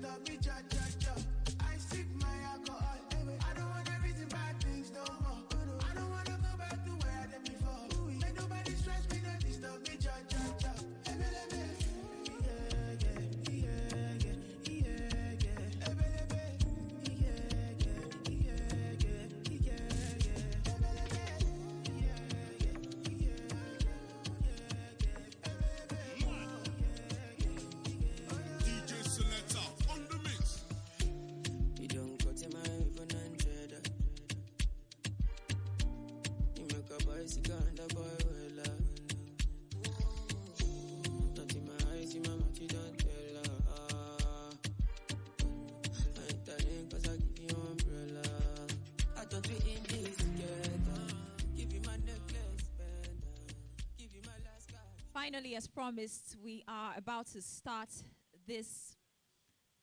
disturb me, cha cha cha. I sip my alcohol. I don't want everything bad things no more. I don't wanna go back to where I did before. Make nobody stress me, don't disturb me, cha cha cha. Finally, as promised, we are about to start this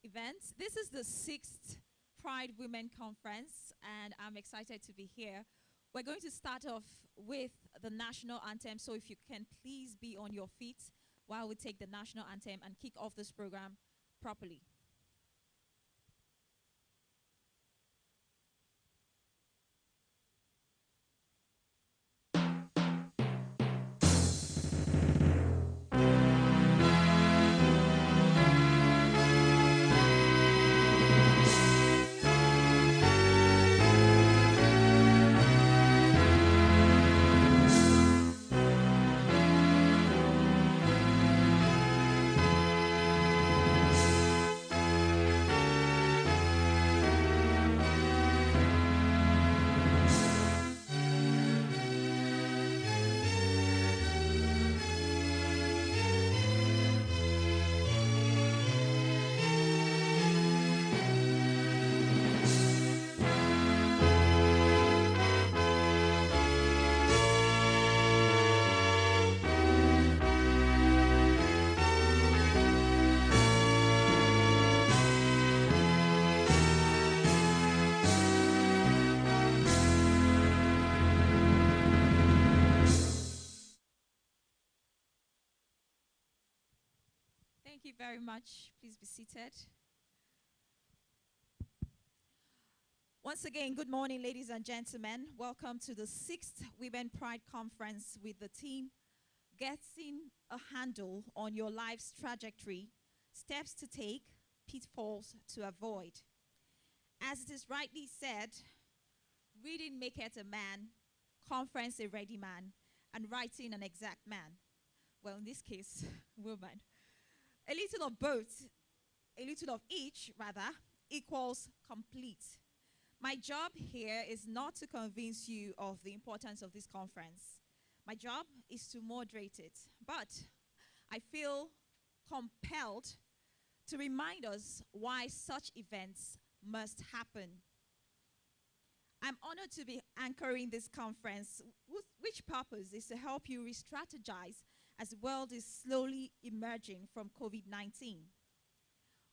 event. This is the 6th Pride Women Conference, and I'm excited to be here. We're going to start off with the national anthem, so if you can please be on your feet while we take the national anthem and kick off this program properly. Thank you very much. Please be seated. Once again, good morning, ladies and gentlemen. Welcome to the 6th Women Pride Conference with the theme, Getting a Handle on Your Life's Trajectory, Steps to Take, Pitfalls to Avoid. As it is rightly said, reading maketh a man, conference a ready man, and writing an exact man. Well, in this case, woman. A little of both, a little of each, rather, equals complete. My job here is not to convince you of the importance of this conference. My job is to moderate it. But I feel compelled to remind us why such events must happen. I'm honored to be anchoring this conference, which purpose is to help you re-strategize as the world is slowly emerging from COVID-19.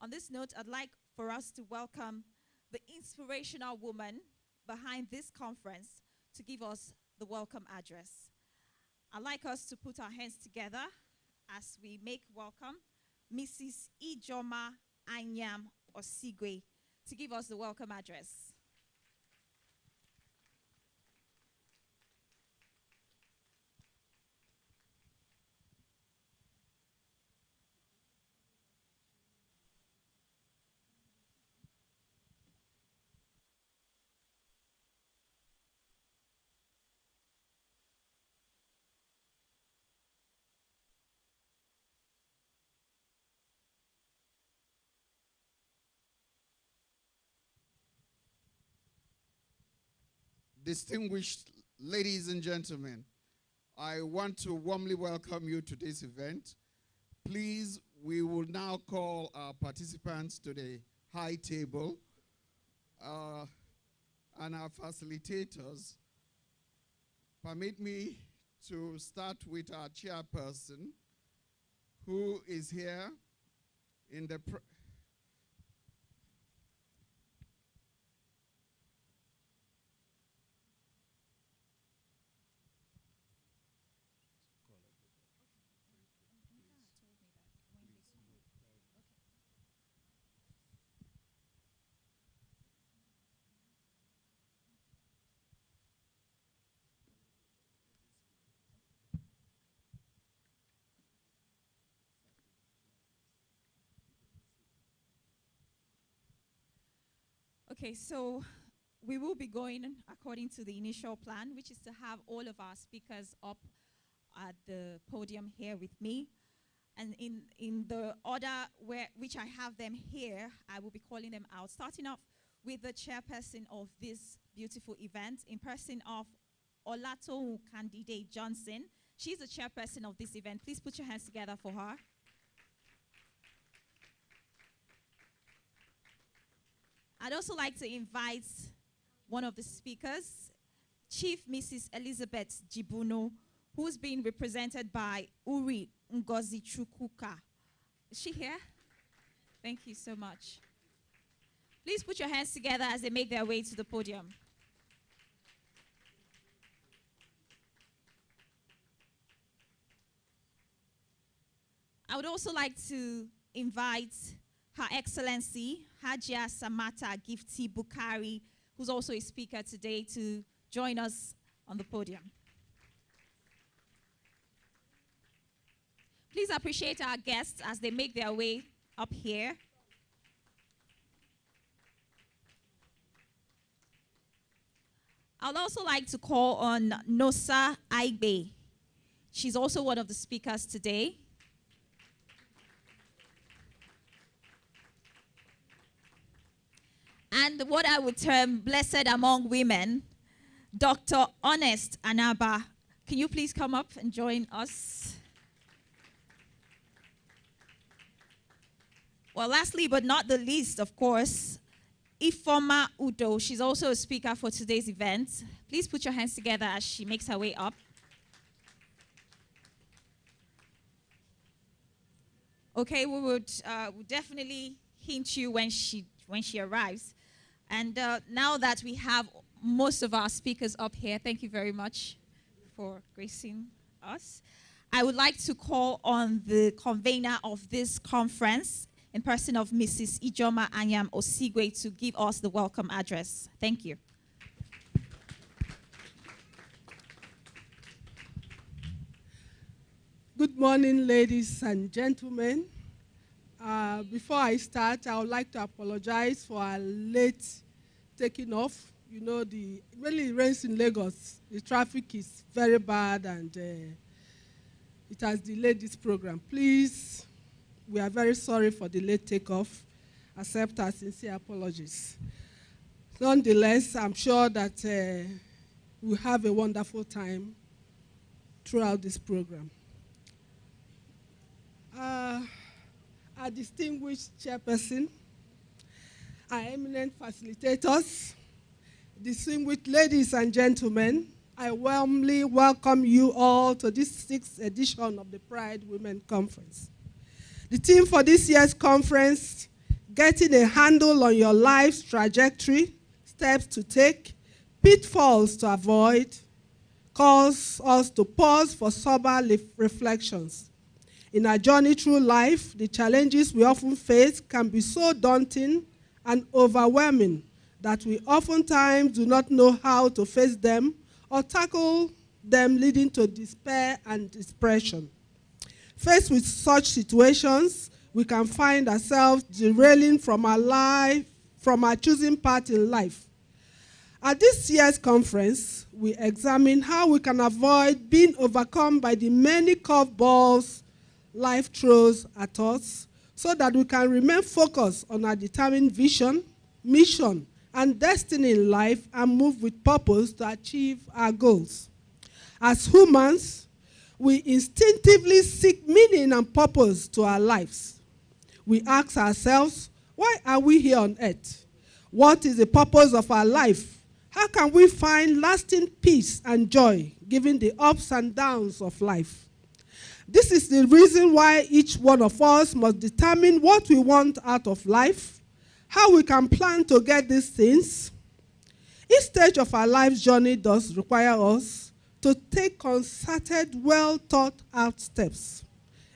On this note, I'd like for us to welcome the inspirational woman behind this conference to give us the welcome address. I'd like us to put our hands together as we make welcome Mrs. Ijoma Anyam Osigwe to give us the welcome address. Distinguished ladies and gentlemen, I want to warmly welcome you to this event. Please, we will now call our participants to the high table and our facilitators. Permit me to start with our chairperson, who is here in the Okay, so we will be going according to the initial plan, which is to have all of our speakers up at the podium here with me. And in the order which I have them here, I will be calling them out, starting off with the chairperson of this beautiful event, in person of Olato Candidate Johnson. She's the chairperson of this event. Please put your hands together for her. I'd also like to invite one of the speakers, Chief Mrs. Elizabeth Jibuno, who's being represented by Uri Ngozi Chukwuka. Is she here? Thank you so much. Please put your hands together as they make their way to the podium. I would also like to invite Her Excellency Hajia Samata Gifty Bukari, who's also a speaker today, to join us on the podium. Please appreciate our guests as they make their way up here. I'd also like to call on Nosa Aigbe. She's also one of the speakers today. And what I would term blessed among women, Dr. Honest Anaba. Can you please come up and join us? Well, lastly but not the least, of course, Ifoma Udo. She's also a speaker for today's event. Please put your hands together as she makes her way up. Okay, we would definitely hint you when she arrives. And now that we have most of our speakers up here, thank you very much for gracing us. I would like to call on the convener of this conference, in person of Mrs. Ijoma Anyam Osigwe, to give us the welcome address. Thank you. Good morning, ladies and gentlemen. Before I start, I would like to apologize for our late taking off. You know, when it rains in Lagos, the traffic is very bad, and it has delayed this program. Please, we are very sorry for the late takeoff. Accept our sincere apologies. Nonetheless, I'm sure that we'll have a wonderful time throughout this program. Our distinguished chairperson, our eminent facilitators, distinguished ladies and gentlemen, I warmly welcome you all to this 6th edition of the Pride Women Conference. The theme for this year's conference, Getting a Handle on Your Life's Trajectory, Steps to Take, Pitfalls to Avoid, calls us to pause for sober reflections. In our journey through life, the challenges we often face can be so daunting and overwhelming that we oftentimes do not know how to face them or tackle them, leading to despair and depression. Faced with such situations, we can find ourselves derailing from our choosing path in life. At this year's conference, we examine how we can avoid being overcome by the many curveballs life throws at us, so that we can remain focused on our determined vision, mission, and destiny in life, and move with purpose to achieve our goals. As humans, we instinctively seek meaning and purpose to our lives. We ask ourselves, why are we here on earth? What is the purpose of our life? How can we find lasting peace and joy, given the ups and downs of life? This is the reason why each one of us must determine what we want out of life, how we can plan to get these things. Each stage of our life's journey does require us to take concerted, well-thought-out steps.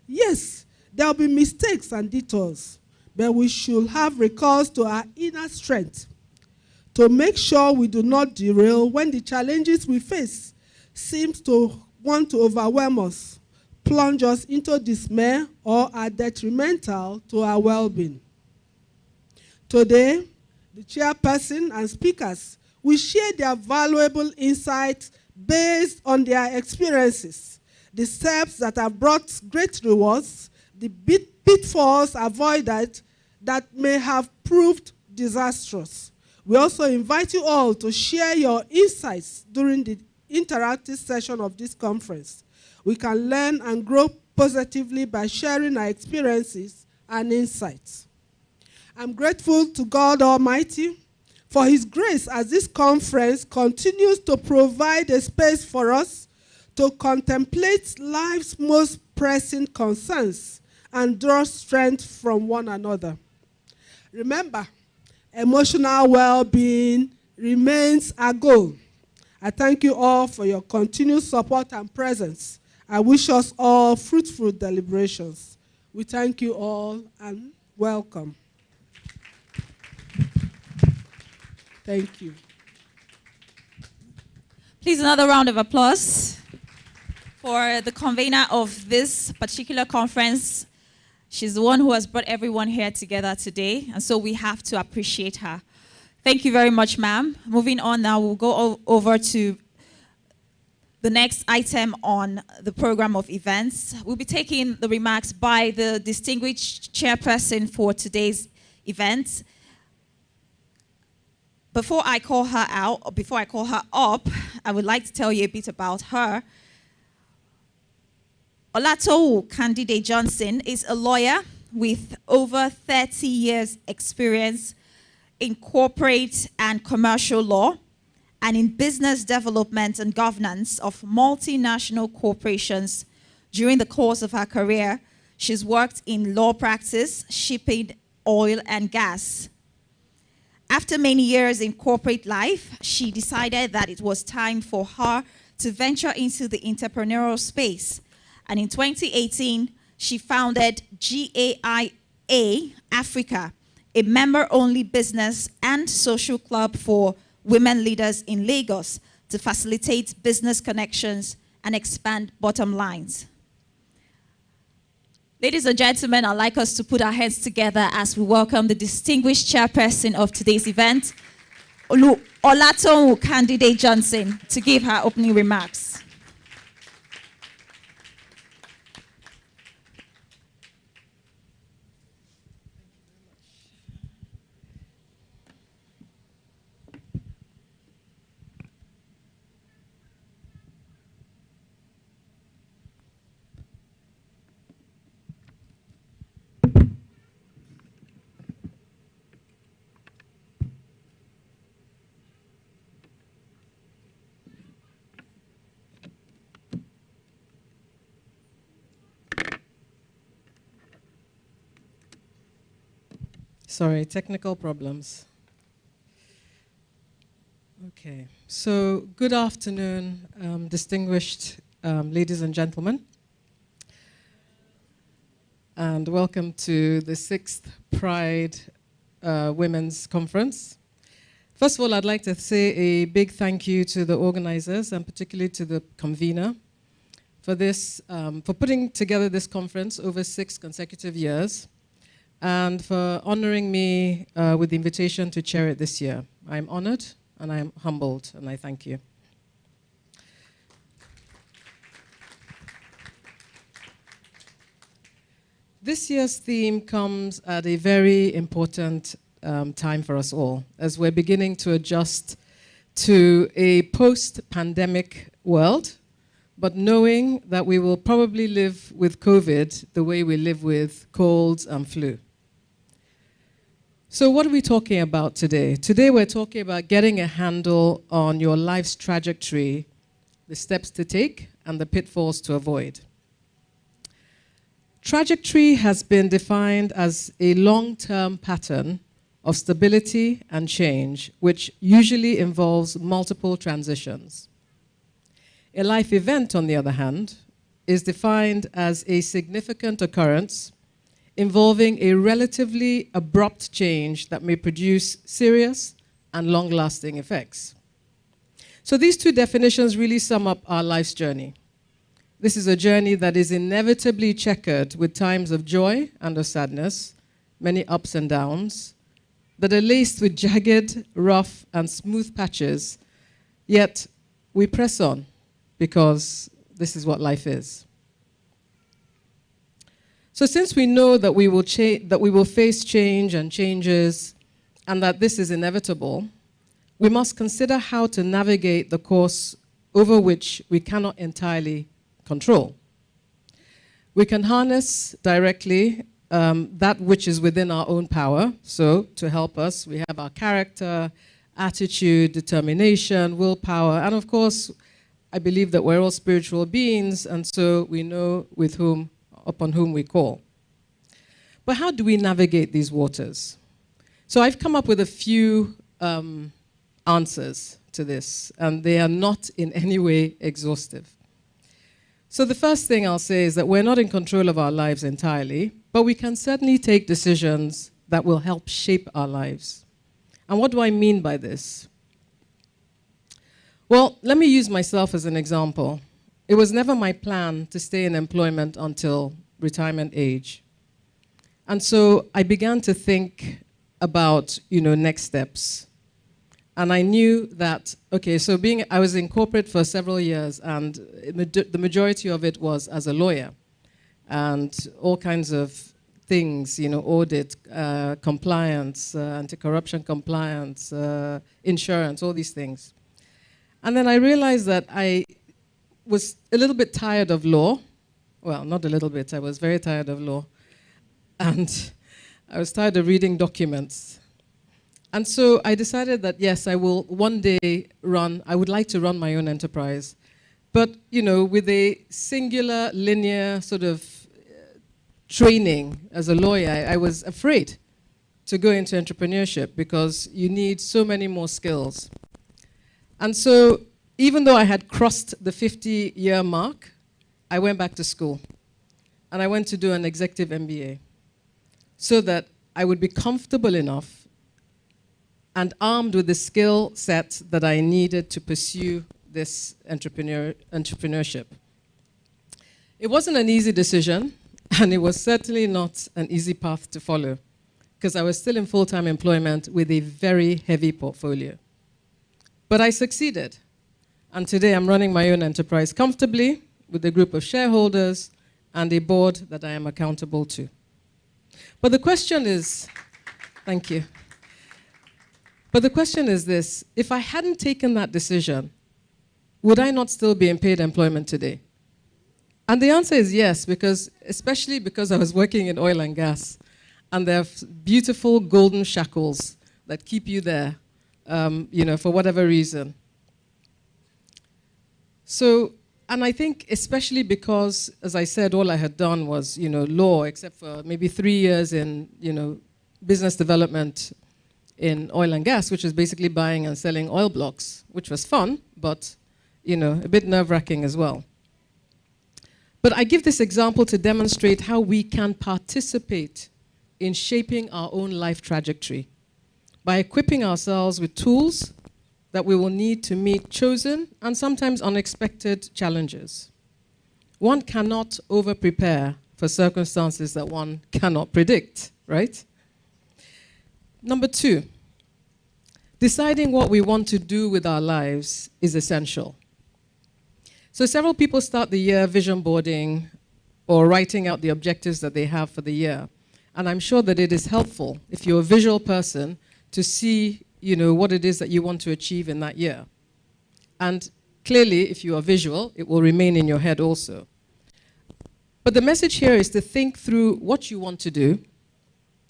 Yes, there will be mistakes and detours, but we should have recourse to our inner strength to make sure we do not derail when the challenges we face seem to want to overwhelm us, plunge us into dismay, or are detrimental to our well-being. Today, The chairperson and speakers will share their valuable insights based on their experiences, the steps that have brought great rewards, the pitfalls avoided that may have proved disastrous. We also invite you all to share your insights during the interactive session of this conference. We can learn and grow positively by sharing our experiences and insights. I'm grateful to God Almighty for His grace as this conference continues to provide a space for us to contemplate life's most pressing concerns and draw strength from one another. Remember, emotional well-being remains our goal. I thank you all for your continued support and presence. I wish us all fruitful deliberations. We thank you all and welcome. Thank you. Please, another round of applause for the convener of this particular conference. She's the one who has brought everyone here together today, and so we have to appreciate her. Thank you very much, ma'am. Moving on now, we'll go over to the next item on the program of events. We'll be taking the remarks by the distinguished chairperson for today's event. Before I call her up, I would like to tell you a bit about her. Olato Candide Johnson is a lawyer with over 30 years experience in corporate and commercial law and in business development and governance of multinational corporations. During the course of her career, she's worked in law practice, shipping, oil and gas. After many years in corporate life, she decided that it was time for her to venture into the entrepreneurial space. And in 2018, she founded GAIA Africa, a member-only business and social club for women leaders in Lagos to facilitate business connections and expand bottom lines. Ladies and gentlemen, I'd like us to put our hands together as we welcome the distinguished chairperson of today's event, Olato Candide Johnson, to give her opening remarks. Sorry, technical problems. Okay, so good afternoon, distinguished ladies and gentlemen, and welcome to the 6th Pride Women's Conference. First of all, I'd like to say a big thank you to the organizers and particularly to the convener for this, for putting together this conference over 6 consecutive years, and for honoring me with the invitation to chair it this year. I'm honored and I'm humbled, and I thank you. This year's theme comes at a very important time for us all, as we're beginning to adjust to a post-pandemic world, but knowing that we will probably live with COVID the way we live with colds and flu. So what are we talking about today? Today we're talking about getting a handle on your life's trajectory, the steps to take, and the pitfalls to avoid. Trajectory has been defined as a long-term pattern of stability and change, which usually involves multiple transitions. A life event, on the other hand, is defined as a significant occurrence involving a relatively abrupt change that may produce serious and long-lasting effects. So these two definitions really sum up our life's journey. This is a journey that is inevitably checkered with times of joy and of sadness, many ups and downs, that are laced with jagged, rough, and smooth patches, yet we press on because this is what life is. So since we know that we will face change and changes and that this is inevitable, we must consider how to navigate the course over which we cannot entirely control. We can harness directly that which is within our own power. So to help us, we have our character, attitude, determination, willpower, and of course, I believe that we're all spiritual beings, and so we know upon whom we call. But how do we navigate these waters? So I've come up with a few answers to this, and they are not in any way exhaustive. So the first thing I'll say is that we're not in control of our lives entirely, but we can certainly take decisions that will help shape our lives. And what do I mean by this? Well, let me use myself as an example. It was never my plan to stay in employment until retirement age. And so I began to think about, next steps. And I knew that, I was in corporate for several years, and the majority of it was as a lawyer. And all kinds of things, audit, compliance, anti-corruption compliance, insurance, all these things. And then I realized that I was a little bit tired of law. Well, not a little bit, I was very tired of law. And I was tired of reading documents. And so I decided that, yes, I will one day I would like to run my own enterprise. But, with a singular, linear sort of training as a lawyer, I was afraid to go into entrepreneurship because you need so many more skills. And so even though I had crossed the 50-year mark, I went back to school. And I went to do an executive MBA so that I would be comfortable enough and armed with the skill set that I needed to pursue this entrepreneurship. It wasn't an easy decision, and it was certainly not an easy path to follow, because I was still in full-time employment with a very heavy portfolio. But I succeeded, and today I'm running my own enterprise comfortably with a group of shareholders and a board that I am accountable to. But the question is, thank you. But the question is this: if I hadn't taken that decision, would I not still be in paid employment today? And the answer is yes, especially because I was working in oil and gas, and there are beautiful golden shackles that keep you there, for whatever reason. So, and I think especially because, as I said, all I had done was, law, except for maybe 3 years in, business development in oil and gas, which is basically buying and selling oil blocks, which was fun, but, a bit nerve-wracking as well. But I give this example to demonstrate how we can participate in shaping our own life trajectory by equipping ourselves with tools that we will need to meet chosen and sometimes unexpected challenges. One cannot over-prepare for circumstances that one cannot predict, right? Number 2, deciding what we want to do with our lives is essential. So several people start the year vision boarding or writing out the objectives that they have for the year. And I'm sure that it is helpful, if you're a visual person, to see what it is that you want to achieve in that year. And clearly, if you are visual, it will remain in your head also. But the message here is to think through what you want to do,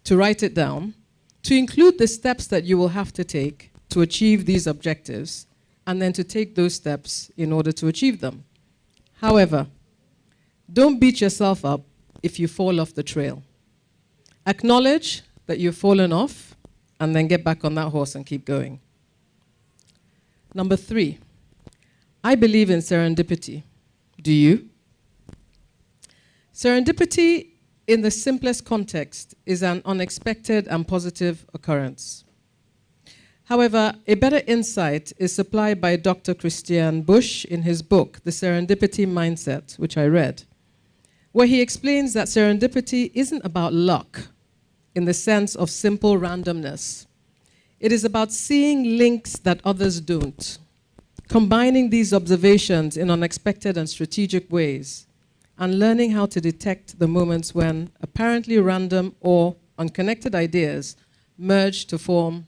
to write it down, to include the steps that you will have to take to achieve these objectives, and then to take those steps in order to achieve them. However, don't beat yourself up if you fall off the trail. Acknowledge that you've fallen off, and then get back on that horse and keep going. Number 3, I believe in serendipity. Do you? Serendipity, in the simplest context, is an unexpected and positive occurrence. However, a better insight is supplied by Dr. Christian Busch in his book, The Serendipity Mindset, which I read, where he explains that serendipity isn't about luck in the sense of simple randomness, It is about seeing links that others don't, combining these observations in unexpected and strategic ways, and learning how to detect the moments when apparently random or unconnected ideas merge to form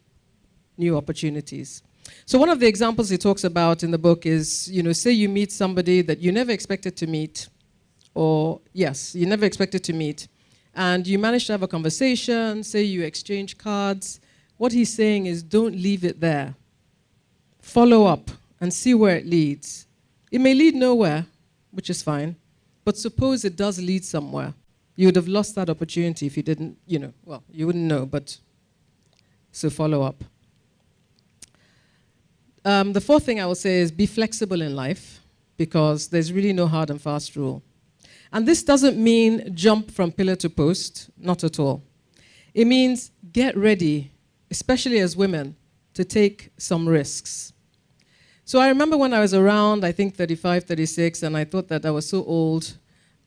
new opportunities. So one of the examples he talks about in the book is, say you meet somebody that you never expected to meet, or yes, you never expected to meet, and you manage to have a conversation, say you exchange cards. What he's saying is, don't leave it there. Follow up and see where it leads. It may lead nowhere, which is fine, but suppose it does lead somewhere. You would have lost that opportunity if you didn't, well, you wouldn't know, but so follow up. The fourth thing I will say is be flexible in life, because there's really no hard and fast rule. And this doesn't mean jump from pillar to post, not at all. It means get ready, especially as women, to take some risks. So I remember when I was around, I think 35, 36, and I thought that I was so old,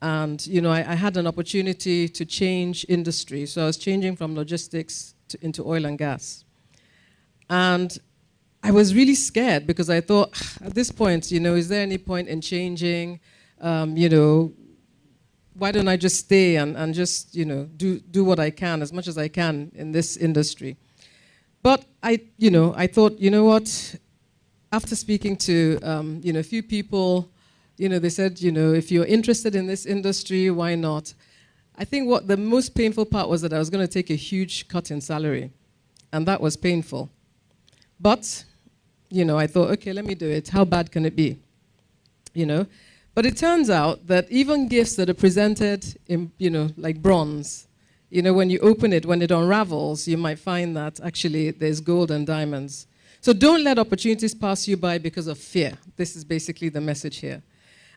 and I had an opportunity to change industry. So I was changing from logistics into oil and gas. And I was really scared because I thought, at this point, is there any point in changing? Why don't I just stay and just, do what I can, as much as I can in this industry? But I thought, what? After speaking to, a few people, they said, if you're interested in this industry, why not? I think what the most painful part was that I was going to take a huge cut in salary, and that was painful. But, I thought, okay, let me do it. How bad can it be? But it turns out that even gifts that are presented in, like bronze, when you open it, when it unravels, you might find that actually there's gold and diamonds. So don't let opportunities pass you by because of fear. This is basically the message here.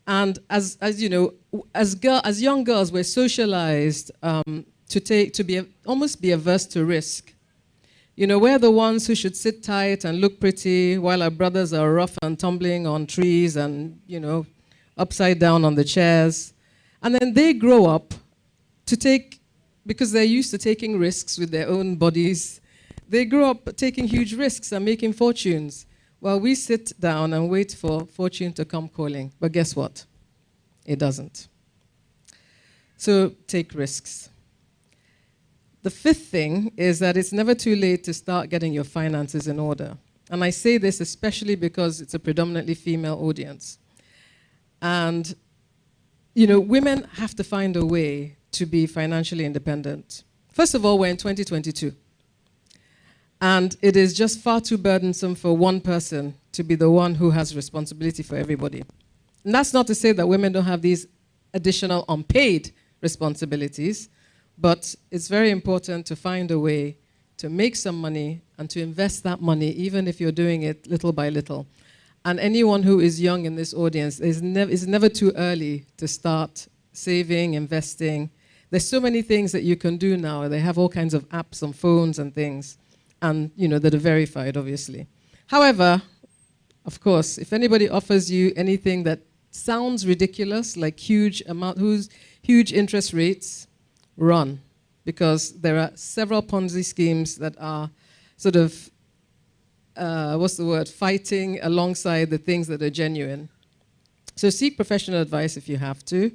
And as young girls, we're socialized to almost be averse to risk. We're the ones who should sit tight and look pretty while our brothers are rough and tumbling on trees and, upside down on the chairs. And then they grow up because they're used to taking risks with their own bodies. They grow up taking huge risks and making fortunes while we sit down and wait for fortune to come calling. But guess what? It doesn't. So take risks. The fifth thing is that it's never too late to start getting your finances in order. And I say this especially because it's a predominantly female audience. And, women have to find a way to be financially independent. First of all, we're in 2022. And it is just far too burdensome for one person to be the one who has responsibility for everybody. And that's not to say that women don't have these additional unpaid responsibilities, but it's very important to find a way to make some money and to invest that money, even if you're doing it little by little. And anyone who is young in this audience, it's never too early to start saving, investing. There's so many things that you can do now. They have all kinds of apps on phones and things, and that are verified, obviously. However, of course, if anybody offers you anything that sounds ridiculous, like huge interest rates, run, because there are several Ponzi schemes that are sort of fighting alongside the things that are genuine. So seek professional advice if you have to.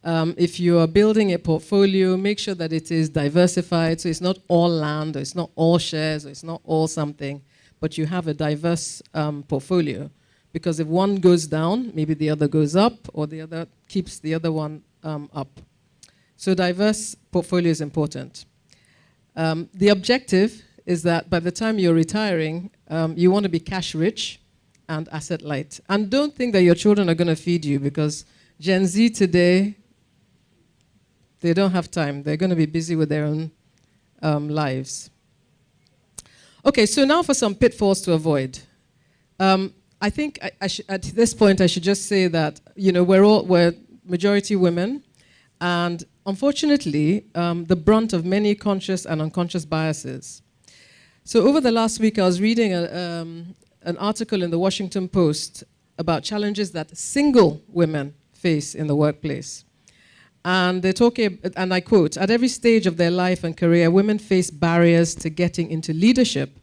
If you are building a portfolio, make sure that it is diversified, so it's not all land, or it's not all shares, or it's not all something, but you have a diverse portfolio. Because if one goes down, maybe the other goes up, or the other keeps the other one up. So diverse portfolio is important. The objective is that by the time you're retiring, you want to be cash rich and asset light. And don't think that your children are going to feed you, because Gen Z today, they don't have time. They're going to be busy with their own lives. Okay, so now for some pitfalls to avoid. I think at this point I should just say that we're majority women, and unfortunately the brunt of many conscious and unconscious biases. So over the last week, I was reading an article in the Washington Post about challenges that single women face in the workplace. And they're talking, and I quote, "At every stage of their life and career, women face barriers to getting into leadership,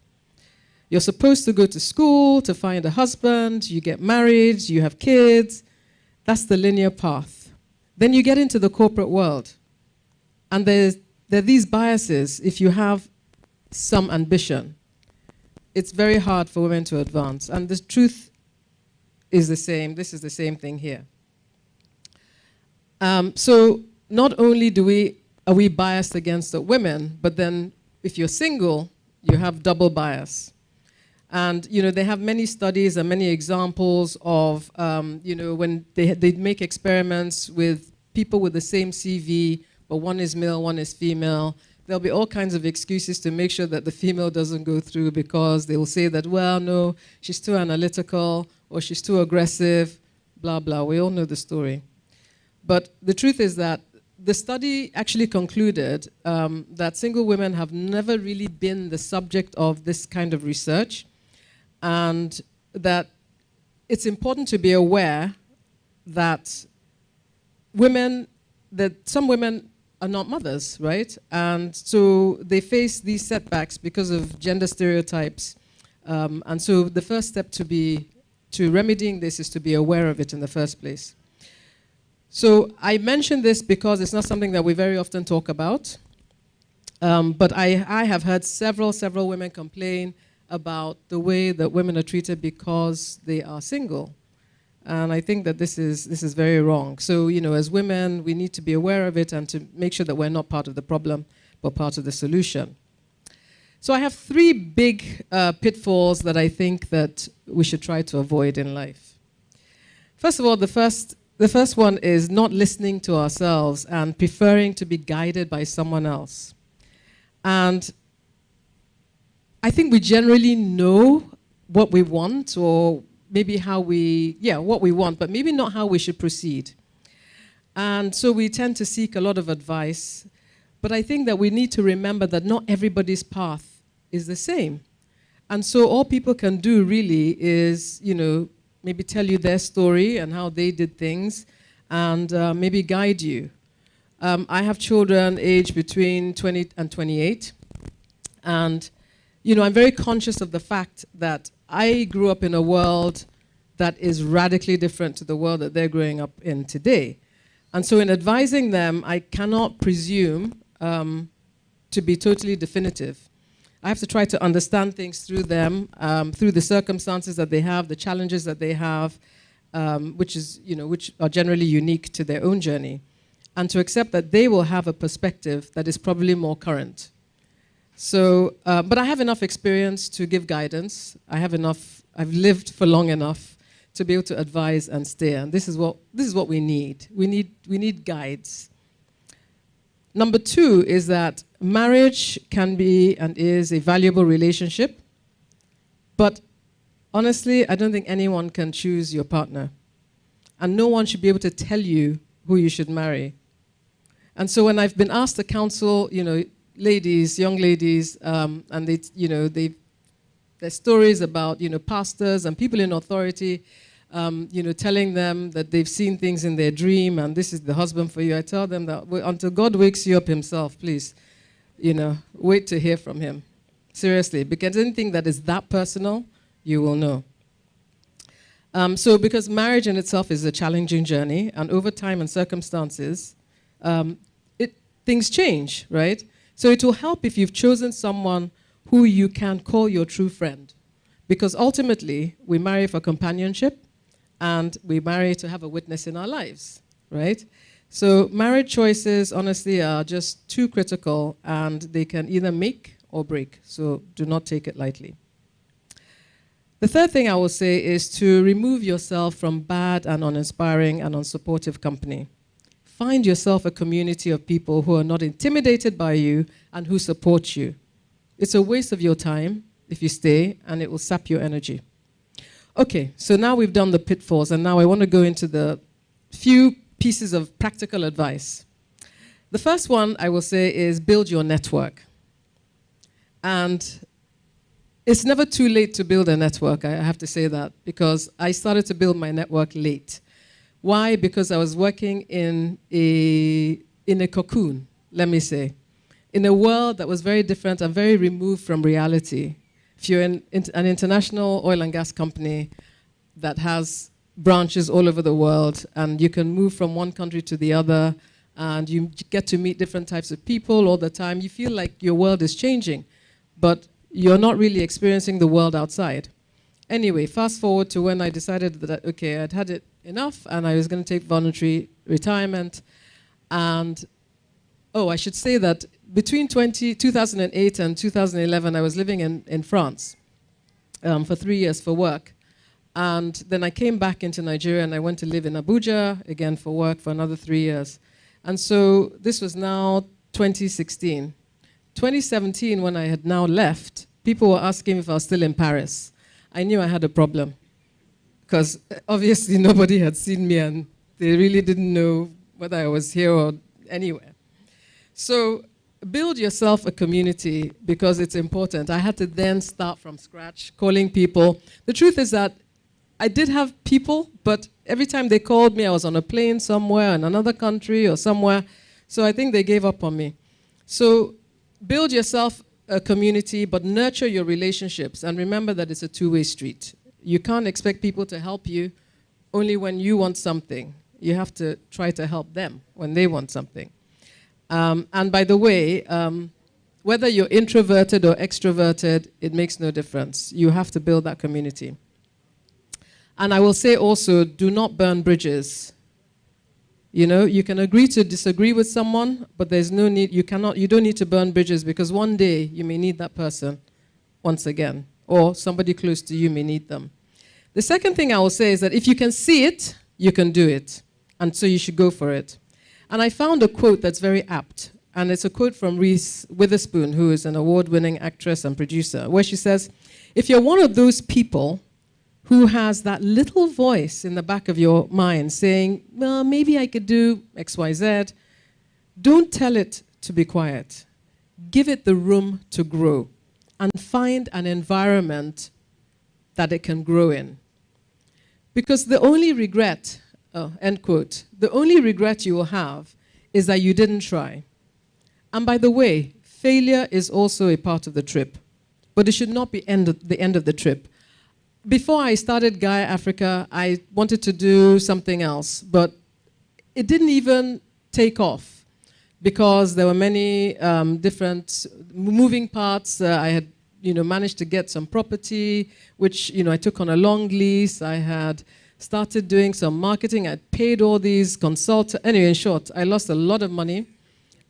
You're supposed to go to school to find a husband, you get married, you have kids. That's the linear path. Then you get into the corporate world. And there are these biases. If you have some ambition, it's very hard for women to advance. And the truth is the same. This is the same thing here. So not only are we biased against the women, but then if you're single, you have double bias. And, they have many studies and many examples of, when they make experiments with people with the same CV, but one is male, one is female. There'll be all kinds of excuses to make sure that the female doesn't go through, because they will say that, well, no, she's too analytical, or she's too aggressive, blah, blah. We all know the story. But the truth is that the study actually concluded that single women have never really been the subject of this kind of research, and that it's important to be aware that some women are not mothers, right? And so they face these setbacks because of gender stereotypes. And so the first step to remedying this is to be aware of it in the first place. So I mention this because it's not something that we very often talk about. But I have heard several women complain about the way that women are treated because they are single. And I think that this is very wrong. So, as women, we need to be aware of it and to make sure that we're not part of the problem, but part of the solution. So I have 3 big pitfalls that I think that we should try to avoid in life. First of all, the first one is not listening to ourselves and preferring to be guided by someone else. And I think we generally know what we want, or maybe what we want, but maybe not how we should proceed. And so we tend to seek a lot of advice. But I think that we need to remember that not everybody's path is the same. And so all people can do really is, maybe tell you their story and how they did things, and maybe guide you. I have children aged between 20 and 28. And, I'm very conscious of the fact that I grew up in a world that is radically different to the world that they're growing up in today. And so in advising them, I cannot presume to be totally definitive. I have to try to understand things through them, through the circumstances that they have, the challenges that they have, which are generally unique to their own journey, and to accept that they will have a perspective that is probably more current. So, but I have enough experience to give guidance. I've lived for long enough to be able to advise and steer. And this is what we need. We need guides. Number 2 is that marriage can be and is a valuable relationship. But honestly, I don't think anyone can choose your partner. And no one should be able to tell you who you should marry. And so when I've been asked to counsel, young ladies, and their stories about, pastors and people in authority, telling them that they've seen things in their dream and this is the husband for you. I tell them that until God wakes you up himself, please, wait to hear from him. Seriously, because anything that is that personal, you will know. So because marriage in itself is a challenging journey, and over time and circumstances, things change, right? So it will help if you've chosen someone who you can call your true friend. Because ultimately, we marry for companionship, and we marry to have a witness in our lives, right? So marriage choices, honestly, are just too critical, and they can either make or break. So do not take it lightly. The third thing I will say is to remove yourself from bad and uninspiring and unsupportive company. Find yourself a community of people who are not intimidated by you and who support you. It's a waste of your time if you stay, and it will sap your energy. Okay, so now we've done the pitfalls, and now I want to go into the few pieces of practical advice. The first one I will say is build your network. And it's never too late to build a network, I have to say that, because I started to build my network late. Why? Because I was working in a cocoon, let me say, in a world that was very different and very removed from reality. If you're in an international oil and gas company that has branches all over the world, and you can move from one country to the other, and you get to meet different types of people all the time, you feel like your world is changing, but you're not really experiencing the world outside. Anyway, fast forward to when I decided that, okay, I'd had it enough, and I was going to take voluntary retirement. And, oh, I should say that between 2008 and 2011, I was living in France for 3 years for work. And then I came back into Nigeria, and I went to live in Abuja, again for work, for another 3 years. And so this was now 2016. 2017, when I had now left, people were asking if I was still in Paris. I knew I had a problem, because obviously nobody had seen me, and they really didn't know whether I was here or anywhere. So build yourself a community, because it's important. I had to then start from scratch, calling people. The truth is that I did have people, but every time they called me, I was on a plane somewhere in another country or somewhere. So I think they gave up on me. So build yourself a community, but nurture your relationships. And remember that it's a two-way street. You can't expect people to help you only when you want something. You have to try to help them when they want something. And by the way, whether you're introverted or extroverted, it makes no difference. You have to build that community. And I will say also, do not burn bridges. You know, you can agree to disagree with someone, but there's no need, you don't need to burn bridges, because one day you may need that person once again, or somebody close to you may need them. The second thing I will say is that if you can see it, you can do it. And so you should go for it. And I found a quote that's very apt. And it's a quote from Reese Witherspoon, who is an award-winning actress and producer, where she says, if you're one of those people who has that little voice in the back of your mind saying, well, maybe I could do X, Y, Z, don't tell it to be quiet. Give it the room to grow, and find an environment that it can grow in. Because the only regret, end quote, the only regret you will have is that you didn't try. And by the way, failure is also a part of the trip, but it should not be the end of the trip. Before I started Gaia Africa, I wanted to do something else, but it didn't even take off because there were many different moving parts. I had, managed to get some property, which, I took on a long lease. I had started doing some marketing. I paid all these consultants. Anyway, in short, I lost a lot of money,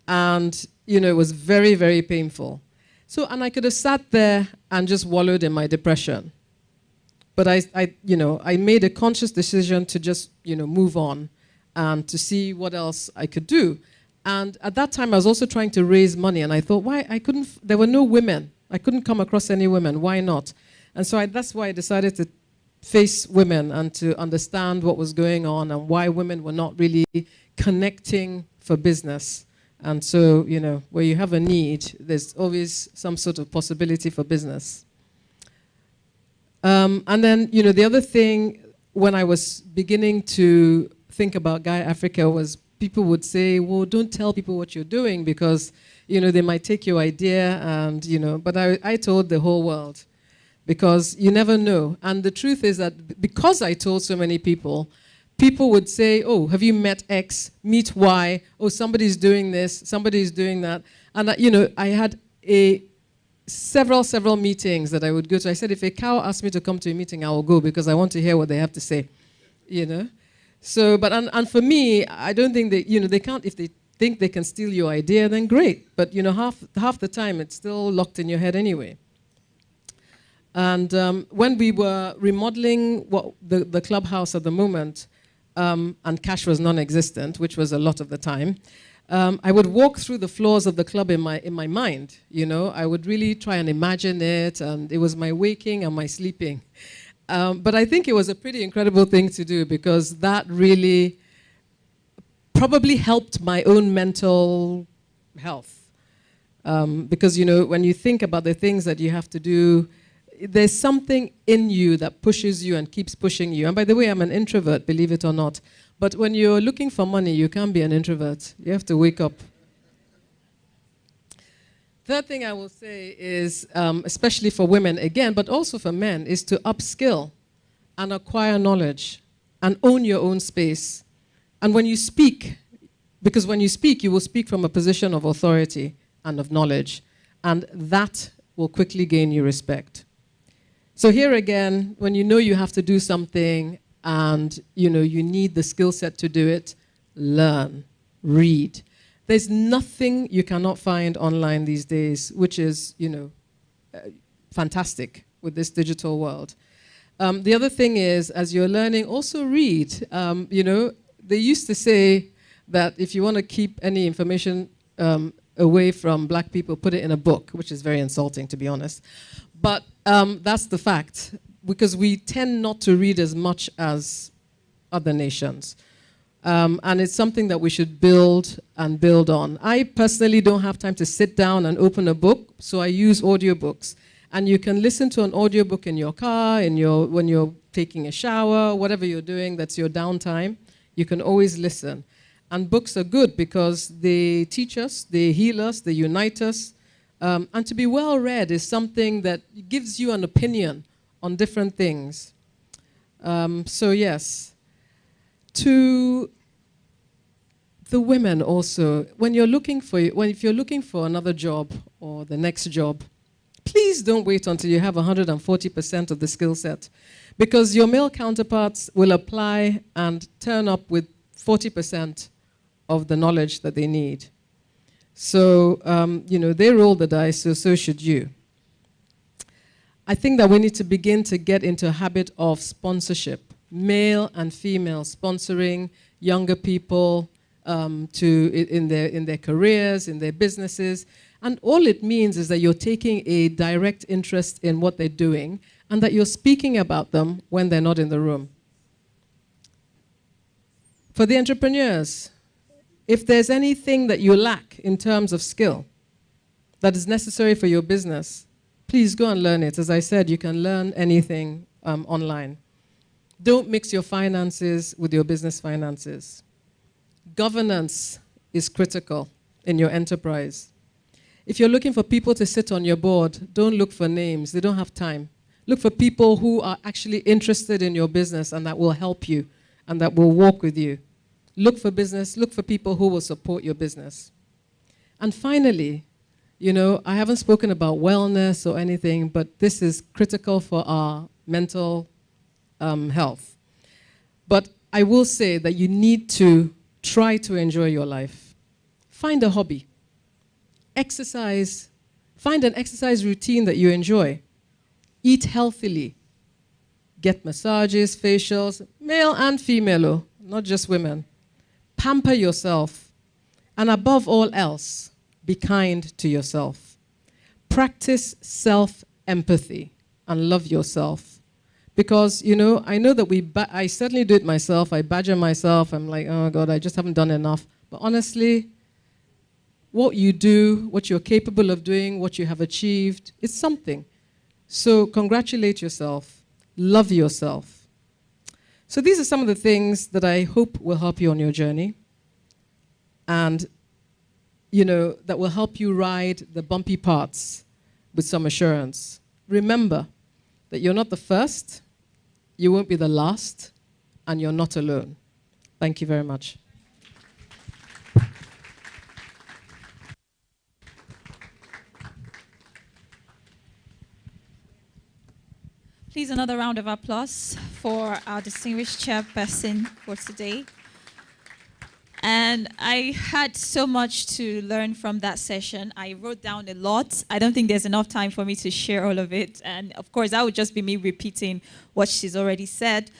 and, it was very, very painful. So, and I could have sat there and just wallowed in my depression. But I made a conscious decision to just, move on and to see what else I could do. And at that time, I was also trying to raise money. And I thought, there were no women. I couldn't come across any women. Why not? And so that's why I decided to face women and to understand what was going on and why women were not really connecting for business. And so, where you have a need, there's always some sort of possibility for business. And then, the other thing when I was beginning to think about Gaia Africa was people would say, well, don't tell people what you're doing because, they might take your idea and, but I told the whole world because you never know. And the truth is that because I told so many people, people would say, oh, have you met X? Meet Y. Oh, somebody's doing this, somebody's doing that. And, I had several meetings that I would go to. I said, if a cow asks me to come to a meeting, I will go because I want to hear what they have to say, So, but, and for me, I don't think they can't, if they think they can steal your idea, then great. But, half the time, it's still locked in your head anyway. And when we were remodeling the clubhouse at the moment, and cash was non-existent, which was a lot of the time, I would walk through the floors of the club in my mind, I would really try and imagine it, and it was my waking and my sleeping. But I think it was a pretty incredible thing to do because that really probably helped my own mental health. Because, when you think about the things that you have to do, there's something in you that pushes you and keeps pushing you. And by the way, I'm an introvert, believe it or not. But when you're looking for money, you can't be an introvert. You have to wake up. third thing I will say is, especially for women again, but also for men, is to upskill and acquire knowledge and own your own space. And when you speak, because when you speak, you will speak from a position of authority and of knowledge, and that will quickly gain you respect. So here again, when you know you have to do something and you need the skill set to do it, learn, read. There's nothing you cannot find online these days, which is, fantastic with this digital world. The other thing is, as you're learning, also read. They used to say that if you want to keep any information away from black people, put it in a book, which is very insulting, to be honest. But that's the fact, because we tend not to read as much as other nations. And it's something that we should build and build on. I personally don't have time to sit down and open a book, so I use audiobooks. And you can listen to an audiobook in your car, when you're taking a shower, whatever you're doing, that's your downtime. You can always listen. And books are good because they teach us, they heal us, they unite us. And to be well read is something that gives you an opinion on different things. So yes. To the women also, if you're looking for another job or the next job, please don't wait until you have 140% of the skill set, because your male counterparts will apply and turn up with 40% of the knowledge that they need. So, they roll the dice, so should you. I think that we need to begin to get into a habit of sponsorship, male and female sponsoring younger people in their careers, in their businesses. And all it means is that you're taking a direct interest in what they're doing and that you're speaking about them when they're not in the room. For the entrepreneurs, if there's anything that you lack in terms of skill that is necessary for your business, please go and learn it. As I said, you can learn anything online. Don't mix your finances with your business finances. Governance is critical in your enterprise. If you're looking for people to sit on your board, don't look for names. They don't have time. Look for people who are actually interested in your business and that will help you and that will walk with you. Look for people who will support your business. And finally, I haven't spoken about wellness or anything, but this is critical for our mental health. But I will say that you need to try to enjoy your life. Find a hobby. Exercise. Find an exercise routine that you enjoy. Eat healthily. Get massages, facials, male and female, not just women. Pamper yourself. And above all else, be kind to yourself. Practice self-empathy and love yourself. Because, I know that I certainly do it myself. I badger myself. I'm like, oh, God, I just haven't done enough. But honestly, what you do, what you're capable of doing, what you have achieved, it's something. So congratulate yourself. Love yourself. So these are some of the things that I hope will help you on your journey. And, that will help you ride the bumpy parts with some assurance. Remember that you're not the first, you won't be the last, and you're not alone. Thank you very much. Please, another round of applause for our distinguished chairperson for today. And I had so much to learn from that session. I wrote down a lot. I don't think there's enough time for me to share all of it. And of course, that would just be me repeating what she's already said.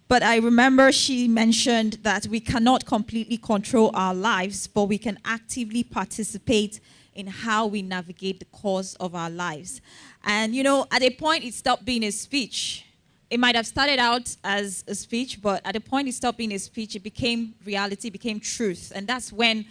But I remember she mentioned that we cannot completely control our lives, but we can actively participate in how we navigate the course of our lives. And, at a point, it stopped being a speech. It might have started out as a speech, but at a point it stopped being a speech. It became reality, became truth. And that's when,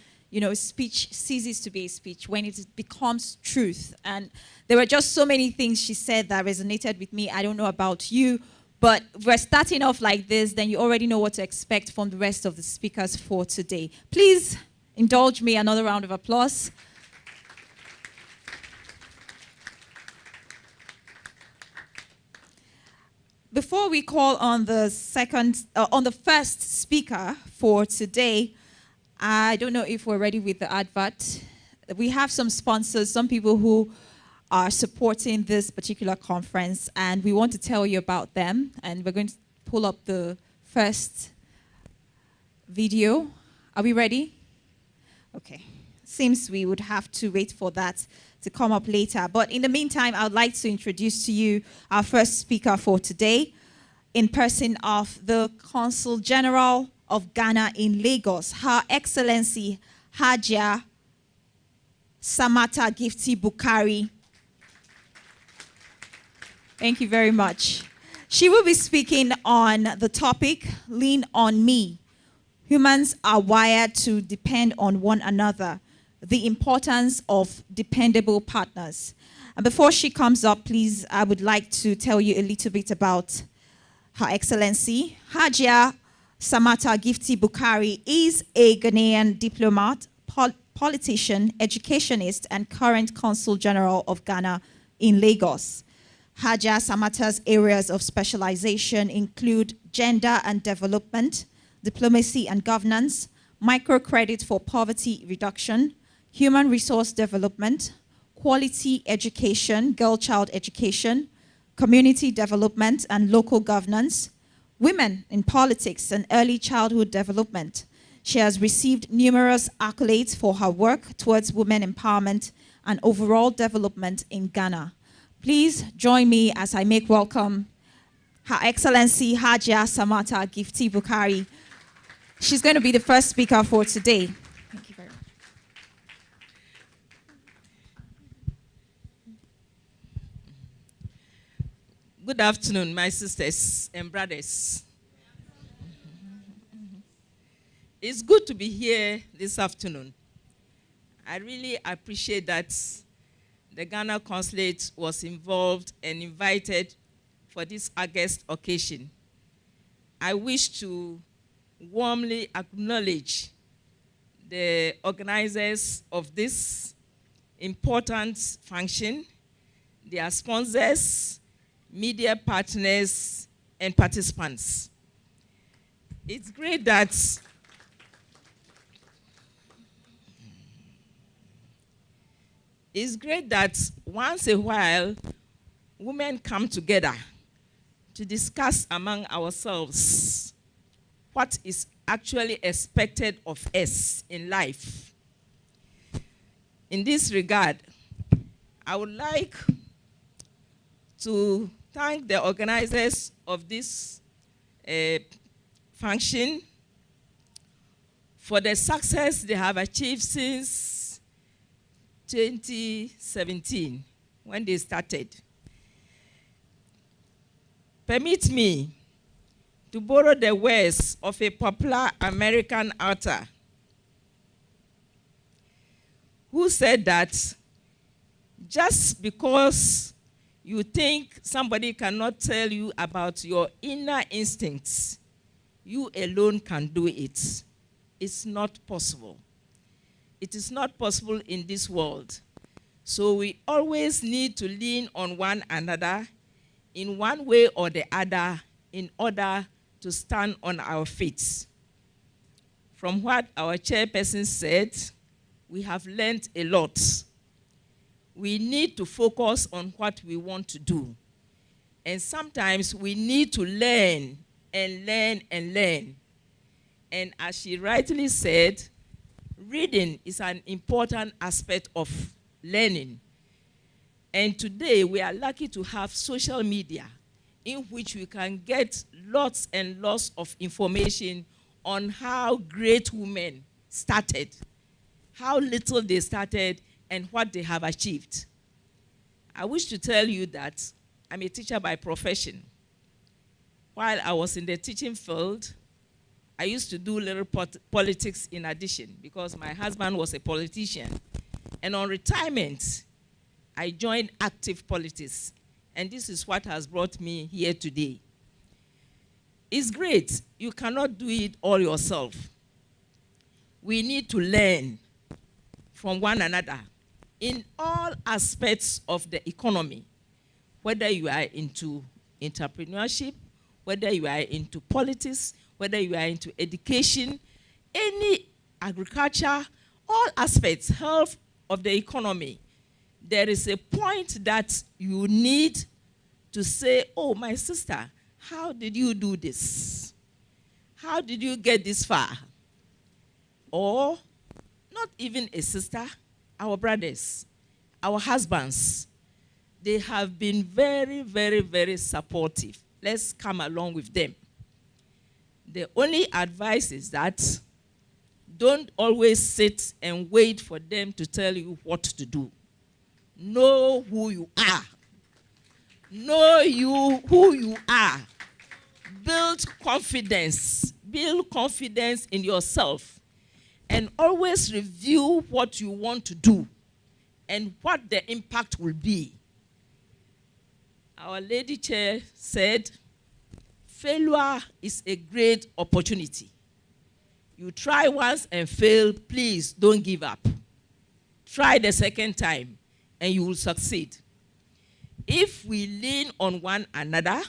speech ceases to be a speech, when it becomes truth. And there were just so many things she said that resonated with me. I don't know about you, but if we're starting off like this, then you already know what to expect from the rest of the speakers for today. Please indulge me another round of applause. Before we call on the first speaker for today, I don't know if we're ready with the advert. We have some sponsors, some people who are supporting this particular conference, and we want to tell you about them. And we're going to pull up the first video. Are we ready? Okay. Seems we would have to wait for that to come up later. But in the meantime, I would like to introduce to you our first speaker for today, in person of the Consul General of Ghana in Lagos, Her Excellency Hajia Samata Gifty Bukari. Thank you very much. She will be speaking on the topic, Lean on Me. Humans are wired to depend on one another. The importance of dependable partners. And before she comes up, please, I would like to tell you a little bit about Her Excellency. Hajia Samata Gifty Bukari is a Ghanaian diplomat, politician, educationist, and current Consul General of Ghana in Lagos. Hajia Samata's areas of specialization include gender and development, diplomacy and governance, microcredit for poverty reduction, human resource development, quality education, girl-child education, community development and local governance, women in politics and early childhood development. She has received numerous accolades for her work towards women empowerment and overall development in Ghana. Please join me as I make welcome Her Excellency Hajia Samata Gifty Bukari. She's going to be the first speaker for today. Thank you very much. Good afternoon, my sisters and brothers. It's good to be here this afternoon. I really appreciate that the Ghana Consulate was involved and invited for this August occasion. I wish to warmly acknowledge the organizers of this important function, their sponsors, media partners, and participants. It's great that once a while women come together to discuss among ourselves what is actually expected of us in life. In this regard, I would like to thank the organizers of this function for the success they have achieved since 2017, when they started. Permit me to borrow the words of a popular American author who said that just because you think somebody cannot tell you about your inner instincts, you alone can do it. It's not possible. It is not possible in this world. So we always need to lean on one another in one way or the other in order to stand on our feet. From what our chairperson said, we have learned a lot. We need to focus on what we want to do. And sometimes we need to learn and learn and learn. And as she rightly said, reading is an important aspect of learning. And today we are lucky to have social media in which we can get lots and lots of information on how great women started, how little they started, and what they have achieved. I wish to tell you that I'm a teacher by profession. While I was in the teaching field, I used to do little politics in addition because my husband was a politician. And on retirement, I joined active politics. And this is what has brought me here today. It's great. You cannot do it all yourself. We need to learn from one another in all aspects of the economy, whether you are into entrepreneurship, whether you are into politics, whether you are into education, any agriculture, all aspects, health of the economy, there is a point that you need to say, oh, my sister, how did you do this? How did you get this far? Or not even a sister, our brothers, our husbands, they have been very, very, very supportive. Let's come along with them. The only advice is that don't always sit and wait for them to tell you what to do. Know who you are. Know who you are. Build confidence. Build confidence in yourself. And always review what you want to do and what the impact will be. Our lady chair said, failure is a great opportunity. You try once and fail, please don't give up. Try the second time and you will succeed. If we lean on one another,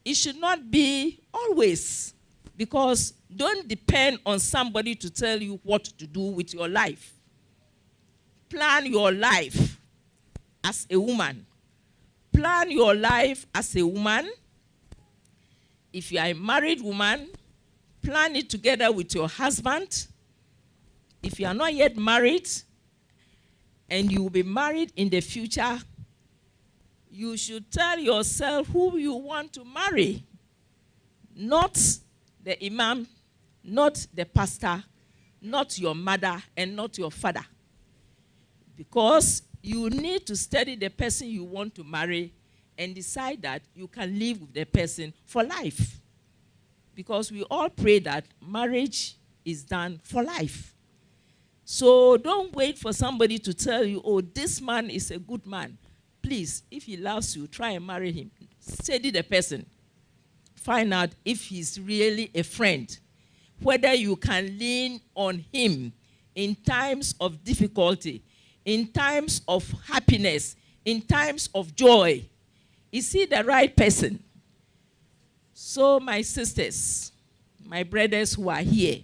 it should not be always, because don't depend on somebody to tell you what to do with your life. Plan your life as a woman. Plan your life as a woman. If you are a married woman, plan it together with your husband. If you are not yet married and you will be married in the future, you should tell yourself who you want to marry. Not the imam, not the pastor, not your mother, and not your father. Because you need to study the person you want to marry and decide that you can live with the person for life. Because we all pray that marriage is done for life. So don't wait for somebody to tell you, oh, this man is a good man. Please, if he loves you, try and marry him. Study the person. Find out if he's really a friend. Whether you can lean on him in times of difficulty, in times of happiness, in times of joy. Is he the right person? So, my sisters, my brothers who are here,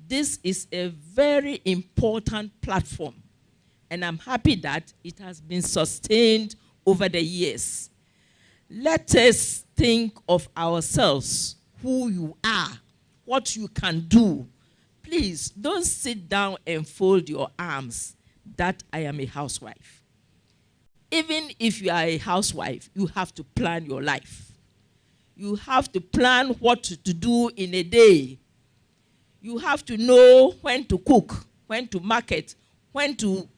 this is a very important platform. And I'm happy that it has been sustained over the years. Let us think of ourselves, who you are, what you can do. Please, don't sit down and fold your arms that I am a housewife. Even if you are a housewife, you have to plan your life. You have to plan what to do in a day. You have to know when to cook, when to market, when to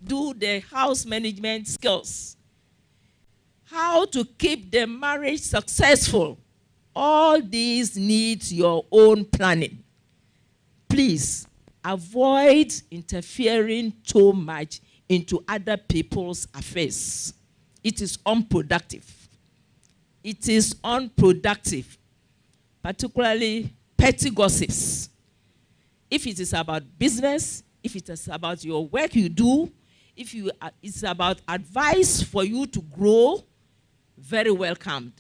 do the house management skills. How to keep the marriage successful. All these need your own planning. Please, avoid interfering too much into other people's affairs. It is unproductive. It is unproductive, particularly petty gossips. If it is about business, if it is about your work you do, if it's about advice for you to grow, very welcomed.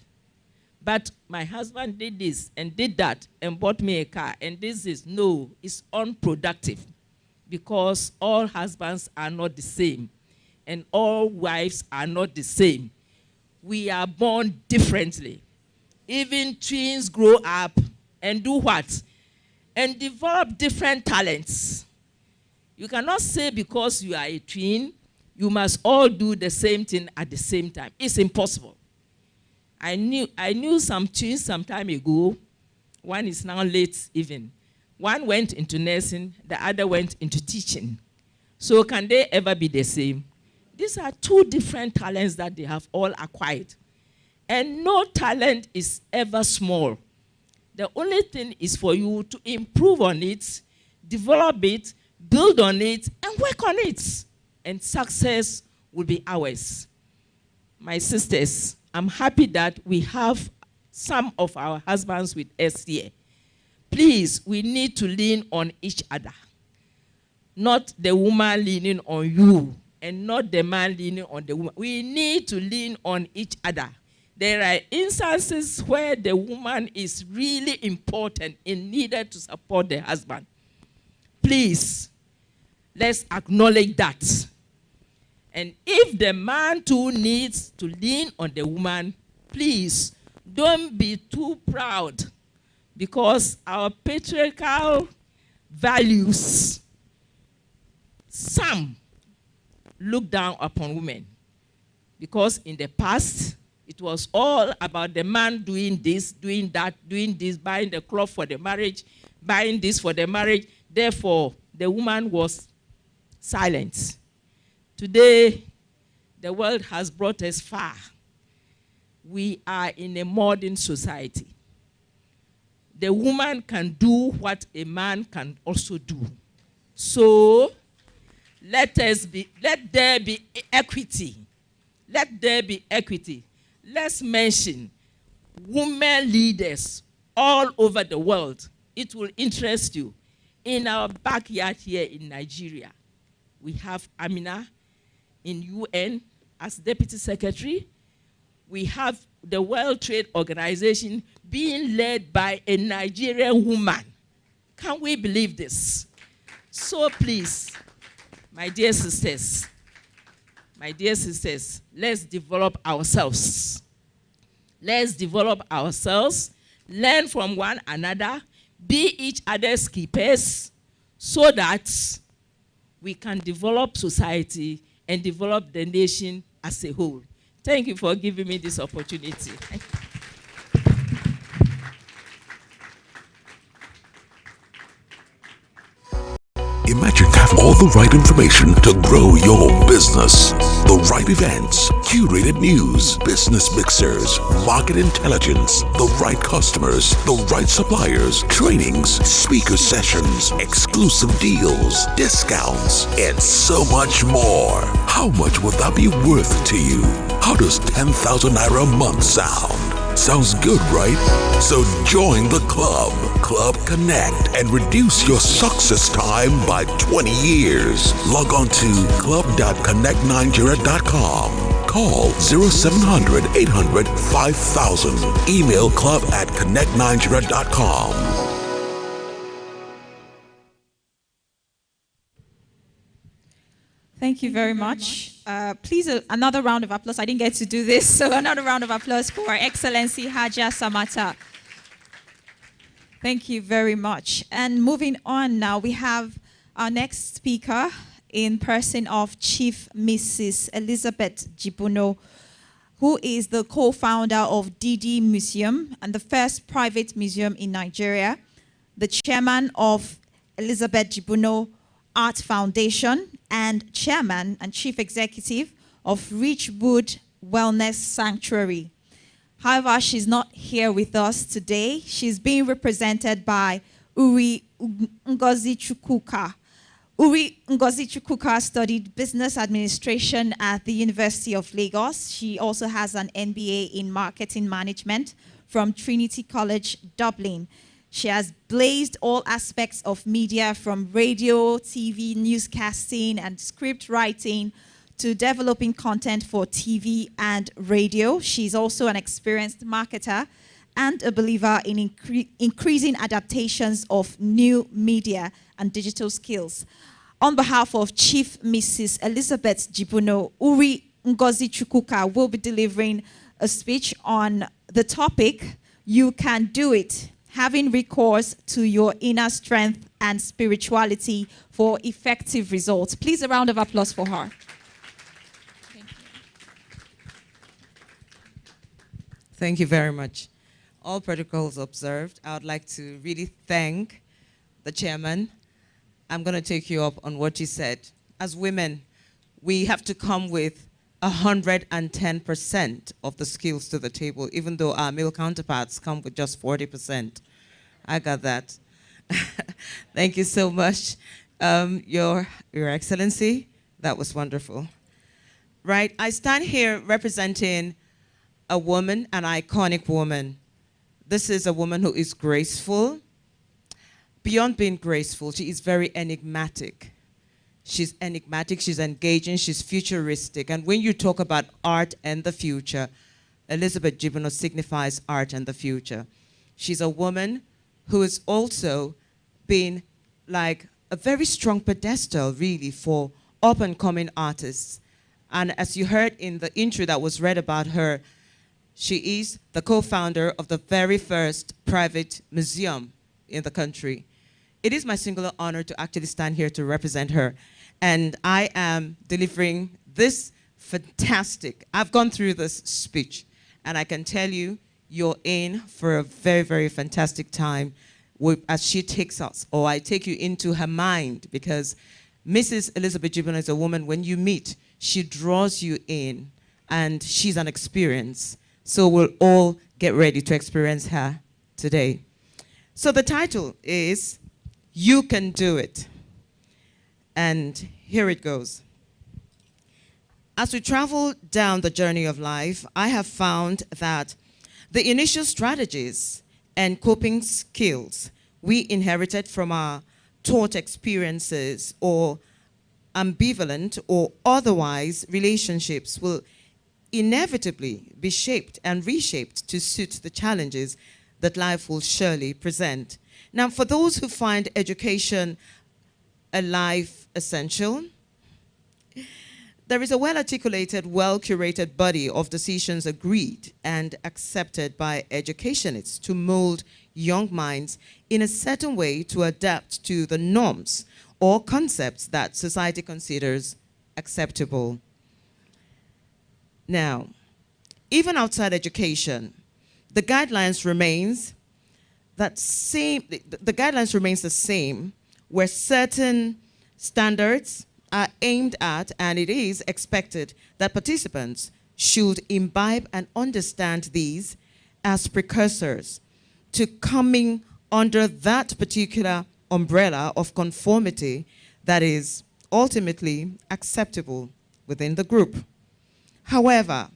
But my husband did this and did that and bought me a car and this is, no, it's unproductive, because all husbands are not the same and all wives are not the same. We are born differently. Even twins grow up and do what? And develop different talents. You cannot say because you are a twin, you must all do the same thing at the same time. It's impossible. I knew some twins some time ago. One is now late even. One went into nursing, the other went into teaching. So can they ever be the same? These are two different talents that they have all acquired. And no talent is ever small. The only thing is for you to improve on it, develop it, build on it, and work on it. And success will be ours. My sisters, I'm happy that we have some of our husbands with us here. Please, we need to lean on each other. Not the woman leaning on you, and not the man leaning on the woman. We need to lean on each other. there are instances where the woman is really important and needed to support the husband. Please, let's acknowledge that. And if the man too needs to lean on the woman, please don't be too proud, because our patriarchal values, some look down upon women. Because in the past, it was all about the man doing this, doing that, doing this, buying the cloth for the marriage, buying this for the marriage. Therefore, the woman was silent. Today, the world has brought us far. We are in a modern society. The woman can do what a man can also do. So, let there be equity. Let there be equity. Let's mention women leaders all over the world. It will interest you. In our backyard here in Nigeria, we have Amina in UN as Deputy Secretary. We have the World Trade Organization being led by a Nigerian woman. Can we believe this? So please, my dear sisters, let's develop ourselves. Let's develop ourselves, learn from one another, be each other's keepers, so that we can develop society and develop the nation as a whole. Thank you for giving me this opportunity. Imagine having all the right information to grow your business. The right events, curated news, business mixers, market intelligence, the right customers, the right suppliers, trainings, speaker sessions, exclusive deals, discounts, and so much more. How much would that be worth to you? How does 10,000 naira a month sound? Sounds good, right? So join the club, Club Connect, and reduce your success time by 20 years. Log on to club.connectnigeria.com. Call 0700 800 5000. Email club@connectnigeria.com. Thank you very much. Please, another round of applause. I didn't get to do this, so another round of applause for Her Excellency Haja Samata. Thank you very much. And moving on now, we have our next speaker in person of Chief Mrs. Elizabeth Jibuno, who is the co-founder of DD Museum and the first private museum in Nigeria, the chairman of Elizabeth Jibuno Art Foundation, and chairman and chief executive of Richwood Wellness Sanctuary. However, she's not here with us today. She's being represented by Uri Ngozi Chukwuka. Uri Ngozi Chukwuka studied business administration at the University of Lagos. She also has an MBA in marketing management from Trinity College, Dublin. She has blazed all aspects of media, from radio, TV, newscasting, and script writing to developing content for TV and radio. She's also an experienced marketer and a believer in increasing adaptations of new media and digital skills. On behalf of Chief Mrs. Elizabeth Jibuno, Uri Ngozi Chukwuka will be delivering a speech on the topic, "You Can Do It, Having Recourse to Your Inner Strength and Spirituality for Effective Results." Please, a round of applause for her. Thank you very much. All protocols observed. I would like to really thank the chairman. I'm going to take you up on what you said. As women, we have to come with 110% of the skills to the table, even though our male counterparts come with just 40%. I got that. Thank you so much. Your Excellency, that was wonderful. Right, I stand here representing a woman, an iconic woman. This is a woman who is graceful. Beyond being graceful, she is very enigmatic. She's enigmatic, she's engaging, she's futuristic. And when you talk about art and the future, Elizabeth Gibbon signifies art and the future. She's a woman who has also been like a very strong pedestal, really, for up-and-coming artists. And as you heard in the intro that was read about her, she is the co-founder of the very first private museum in the country. It is my singular honor to actually stand here to represent her. And I am delivering this fantastic, I've gone through this speech, and I can tell you, you're in for a very, very fantastic time as she takes us, or I take you into her mind, because Mrs. Elizabeth Gibbon is a woman, when you meet, she draws you in, and she's an experience. So we'll all get ready to experience her today. So the title is, You Can Do It. And here it goes. As we travel down the journey of life, I have found that the initial strategies and coping skills we inherited from our taught experiences or ambivalent or otherwise relationships will inevitably be shaped and reshaped to suit the challenges that life will surely present. Now, for those who find education a life essential, there is a well-articulated, well-curated body of decisions agreed and accepted by educationists to mold young minds in a certain way to adapt to the norms or concepts that society considers acceptable. Now, even outside education, the guidelines remains the same, where certain standards are aimed at, and it is expected that participants should imbibe and understand these as precursors to coming under that particular umbrella of conformity that is ultimately acceptable within the group. However,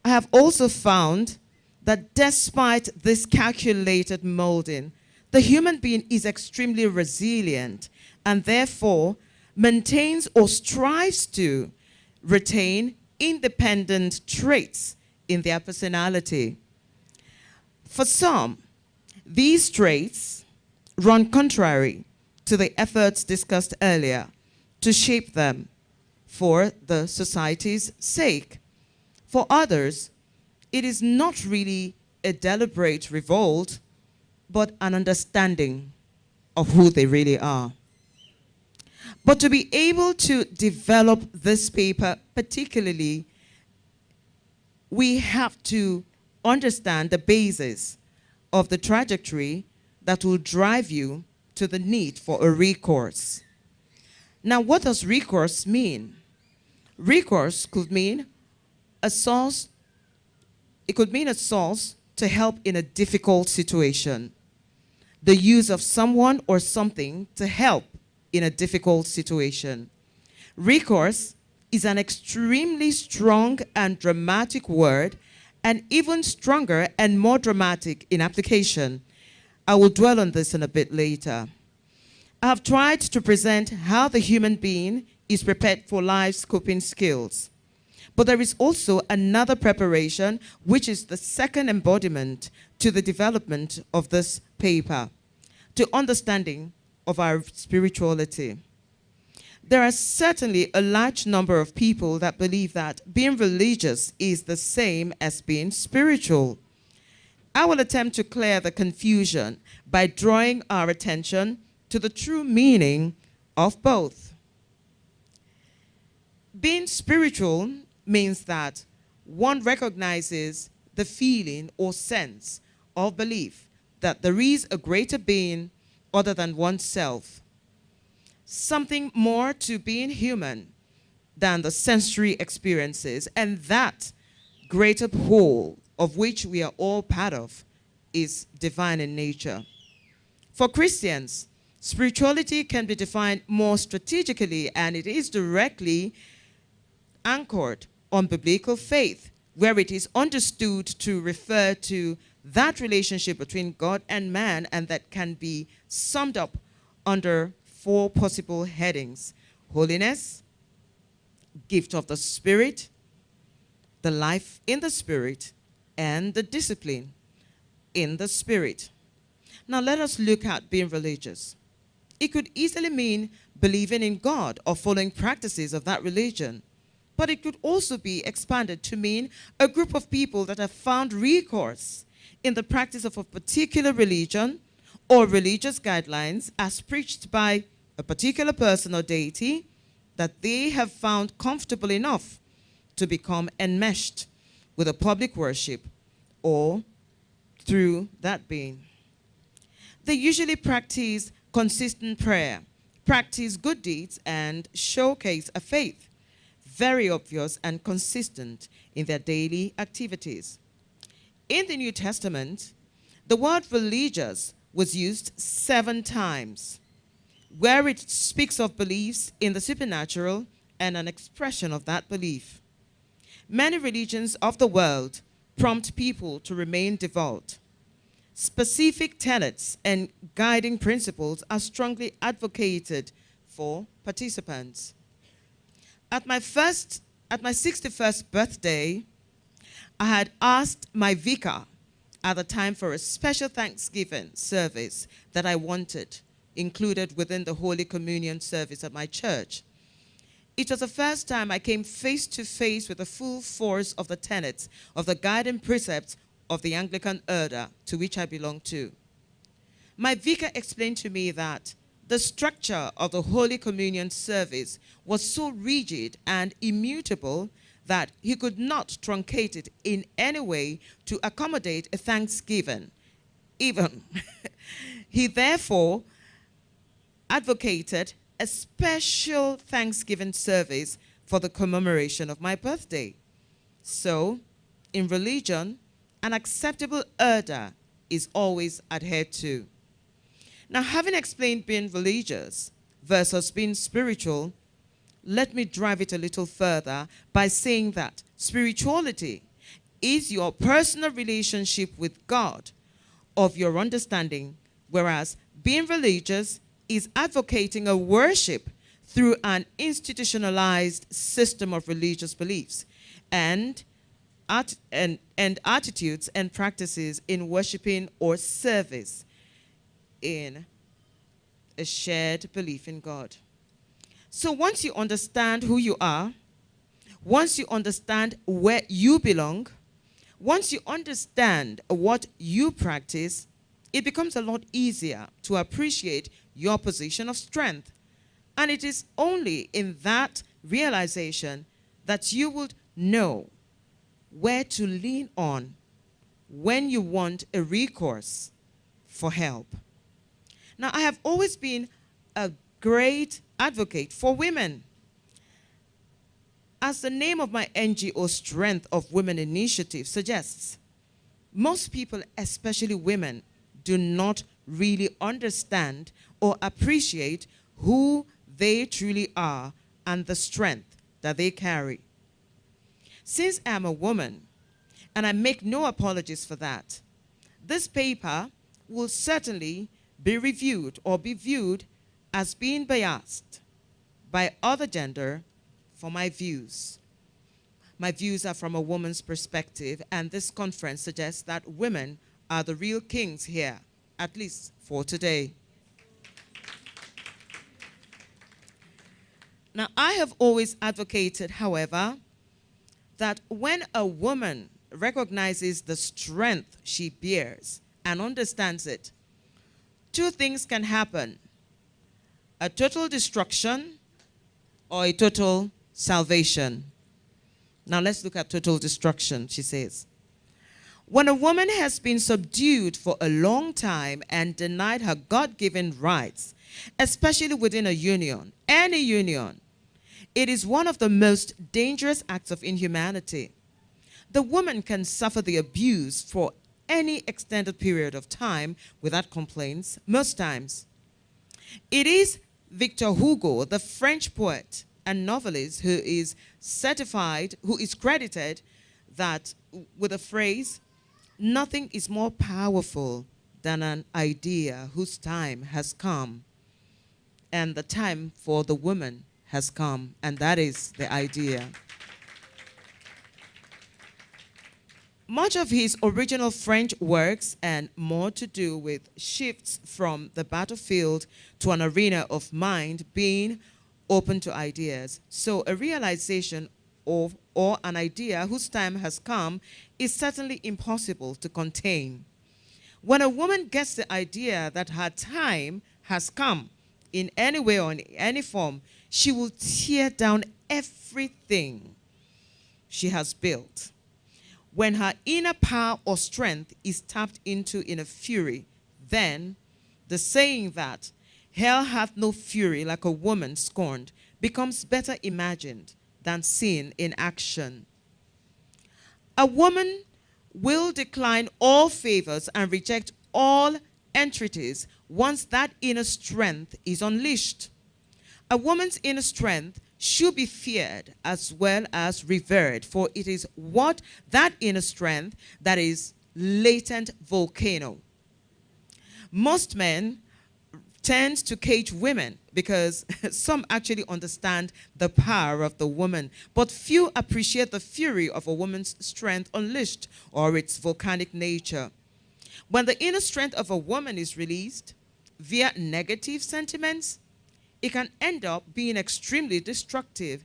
I have also found that despite this calculated molding, the human being is extremely resilient and therefore maintains or strives to retain independent traits in their personality. For some, these traits run contrary to the efforts discussed earlier to shape them for the society's sake. For others, it is not really a deliberate revolt, but an understanding of who they really are. But to be able to develop this paper particularly, we have to understand the basis of the trajectory that will drive you to the need for a recourse. Now, what does recourse mean? Recourse could mean a source. It could mean a source to help in a difficult situation. The use of someone or something to help in a difficult situation. Recourse is an extremely strong and dramatic word, and even stronger and more dramatic in application. I will dwell on this in a bit later. I have tried to present how the human being is prepared for life's coping skills. But there is also another preparation, which is the second embodiment to the development of this paper, to understanding of our spirituality. There are certainly a large number of people that believe that being religious is the same as being spiritual. I will attempt to clear the confusion by drawing our attention to the true meaning of both. Being spiritual means that one recognizes the feeling or sense of belief that there is a greater being other than oneself, something more to being human than the sensory experiences, and that greater whole of which we are all part of is divine in nature. For Christians, spirituality can be defined more strategically, and it is directly anchored on biblical faith, where it is understood to refer to that relationship between God and man, and that can be summed up under four possible headings: holiness, gift of the Spirit, the life in the Spirit, and the discipline in the spirit. Now let us look at being religious. It could easily mean believing in God or following practices of that religion. But it could also be expanded to mean a group of people that have found recourse in the practice of a particular religion or religious guidelines as preached by a particular person or deity that they have found comfortable enough to become enmeshed with a public worship or through that being. They usually practice consistent prayer, practice good deeds, and showcase a faith very obvious and consistent in their daily activities. In the New Testament, the word religious was used 7 times, where it speaks of beliefs in the supernatural and an expression of that belief. Many religions of the world prompt people to remain devout. Specific tenets and guiding principles are strongly advocated for participants. At my 61st birthday, I had asked my vicar at the time for a special Thanksgiving service that I wanted included within the Holy Communion service at my church. It was the first time I came face to face with the full force of the tenets of the guiding precepts of the Anglican order to which I belong to. My vicar explained to me that the structure of the Holy Communion service was so rigid and immutable that he could not truncate it in any way to accommodate a thanksgiving. Even he therefore advocated a special Thanksgiving service for the commemoration of my birthday. So, in religion, an acceptable order is always adhered to. Now, having explained being religious versus being spiritual, let me drive it a little further by saying that spirituality is your personal relationship with God of your understanding, whereas being religious is advocating a worship through an institutionalized system of religious beliefs and attitudes and practices in worshiping or service in a shared belief in God. So once you understand who you are, once you understand where you belong, once you understand what you practice, it becomes a lot easier to appreciate your position of strength. And it is only in that realization that you would know where to lean on when you want a recourse for help. Now, I have always been a great advocate for women. As the name of my NGO, Strength of Women Initiative, suggests, most people, especially women, do not really understand or appreciate who they truly are and the strength that they carry. Since I'm a woman, and I make no apologies for that, this paper will certainly be reviewed or be viewed as being biased by other gender for my views. My views are from a woman's perspective, and this conference suggests that women are the real kings here, at least for today. Now, I have always advocated, however, that when a woman recognizes the strength she bears and understands it, 2 things can happen: a total destruction or a total salvation. Now let's look at total destruction, she says. When a woman has been subdued for a long time and denied her God-given rights, especially within a union, any union, it is one of the most dangerous acts of inhumanity. The woman can suffer the abuse for any extended period of time without complaints, most times. It is Victor Hugo, the French poet and novelist, who is credited that with the phrase, "Nothing is more powerful than an idea whose time has come." And the time for the woman has come, and that is the idea. Much of his original French works and more to do with shifts from the battlefield to an arena of mind being open to ideas. So a realization of or an idea whose time has come is certainly impossible to contain. When a woman gets the idea that her time has come in any way or in any form, she will tear down everything she has built. When her inner power or strength is tapped into in a fury, then the saying that hell hath no fury like a woman scorned becomes better imagined than seen in action. A woman will decline all favors and reject all entreaties once that inner strength is unleashed. A woman's inner strength should be feared as well as revered, for it is what that inner strength that is latent volcano. Most men tend to cage women because some actually understand the power of the woman, but few appreciate the fury of a woman's strength unleashed or its volcanic nature. When the inner strength of a woman is released via negative sentiments, it can end up being extremely destructive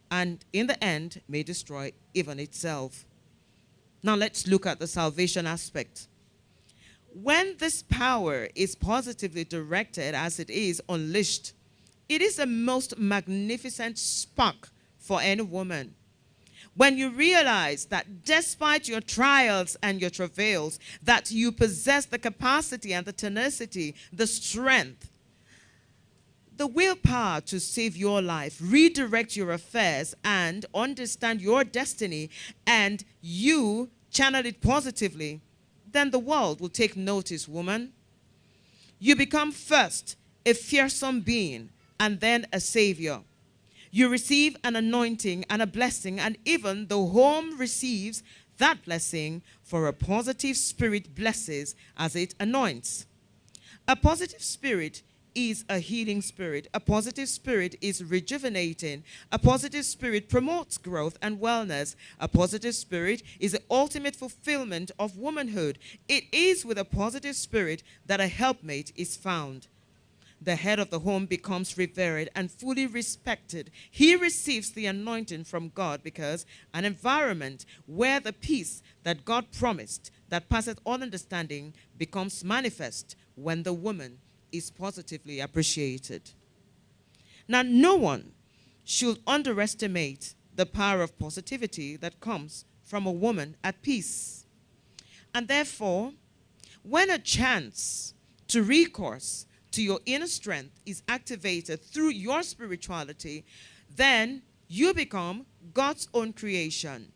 and in the end may destroy even itself. Now let's look at the salvation aspect. When this power is positively directed as it is unleashed, it is the most magnificent spark for any woman. When you realize that despite your trials and your travails, that you possess the capacity and the tenacity, the strength, the willpower to save your life, redirect your affairs, and understand your destiny, and you channel it positively, then the world will take notice, woman. You become first a fearsome being and then a savior. You receive an anointing and a blessing, and even the home receives that blessing, for a positive spirit blesses as it anoints. A positive spirit is a healing spirit. A positive spirit is rejuvenating. A positive spirit promotes growth and wellness. A positive spirit is the ultimate fulfillment of womanhood. It is with a positive spirit that a helpmate is found. The head of the home becomes revered and fully respected. He receives the anointing from God because an environment where the peace that God promised that passeth all understanding becomes manifest when the woman is positively appreciated. Now, no one should underestimate the power of positivity that comes from a woman at peace. And therefore, when a chance to recourse to your inner strength is activated through your spirituality, then you become God's own creation.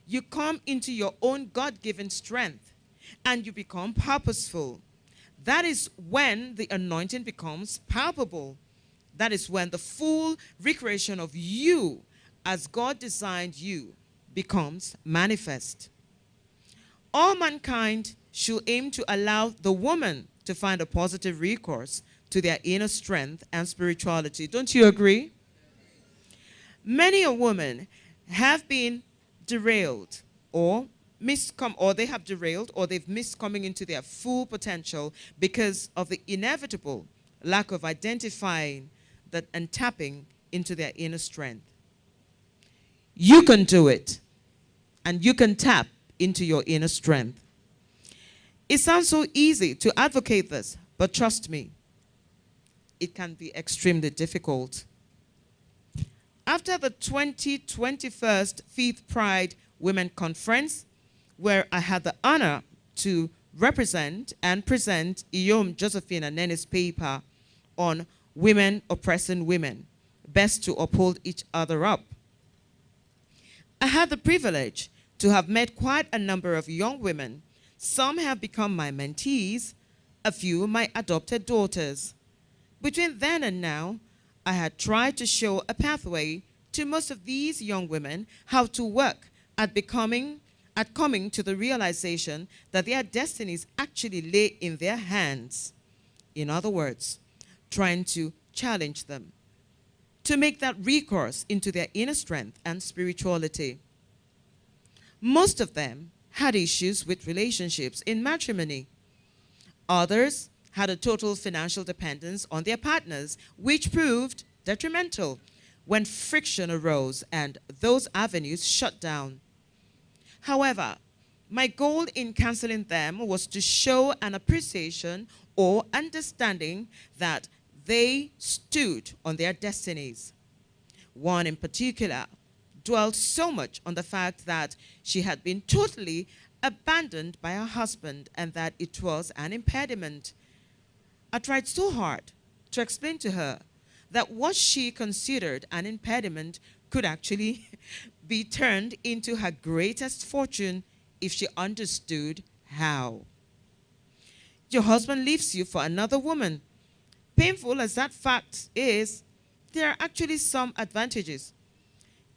You come into your own God-given strength and you become purposeful. That is when the anointing becomes palpable. That is when the full recreation of you as God designed you becomes manifest. All mankind should aim to allow the woman to find a positive recourse to their inner strength and spirituality. Don't you agree? Many a woman have been derailed or they have derailed or they've missed coming into their full potential because of the inevitable lack of identifying that and tapping into their inner strength. You can do it, and you can tap into your inner strength. It sounds so easy to advocate this, but trust me, it can be extremely difficult. After the 2021 5th Pride Women Conference, where I had the honor to represent and present Iyom Josephine Anene's paper on women oppressing women, best to uphold each other up. I had the privilege to have met quite a number of young women. Some have become my mentees, a few my adopted daughters. Between then and now, I had tried to show a pathway to most of these young women how to work at coming to the realization that their destinies actually lay in their hands. In other words, trying to challenge them to make that recourse into their inner strength and spirituality. Most of them had issues with relationships in matrimony. Others had a total financial dependence on their partners, which proved detrimental when friction arose and those avenues shut down. However, my goal in counseling them was to show an appreciation or understanding that they stood on their destinies. One in particular dwelt so much on the fact that she had been totally abandoned by her husband and that it was an impediment. I tried so hard to explain to her that what she considered an impediment could actually be turned into her greatest fortune if she understood how. Your husband leaves you for another woman. Painful as that fact is, there are actually some advantages.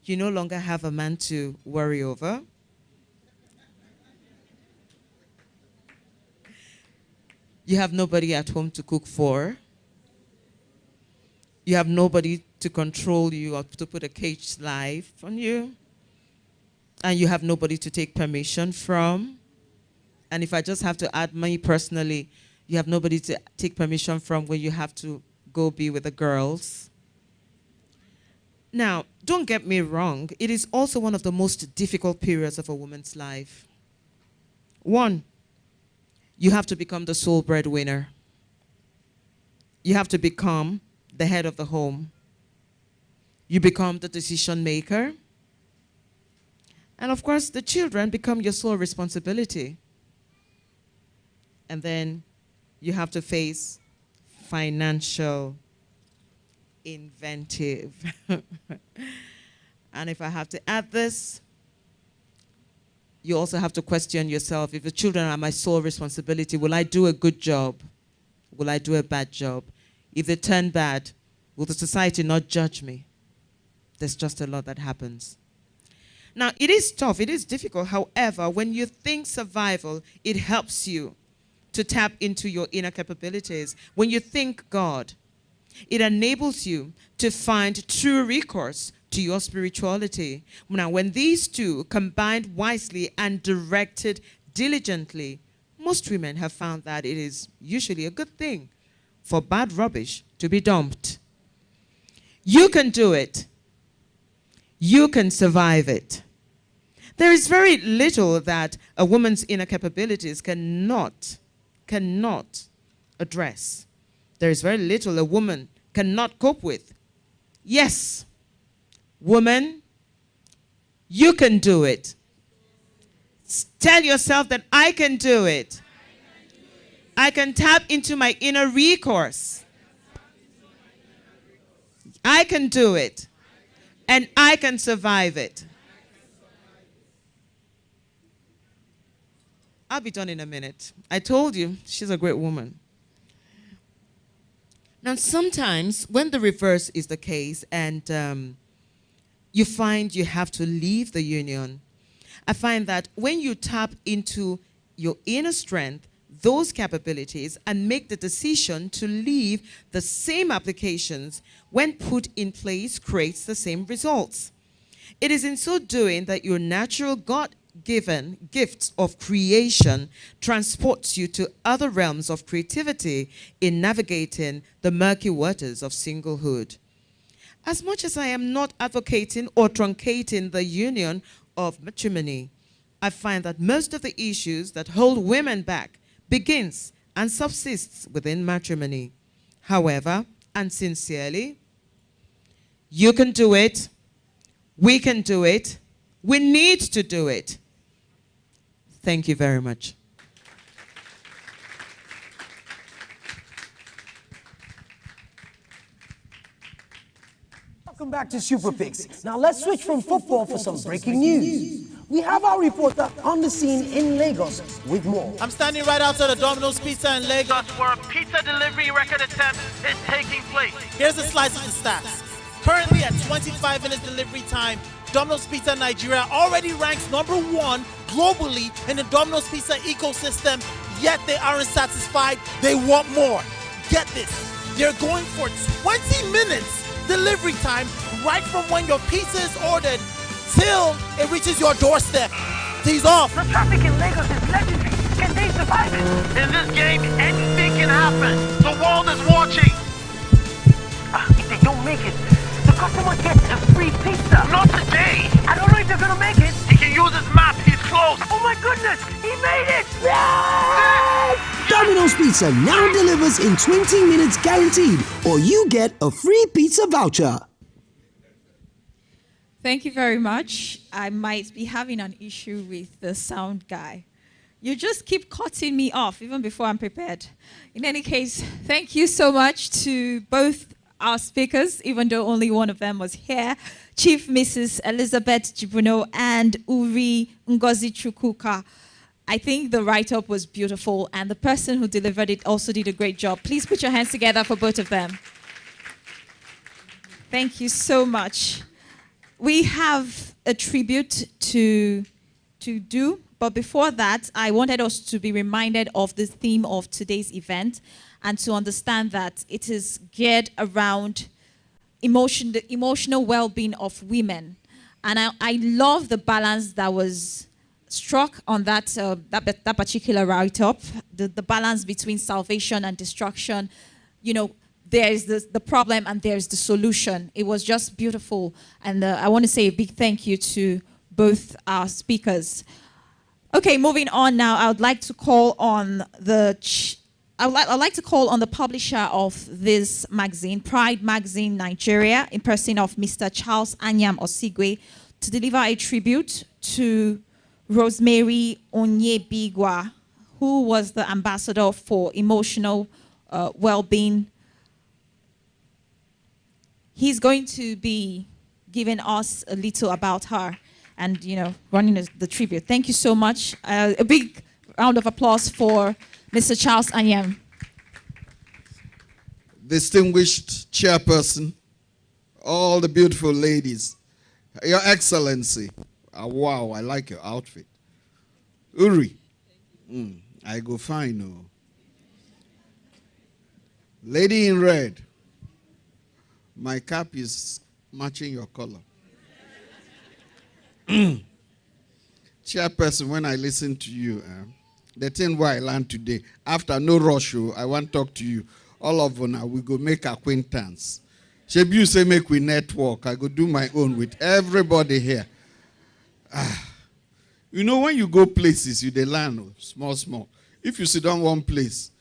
You no longer have a man to worry over. You have nobody at home to cook for. You have nobody to control you or to put a caged life on you. And you have nobody to take permission from. And if I just have to add me personally, you have nobody to take permission from when you have to go be with the girls. Now, don't get me wrong. It is also one of the most difficult periods of a woman's life. One, you have to become the sole breadwinner. You have to become the head of the home. You become the decision maker. And of course, the children become your sole responsibility. And then you have to face financial, inventive. And if I have to add this, you also have to question yourself, if the children are my sole responsibility, will I do a good job? Will I do a bad job? If they turn bad, will the society not judge me? There's just a lot that happens. Now, it is tough, it is difficult. However, when you think survival, it helps you to tap into your inner capabilities. When you think God, it enables you to find true recourse to your spirituality. Now, when these two combined wisely and directed diligently, most women have found that it is usually a good thing for bad rubbish to be dumped. You can do it. You can survive it. There is very little that a woman's inner capabilities cannot address. There is very little a woman cannot cope with. Yes, woman, you can do it. Tell yourself that I can do it. I can tap into my inner recourse. I can do it. And I can survive it. I'll be done in a minute. I told you, she's a great woman. Now, sometimes when the reverse is the case and you find you have to leave the union, I find that when you tap into your inner strength, those capabilities, and make the decision to leave, the same applications, when put in place, creates the same results. It is in so doing that your natural God-given gifts of creation transports you to other realms of creativity in navigating the murky waters of singlehood. As much as I am not advocating or truncating the union of matrimony, I find that most of the issues that hold women back begins and subsists within matrimony. However, and sincerely, you can do it. We can do it. We need to do it. Thank you very much. Welcome back to Super Picks. Now let's switch from football for some breaking news. We have our reporter on the scene in Lagos with more. I'm standing right outside of Domino's Pizza in Lagos where a pizza delivery record attempt is taking place. Here's a slice of the stats. Currently at 25 minutes delivery time, Domino's Pizza Nigeria already ranks #1 globally in the Domino's Pizza ecosystem, yet they aren't satisfied. They want more. Get this. They're going for 20 minutes delivery time right from when your pizza is ordered till it reaches your doorstep. Tees off. The traffic in Lagos is legendary. Can they survive it? In this game, anything can happen. The world is watching. If they don't make it, the customer gets a free pizza. Not today. I don't know if they're gonna make it. He can use his map. He's close. Oh my goodness, he made it! Yes! Domino's Pizza now delivers in 20 minutes guaranteed, or you get a free pizza voucher. Thank you very much. I might be having an issue with the sound guy. You just keep cutting me off even before I'm prepared. In any case, thank you so much to both our speakers, even though only one of them was here, Chief Mrs. Elizabeth Jibuno and Uri Ngozi Chukuka. I think the write-up was beautiful, and the person who delivered it also did a great job. Please put your hands together for both of them. Thank you so much. We have a tribute to do, but before that, I wanted us to be reminded of the theme of today's event and to understand that it is geared around the emotional well-being of women. And I love the balance that was struck on that particular write-up, the balance between salvation and destruction. You know, there's the problem and there's the solution. It was just beautiful. And I want to say a big thank you to both our speakers. Okay, moving on now, I would like to call on I'd like to call on the publisher of this magazine, Pride Magazine Nigeria, in person of Mr. Charles Anyam Osigwe, to deliver a tribute to Rosemary Onyebigwa, who was the ambassador for emotional well-being. He's going to be giving us a little about her and, you know, running the tribute. Thank you so much. A big round of applause for Mr. Charles Anyam. Distinguished chairperson, all the beautiful ladies, Your Excellency. Wow, I like your outfit. Uri, I go fine. Oh. Lady in red, my cap is matching your color. Chairperson, when I listen to you, the thing where I learned today, after no rush, I want to talk to you. All of us now, we go make acquaintance. Shebi you say make we network. I go do my own with everybody here. You know, when you go places, you dey learn small. If you sit down one place,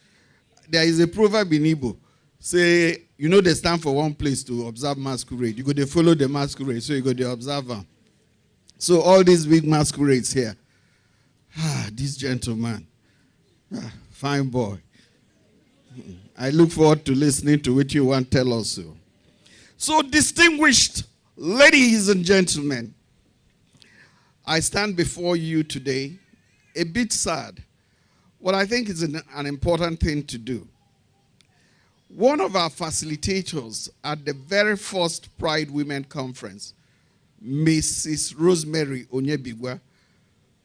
there is a proverb in Igbo. Say, you know they stand for one place to observe masquerade. You go they follow the masquerade, so you go they observe them. So all these big masquerades here. This gentleman. Fine boy. I look forward to listening to what you want to tell us. So distinguished ladies and gentlemen, I stand before you today a bit sad. What I think is an important thing to do. One of our facilitators at the very first Pride Women Conference, Mrs. Rosemary Onyebigwa,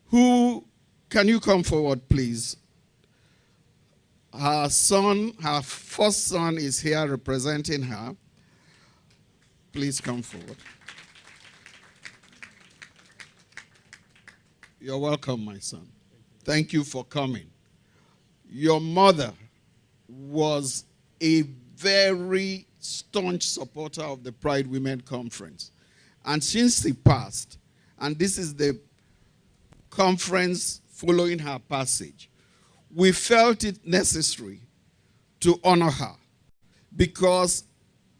who, can you come forward, please? Her first son is here representing her. Please come forward. You're welcome, my son. Thank you for coming. Your mother was a very staunch supporter of the Pride Women Conference. And since she passed, and this is the conference following her passage, we felt it necessary to honor her because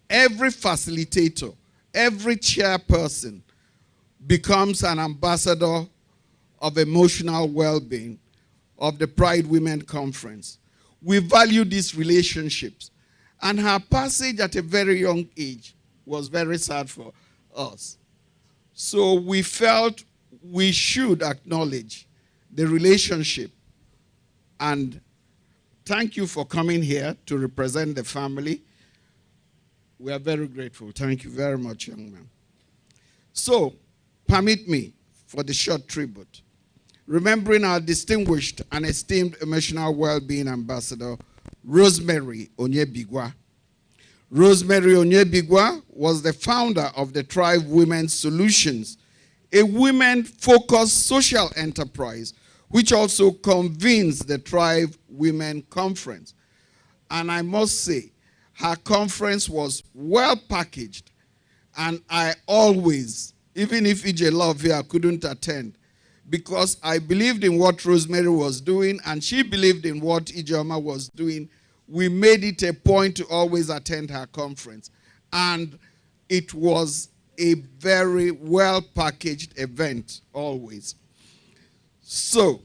every facilitator, every chairperson becomes an ambassador of emotional well-being of the Pride Women Conference. We value these relationships. And her passage at a very young age was very sad for us. So we felt we should acknowledge the relationship. And thank you for coming here to represent the family. We are very grateful. Thank you very much, young man. So, permit me for the short tribute. Remembering our distinguished and esteemed emotional well-being ambassador, Rosemary Onyebigwa. Rosemary Onyebigwa was the founder of the Tribe Women's Solutions, a women-focused social enterprise, which also convenes the Thrive Women Conference. And I must say, her conference was well packaged, and I always, even if EJ Love here couldn't attend, because I believed in what Rosemary was doing, and she believed in what Ijeoma was doing, we made it a point to always attend her conference. And it was a very well-packaged event, always. So,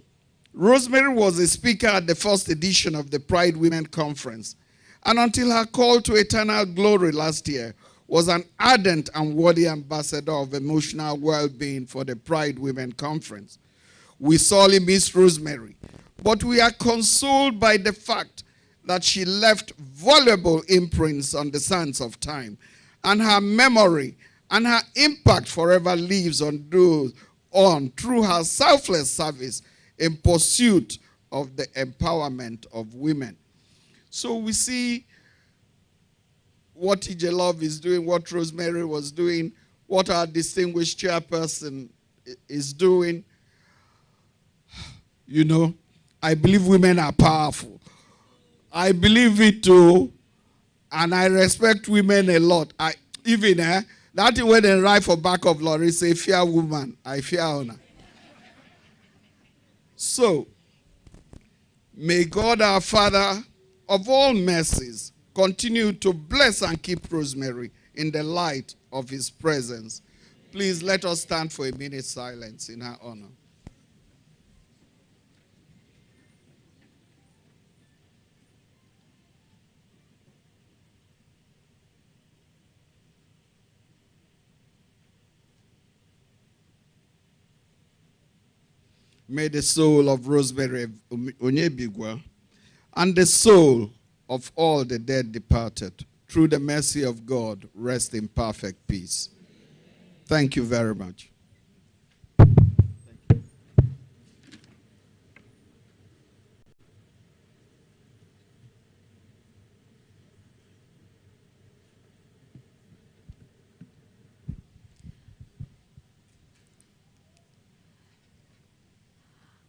Rosemary was a speaker at the first edition of the Pride Women Conference, and until her call to eternal glory last year, was an ardent and worthy ambassador of emotional well-being for the Pride Women Conference. We sorely miss Rosemary, but we are consoled by the fact that she left valuable imprints on the sands of time, and her memory and her impact forever lives on through her selfless service in pursuit of the empowerment of women. So we see what TJ Love is doing, what Rosemary was doing, what our distinguished chairperson is doing. You know, I believe women are powerful. I believe it too, and I respect women a lot. That thing when they write for back of lorry say, fear woman, I fear honor. So, may God our Father of all mercies continue to bless and keep Rosemary in the light of his presence. Please let us stand for a minute's silence in her honor. May the soul of Rosemary Onyebigwa and the soul of all the dead departed, through the mercy of God, rest in perfect peace. Thank you very much.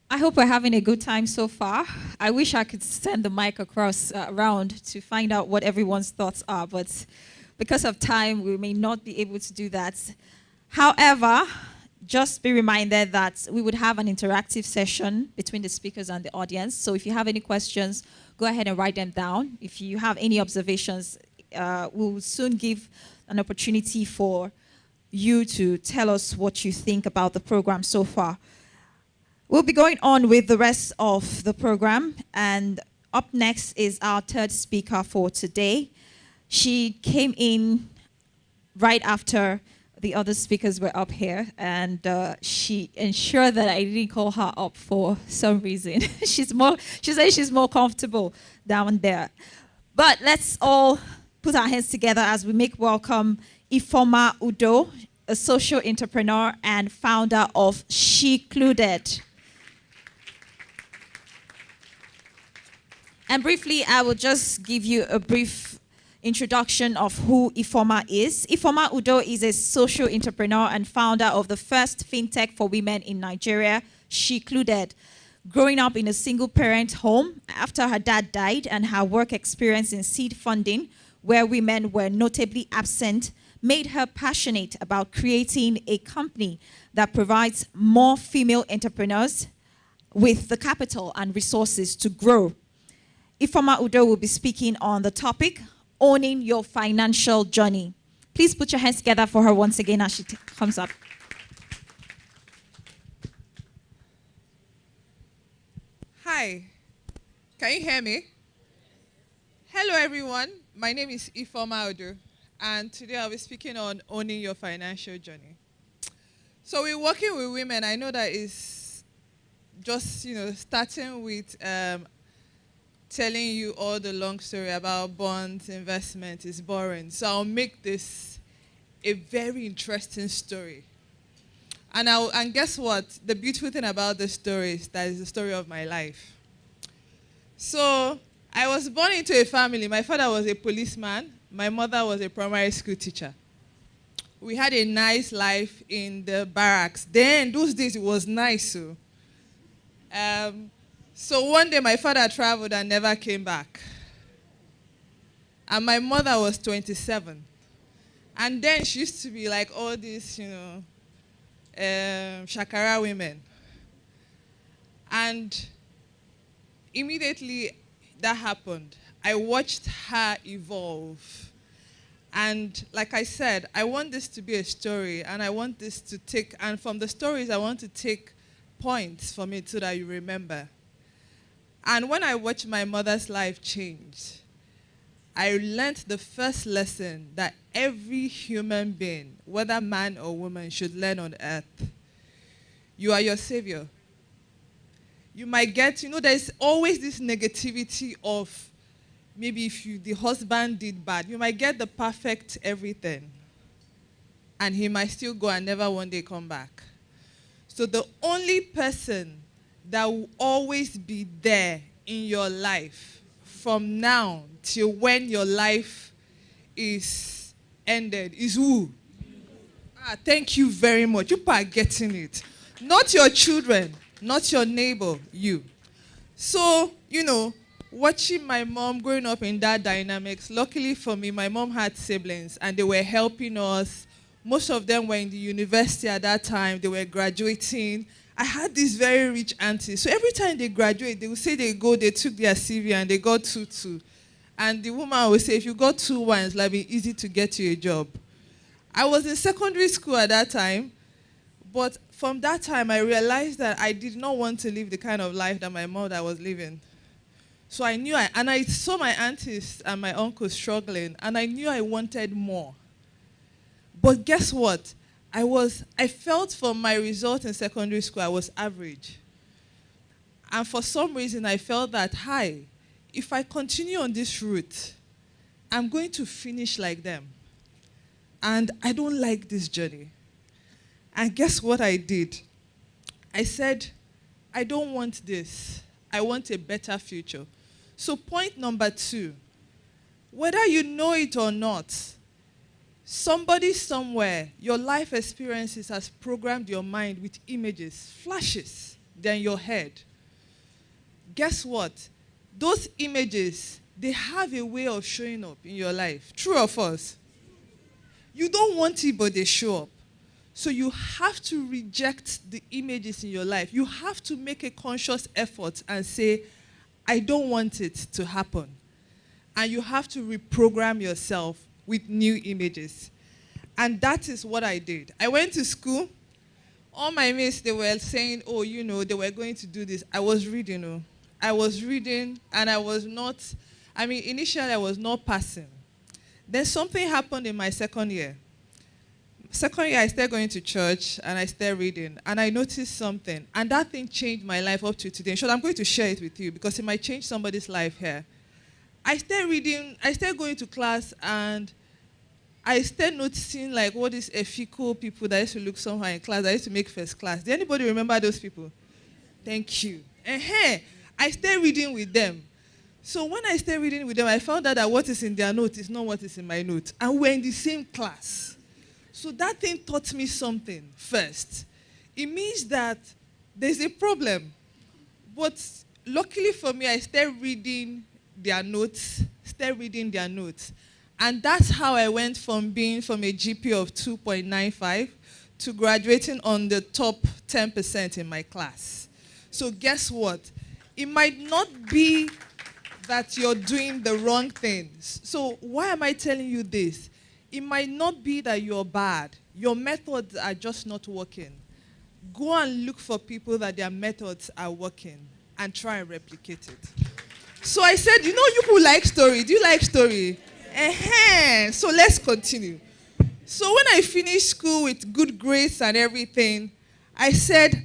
I hope we're having a good time so far. I wish I could send the mic across around to find out what everyone's thoughts are, but because of time, we may not be able to do that. However, just be reminded that we would have an interactive session between the speakers and the audience. So if you have any questions, go ahead and write them down. If you have any observations, we'll soon give an opportunity for you to tell us what you think about the program so far. We'll be going on with the rest of the program, and up next is our third speaker for today. She came in right after the other speakers were up here, and she ensured that I didn't call her up for some reason. She said she's more comfortable down there. But let's all put our hands together as we make welcome Ifeoma Udo, a social entrepreneur and founder of Shecluded. And briefly, I will just give you a brief introduction of who Ifeoma is. Ifeoma Udo is a social entrepreneur and founder of the first fintech for women in Nigeria, Shecluded. Growing up in a single-parent home after her dad died, and her work experience in seed funding, where women were notably absent, made her passionate about creating a company that provides more female entrepreneurs with the capital and resources to grow. Ifeoma Udo will be speaking on the topic, owning your financial journey. Please put your hands together for her once again as she comes up. Hi, can you hear me? Hello everyone, my name is Ifeoma Udo, and today I'll be speaking on owning your financial journey. So we're working with women. I know that is just, starting with telling you all the long story about bonds, investment is boring. So I'll make this a very interesting story. And guess what? The beautiful thing about this story is that it's the story of my life. So I was born into a family. My father was a policeman. My mother was a primary school teacher. We had a nice life in the barracks. Then, those days, it was nice. So one day, my father traveled and never came back. And my mother was 27. And then she used to be like all these, shakara women. And immediately that happened, I watched her evolve. And like I said, I want this to be a story, and I want this to take, and from the stories, I want to take points from it so that you remember. And when I watched my mother's life change, I learned the first lesson that every human being, whether man or woman, should learn on earth. You are your savior. You might get, there's always this negativity of maybe if the husband did bad, you might get the perfect everything. And he might still go and never one day come back. So the only person that will always be there in your life from now till when your life is ended is who? Thank you very much. You are getting it. Not your children, not your neighbor, you. So, watching my mom growing up in that dynamics, luckily for me, my mom had siblings and they were helping us. Most of them were in the university at that time. They were graduating. I had these very rich aunties. So every time they graduate, they would say they took their CV and they got 2-2. And the woman would say, if you got 2-1, it's like easy to get you a job. I was in secondary school at that time. But from that time, I realized that I did not want to live the kind of life that my mother was living. So I knew and I saw my aunties and my uncles struggling, and I knew I wanted more. But guess what? I felt from my results in secondary school, I was average. And for some reason, I felt that, if I continue on this route, I'm going to finish like them. And I don't like this journey. And guess what I did? I said, I don't want this. I want a better future. So point number 2, whether you know it or not, somebody somewhere, your life experiences has programmed your mind with images, flashes, than your head. Guess what? Those images, they have a way of showing up in your life. True or false? You don't want it, but they show up. So you have to reject the images in your life. You have to make a conscious effort and say, I don't want it to happen. And you have to reprogram yourself with new images. And that is what I did. I went to school. All my mates, they were saying, they were going to do this. I was reading, and I was not, initially I was not passing. Then something happened in my second year. Second year, I started going to church, and I started reading, and I noticed something. And that thing changed my life up to today. So I'm going to share it with you, because it might change somebody's life here. I started reading, I started going to class, and I started noticing what these ethical people that used to look somehow in class, that used to make first class. Does anybody remember those people? Thank you. I started reading with them. So when I started reading with them, I found out that what is in their note is not what is in my note. And we're in the same class. So that thing taught me something first. It means that there's a problem. But luckily for me, I started reading their notes, And that's how I went from being from a GPA of 2.95 to graduating on the top 10% in my class. So guess what? It might not be that you're doing the wrong things. So why am I telling you this? It might not be that you're bad. Your methods are just not working. Go and look for people that their methods are working and try and replicate it. So I said, you who like story. Do you like story? So let's continue. So when I finished school with good grades and everything, I said,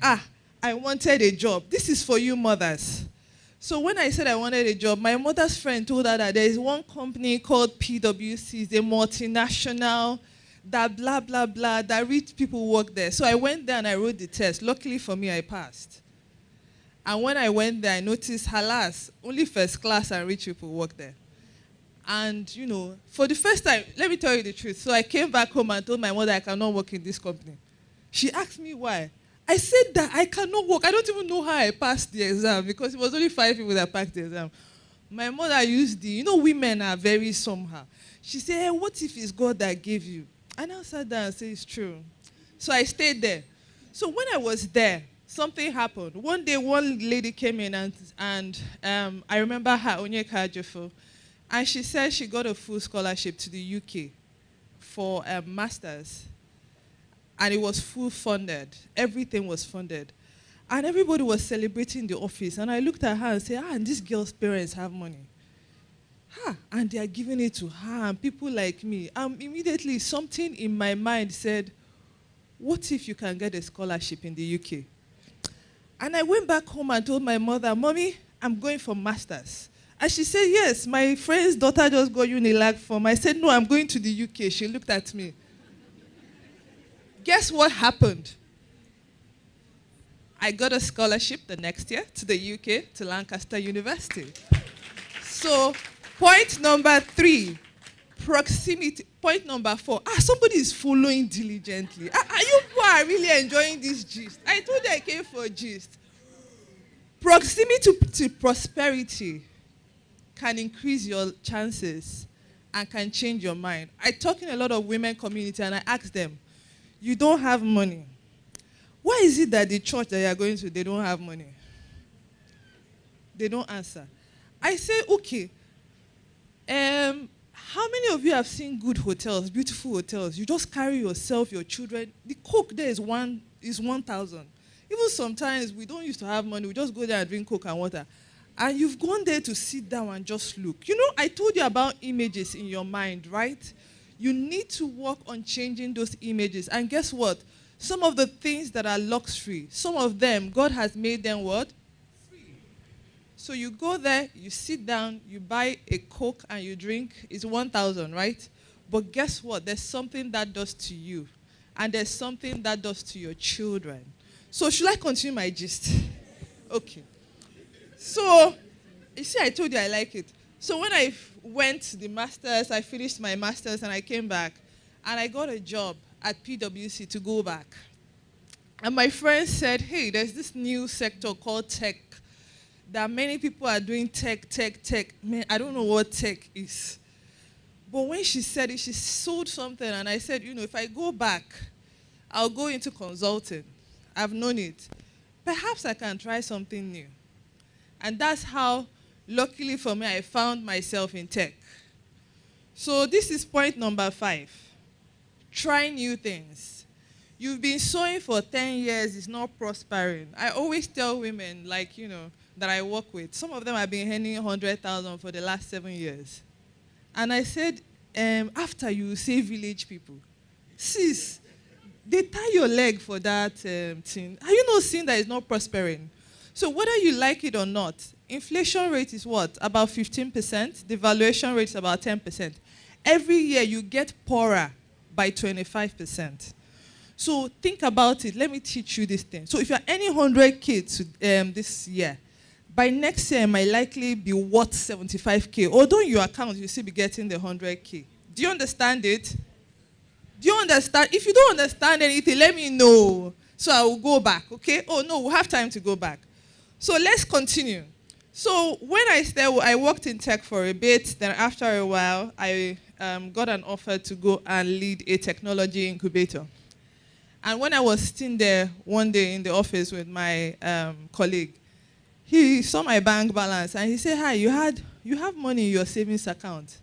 I wanted a job. This is for you mothers. So when I said I wanted a job, my mother's friend told her that there is one company called PwC, it's a multinational, that blah, blah, blah, that rich people work there. So I went there and I wrote the test. Luckily for me, I passed. And when I went there, I noticed, alas, only first class and rich people work there. And, for the first time, let me tell you the truth. So I came back home and told my mother I cannot work in this company. She asked me why. I said that I cannot work. I don't even know how I passed the exam because it was only 5 people that passed the exam. My mother used women are very somehow. She said, hey, what if it's God that gave you? And I sat down and said, it's true. So I stayed there. So when I was there, something happened. One day, one lady came in and I remember her, Onyeka Ajefo, and she said she got a full scholarship to the UK for a master's. And it was full funded. Everything was funded. And everybody was celebrating the office. And I looked at her and said, and this girl's parents have money. And they are giving it to her and people like me. Immediately, something in my mind said, what if you can get a scholarship in the UK? And I went back home and told my mother, Mommy, I'm going for master's. And she said, yes, my friend's daughter just got Unilag form. I said, no, I'm going to the UK. She looked at me. Guess what happened? I got a scholarship the next year to the UK, to Lancaster University. So, point number 3, proximity. Point number 4, somebody is following diligently. Are you really enjoying this gist? I told you I came for a gist. Proximity to prosperity can increase your chances and can change your mind. I talk in a lot of women community and I ask them, you don't have money. Why is it that the church that you are going to, they don't have money? They don't answer. I say, okay, how many of you have seen good hotels, beautiful hotels? You just carry yourself, your children. The coke there is 1,000. Even sometimes we don't used to have money. We just go there and drink coke and water. And you've gone there to sit down and just look. I told you about images in your mind, right? You need to work on changing those images. And guess what? Some of the things that are luxury, some of them, God has made them what? Free. So you go there, you sit down, you buy a Coke and you drink. It's 1,000, right? But guess what? There's something that does to you. And there's something that does to your children. So should I continue my gist? Okay. So, you see, I told you I like it. So when I went to the master's, I finished my master's and I came back. And I got a job at PwC to go back. And my friend said, hey, there's this new sector called tech that many people are doing tech. Man, I don't know what tech is. But when she said it, she sold something. And I said, if I go back, I'll go into consulting. I've known it. Perhaps I can try something new. And that's how, luckily for me, I found myself in tech. So this is point number 5. Try new things. You've been sewing for 10 years, it's not prospering. I always tell women, that I work with, some of them have been earning 100,000 for the last 7 years. And I said, after you say village people, sis, they tie your leg for that thing. Are you not seeing that it's not prospering? So whether you like it or not, inflation rate is what? About 15%. The valuation rate is about 10%. Every year you get poorer by 25%. So think about it. Let me teach you this thing. So if you're earning 100K this year, by next year it might likely be worth 75K. Although in your account you'll still be getting the 100K. Do you understand it? Do you understand? If you don't understand anything, let me know. So I will go back, okay? Oh, no, we'll have time to go back. So let's continue. So when I worked in tech for a bit, then after a while, I got an offer to go and lead a technology incubator. And when I was sitting there one day in the office with my colleague, he saw my bank balance and he said, hi, you have money in your savings account.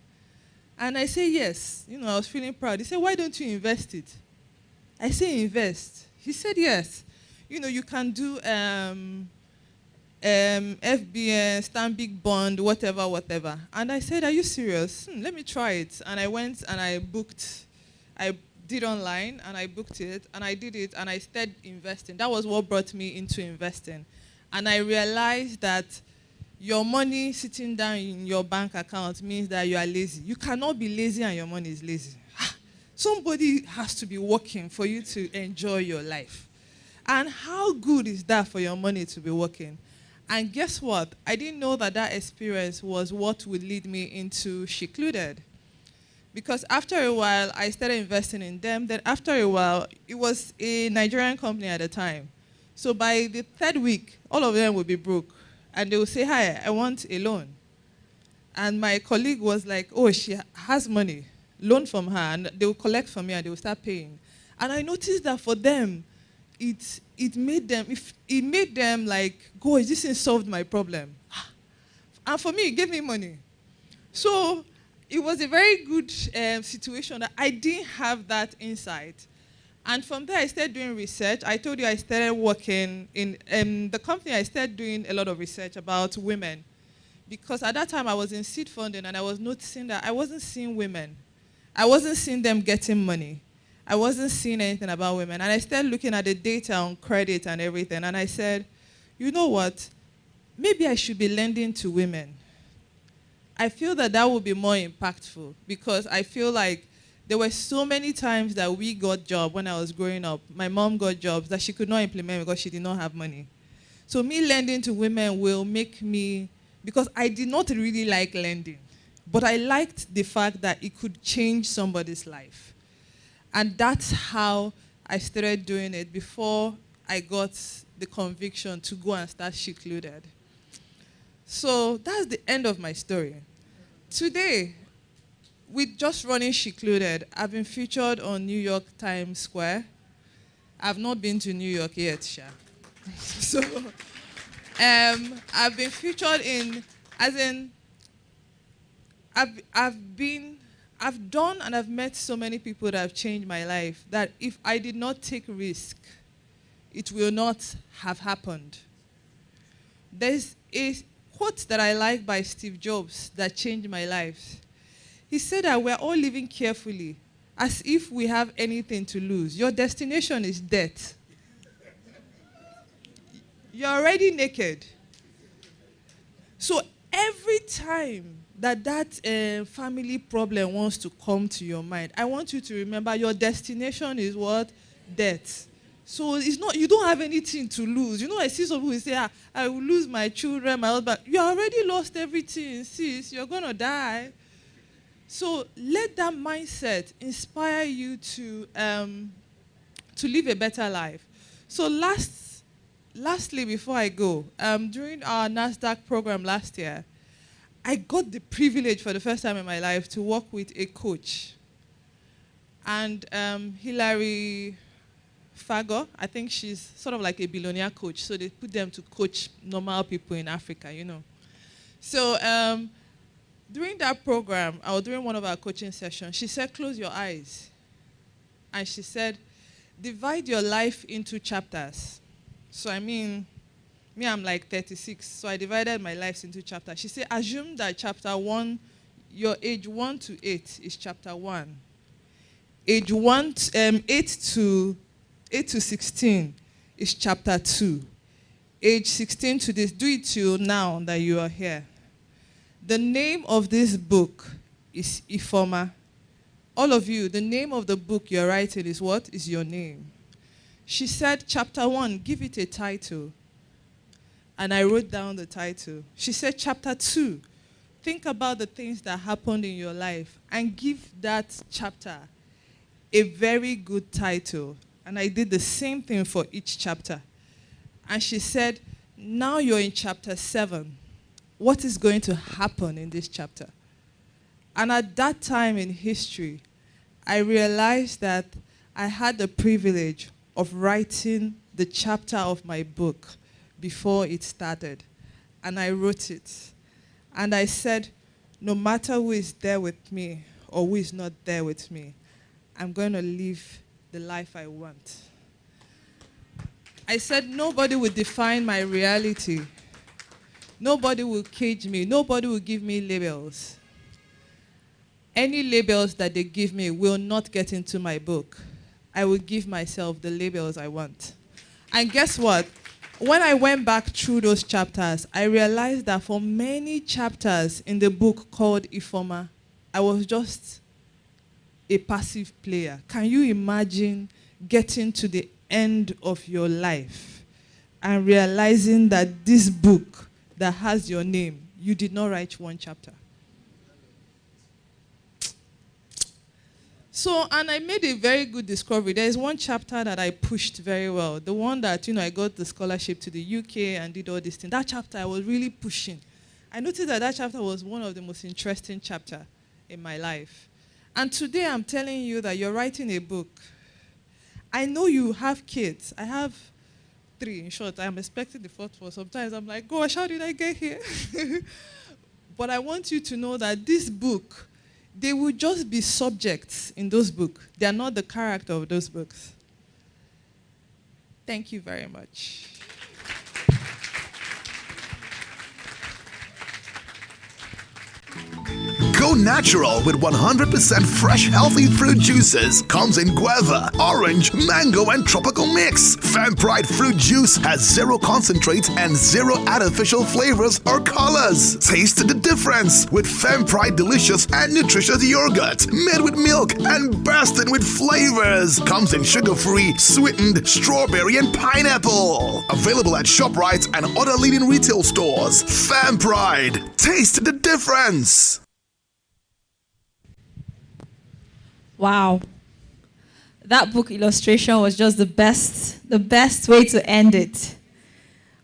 And I said, yes. I was feeling proud. He said, why don't you invest it? I said, invest. He said, yes. You can do FBN, Stanbic Bond, whatever. And I said, are you serious? Let me try it. And I went and I did online and I booked it and I did it and I started investing. That was what brought me into investing. And I realized that your money sitting down in your bank account means that you are lazy. You cannot be lazy and your money is lazy. Somebody has to be working for you to enjoy your life. And how good is that for your money to be working? And guess what? I didn't know that that experience was what would lead me into Secluded. Because after a while, I started investing in them. Then after a while, it was a Nigerian company at the time. So by the third week, all of them would be broke. And they would say, hi, I want a loan. And my colleague was like, oh, she has money, loan from her. And they will collect from me and they will start paying. And I noticed that for them, it made them like, go, this thing solved my problem. And for me, it gave me money. So it was a very good situation that I didn't have that insight. And from there, I started doing research. I told you I started working in the company. I started doing a lot of research about women. Because at that time, I was in seed funding, and I was noticing that I wasn't seeing women. I wasn't seeing them getting money. I wasn't seeing anything about women. And I started looking at the data on credit and everything. And I said, you know what? Maybe I should be lending to women. I feel that that would be more impactful because I feel like there were so many times that we got jobs when I was growing up. My mom got jobs that she could not implement because she did not have money. So me lending to women will make me, because I did not really like lending, but I liked the fact that it could change somebody's life. And that's how I started doing it before I got the conviction to go and start Secluded. So that's the end of my story. Today, with just running Secluded, I've been featured on New York Times Square. I've not been to New York yet, Sha. So I've been featured in, as in, I've done and I've met so many people that have changed my life that if I did not take risk, it will not have happened. There's a quote that I like by Steve Jobs that changed my life. He said that we're all living carefully as if we have anything to lose. Your destination is death. You're already naked. So every time that family problem wants to come to your mind, I want you to remember your destination is what? Death. So it's not, you don't have anything to lose. You know, I see some people who say, I will lose my children, my husband. You already lost everything, sis. You're going to die. So let that mindset inspire you to live a better life. So lastly, before I go, during our NASDAQ program last year, I got the privilege for the first time in my life to work with a coach. And Hilary Fago, I think she's sort of like a billionaire coach. So they put them to coach normal people in Africa, you know. So during that program, or during one of our coaching sessions, she said, close your eyes. And she said, divide your life into chapters. So I mean, me, I'm like 36. So I divided my life into chapters. She said, assume that chapter 1, your age 1 to 8 is chapter 1. Age 8 to 16 is chapter 2. Age 16 to this, do it till now that you are here. The name of this book is Ifoma. All of you, the name of the book you're writing is what? Is your name. She said, chapter 1, give it a title. And I wrote down the title. She said, chapter 2, think about the things that happened in your life and give that chapter a very good title. And I did the same thing for each chapter. And she said, now you're in chapter 7. What is going to happen in this chapter? And at that time in history, I realized that I had the privilege of writing the chapter of my book before it started. And I wrote it. And I said, no matter who is there with me or who is not there with me, I'm going to live the life I want. I said, nobody will define my reality. Nobody will cage me. Nobody will give me labels. Any labels that they give me will not get into my book. I will give myself the labels I want. And guess what? When I went back through those chapters, I realized that for many chapters in the book called Ifoma, I was just a passive player. Can you imagine getting to the end of your life and realizing that this book that has your name, you did not write one chapter. So, and I made a very good discovery. There is one chapter that I pushed very well. The one that, I got the scholarship to the UK and did all these things. That chapter I was really pushing. I noticed that chapter was one of the most interesting chapters in my life. And today I'm telling you that you're writing a book. I know you have kids. I have 3, in short. I'm expecting the 4th one. Sometimes I'm like, gosh, how did I get here? But I want you to know that this book, they will just be subjects in those books. They are not the character of those books. Thank you very much. Go natural with 100% fresh, healthy fruit juices. Comes in guava, orange, mango, and tropical mix. FemPride fruit juice has 0 concentrates and 0 artificial flavors or colors. Taste the difference with FemPride delicious and nutritious yogurt made with milk and bursting with flavors. Comes in sugar-free, sweetened, strawberry, and pineapple. Available at ShopRite and other leading retail stores. FemPride. Taste the difference. Wow. That book illustration was just the best way to end it.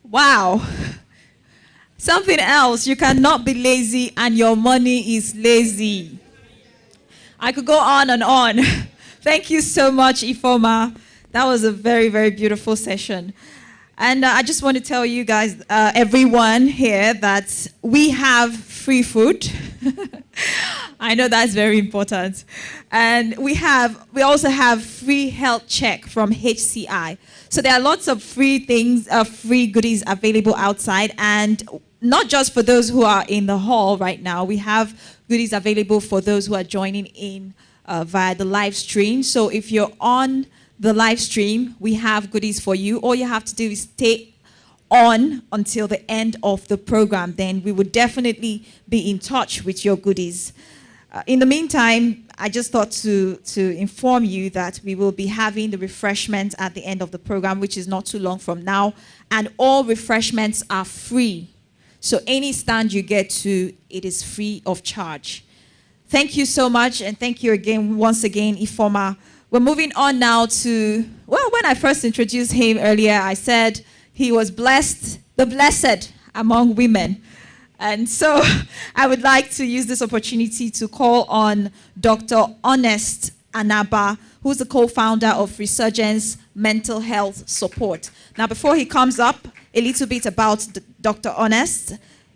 Wow. Something else, you cannot be lazy and your money is lazy. I could go on and on. Thank you so much, Ifoma. That was a very, very beautiful session. And I just want to tell you guys, everyone here, that we have free food. I know that's very important. And we also have free health check from HCI. So there are lots of free things, free goodies available outside. And not just for those who are in the hall right now. We have goodies available for those who are joining in via the live stream. So if you're on the live stream, we have goodies for you. All you have to do is stay on until the end of the program. Then we would definitely be in touch with your goodies. In the meantime, I just thought to inform you that we will be having the refreshments at the end of the program, which is not too long from now. And all refreshments are free. So any stand you get to, it is free of charge. Thank you so much. And thank you again, once again, Ifoma. We're moving on now to, well, when I first introduced him earlier, I said he was blessed, the blessed among women. And so I would like to use this opportunity to call on Dr. Honest Anaba, who's the co-founder of Resurgence Mental Health Support. Now, before he comes up, a little bit about Dr. Honest.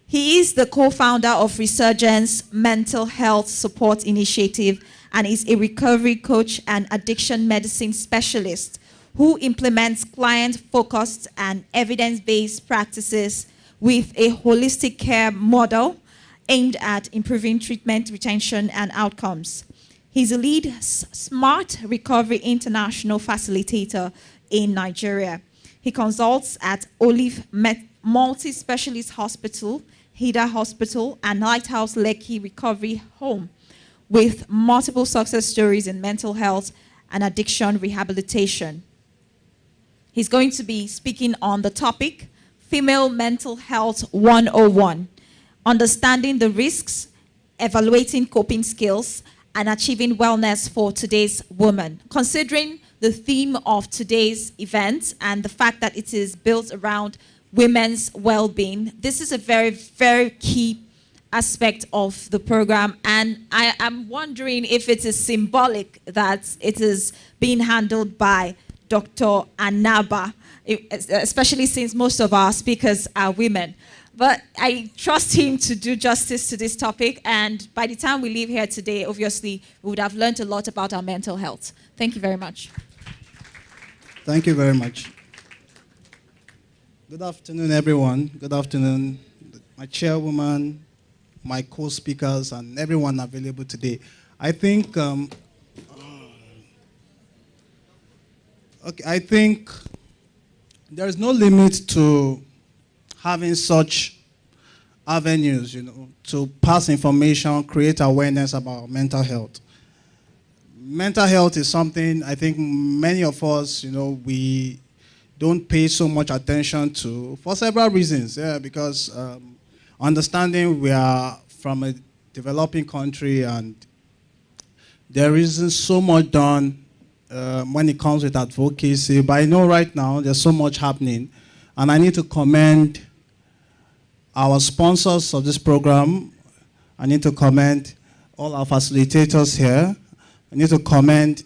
He is the co-founder of Resurgence Mental Health Support Initiative and is a recovery coach and addiction medicine specialist who implements client-focused and evidence-based practices with a holistic care model aimed at improving treatment, retention, and outcomes. He's a lead Smart Recovery International facilitator in Nigeria. He consults at Olive Multi-Specialist Hospital, Hida Hospital, and Lighthouse Lekki Recovery Home, with multiple success stories in mental health and addiction rehabilitation. He's going to be speaking on the topic, Female Mental Health 101, understanding the risks, evaluating coping skills, and achieving wellness for today's woman. Considering the theme of today's event and the fact that it is built around women's well-being, this is a very, very key aspect of the program, and I am wondering if it is symbolic that it is being handled by Dr. Anaba, especially since most of our speakers are women. But I trust him to do justice to this topic, and by the time we leave here today, obviously, we would have learned a lot about our mental health. Thank you very much. Thank you very much. Good afternoon, everyone. Good afternoon, my chairwoman, my co-speakers, and everyone available today. I think, I think there is no limit to having such avenues, to pass information, create awareness about mental health. Mental health is something I think many of us, we don't pay so much attention to for several reasons. Yeah, because understanding we are from a developing country and there isn't so much done when it comes with advocacy. But I know right now there's so much happening, and I need to commend our sponsors of this program. I need to commend all our facilitators here. I need to commend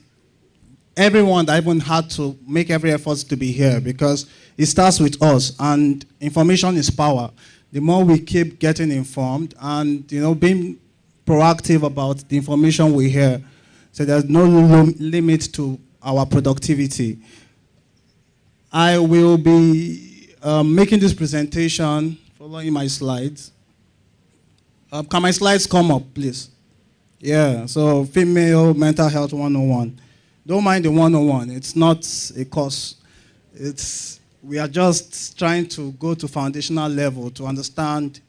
everyone that even had to make every effort to be here, because it starts with us, and information is power. The more we keep getting informed and being proactive about the information we hear, so there's no limit to our productivity. I will be making this presentation following my slides. Can my slides come up, please? Yeah, so Female Mental Health 101. Don't mind the 101. It's not a course. We are just trying to go to foundational level to understand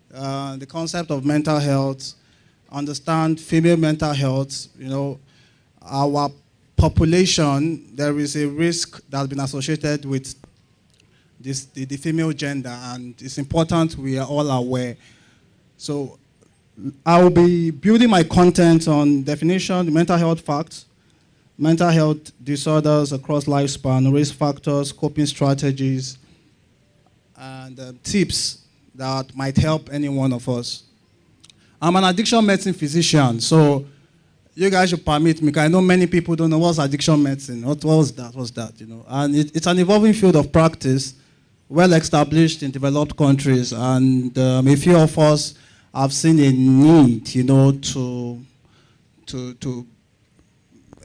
the concept of mental health, understand female mental health. Our population, there is a risk that's been associated with the female gender, and it's important we are all aware. So I will be building my content on definition, mental health facts, mental health disorders across lifespan, risk factors, coping strategies, and tips that might help any one of us. I'm an addiction medicine physician, so you guys should permit me, because I know many people don't know what's addiction medicine. What was that, And it's an evolving field of practice, well established in developed countries, and a few of us have seen a need, to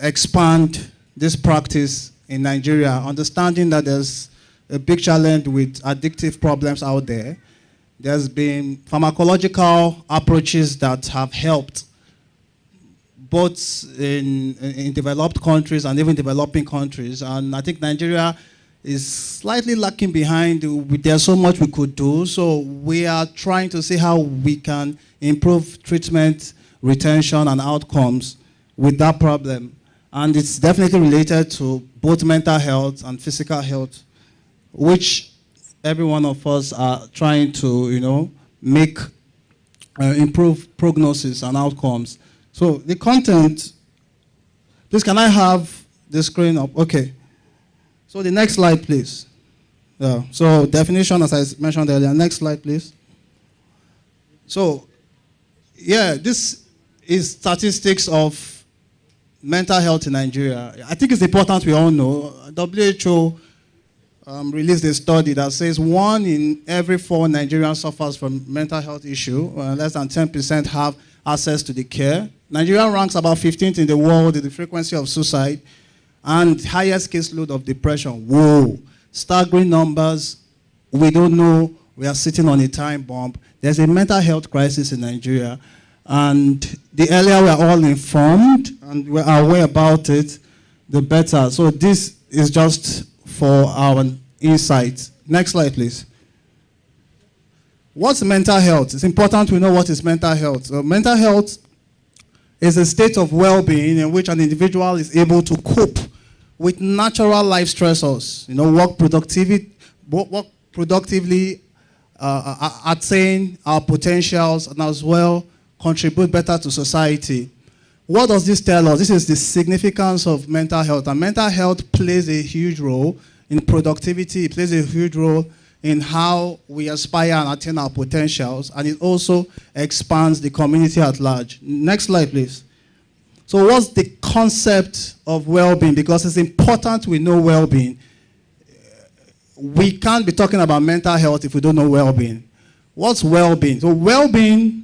expand this practice in Nigeria, understanding that there's a big challenge with addictive problems out there. There's been pharmacological approaches that have helped both in developed countries and even developing countries, and I think Nigeria is slightly lacking behind. There's so much we could do, so we are trying to see how we can improve treatment, retention, and outcomes with that problem. And it's definitely related to both mental health and physical health, which every one of us are trying to, make improve prognosis and outcomes. So the content, please, can I have the screen up? Okay. So the next slide, please. Yeah. So definition, as I mentioned earlier. Next slide, please. So, yeah, this is statistics of mental health in Nigeria. I think it's important we all know. WHO released a study that says 1 in every 4 Nigerians suffers from mental health issue. Less than 10% have access to the care. Nigeria ranks about 15th in the world in the frequency of suicide and highest caseload of depression. Whoa, staggering numbers. We don't know. We are sitting on a time bomb. There's a mental health crisis in Nigeria. And the earlier we are all informed and we're aware about it, the better. So this is just for our insight. Next slide, please. What's mental health? It's important we know what is mental health. So mental health is a state of well-being in which an individual is able to cope with natural life stressors, work productively, attain our potentials, and as well contribute better to society. What does this tell us? This is the significance of mental health. And mental health plays a huge role in productivity. It plays a huge role in how we aspire and attain our potentials. And it also expands the community at large. Next slide, please. So what's the concept of well-being? Because it's important we know well-being. We can't be talking about mental health if we don't know well-being. What's well-being? So well-being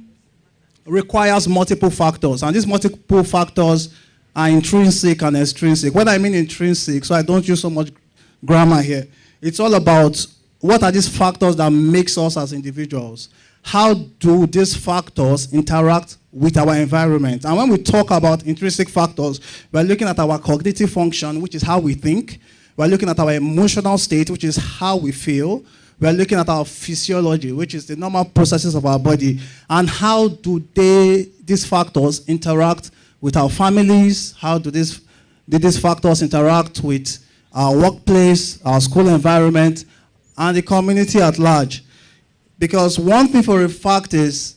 requires multiple factors, and these multiple factors are intrinsic and extrinsic. When I mean intrinsic, so I don't use so much grammar here, it's all about what are these factors that makes us as individuals. How do these factors interact with our environment? And when we talk about intrinsic factors, we're looking at our cognitive function, which is how we think. We're looking at our emotional state, which is how we feel. We're looking at our physiology, which is the normal processes of our body. And how do these factors interact with our families? How do these factors interact with our workplace, our school environment, and the community at large. Because one thing for a fact is,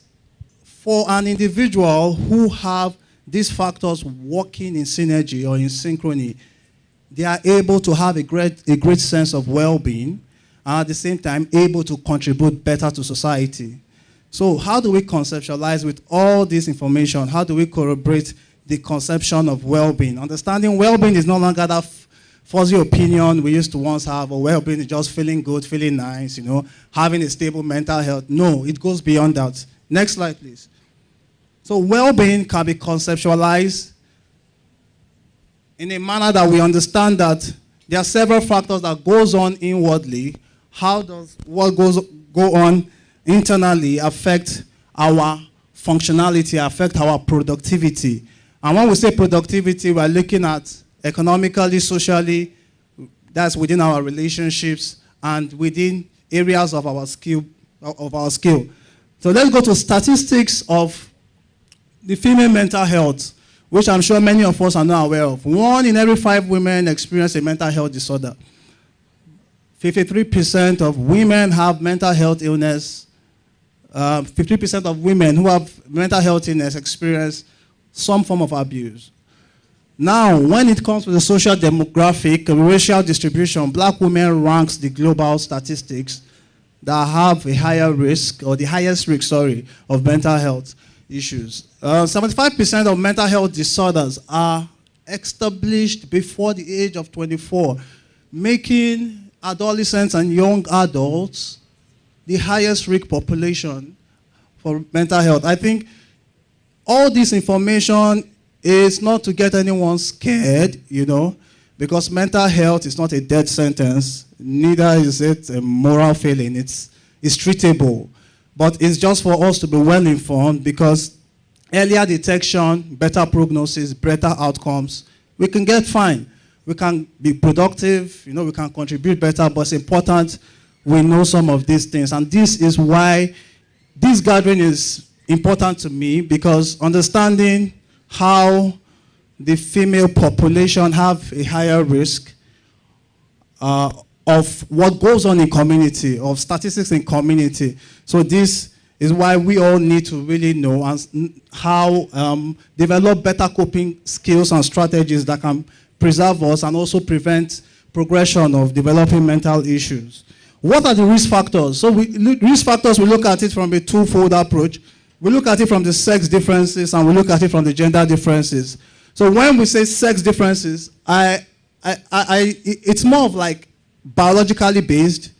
for an individual who have these factors working in synergy or in synchrony, they are able to have a great sense of well-being, and at the same time able to contribute better to society. So how do we conceptualize with all this information? How do we corroborate the conception of well-being? Understanding well-being is no longer that fuzzy opinion we used to once have, or well-being is just feeling good, feeling nice, having a stable mental health. No, it goes beyond that. Next slide, please. So well-being can be conceptualized in a manner that we understand that there are several factors that goes on inwardly. How does what go on internally affect our functionality, affect our productivity? And when we say productivity, we're looking at economically, socially, that's within our relationships and within areas of our skill. So let's go to statistics of the female mental health, which I'm sure many of us are not aware of. 1 in every 5 women experience a mental health disorder. 53% of women have mental health illness. 50% of women who have mental health illness experience some form of abuse. Now, when it comes to the social demographic, racial distribution, black women ranks the global statistics that have a higher risk, or the highest risk, of mental health issues. 75% of mental health disorders are established before the age of 24, making adolescents and young adults the highest risk population for mental health. I think all this information is not to get anyone scared, because mental health is not a death sentence, neither is it a moral failing. It's treatable. But it's just for us to be well informed, because earlier detection, better prognosis, better outcomes, we can get fine. We can be productive, we can contribute better, but it's important we know some of these things. And this is why this gathering is important to me, because understanding how the female population have a higher risk of what goes on in community, of statistics in community. So this is why we all need to really know how develop better coping skills and strategies that can preserve us and also prevent progression of developing mental issues. What are the risk factors? So risk factors, we look at it from a twofold approach. We look at it from the sex differences and we look at it from the gender differences. So when we say sex differences, it's more of like biologically based.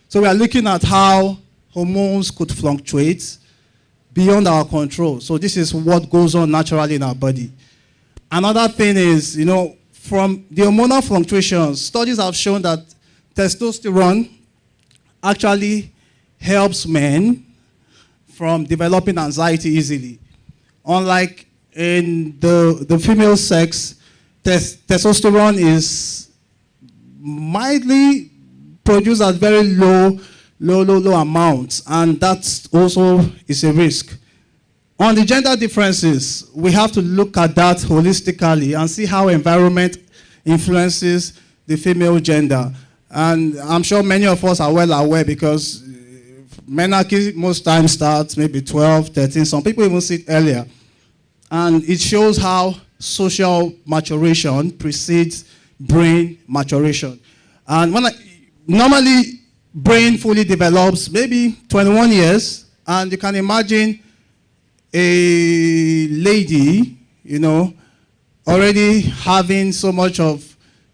So we are looking at how hormones could fluctuate beyond our control. So this is what goes on naturally in our body. Another thing is, from the hormonal fluctuations, studies have shown that testosterone actually helps men from developing anxiety easily. Unlike in the female sex, testosterone is mildly produced at very low amounts, and that also is a risk. On the gender differences, we have to look at that holistically and see how environment influences the female gender. And I'm sure many of us are well aware, because menarche most times starts maybe 12, 13, some people even see it earlier. And it shows how social maturation precedes brain maturation. And normally brain fully develops maybe 21 years, and you can imagine a lady, already having so much of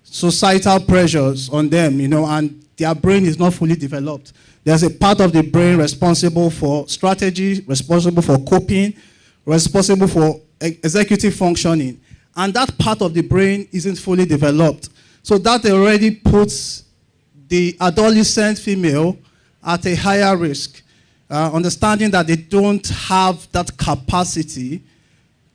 societal pressures on them, and their brain is not fully developed. There's a part of the brain responsible for strategy, responsible for coping, responsible for executive functioning. And that part of the brain isn't fully developed. So that already puts the adolescent female at a higher risk, understanding that they don't have that capacity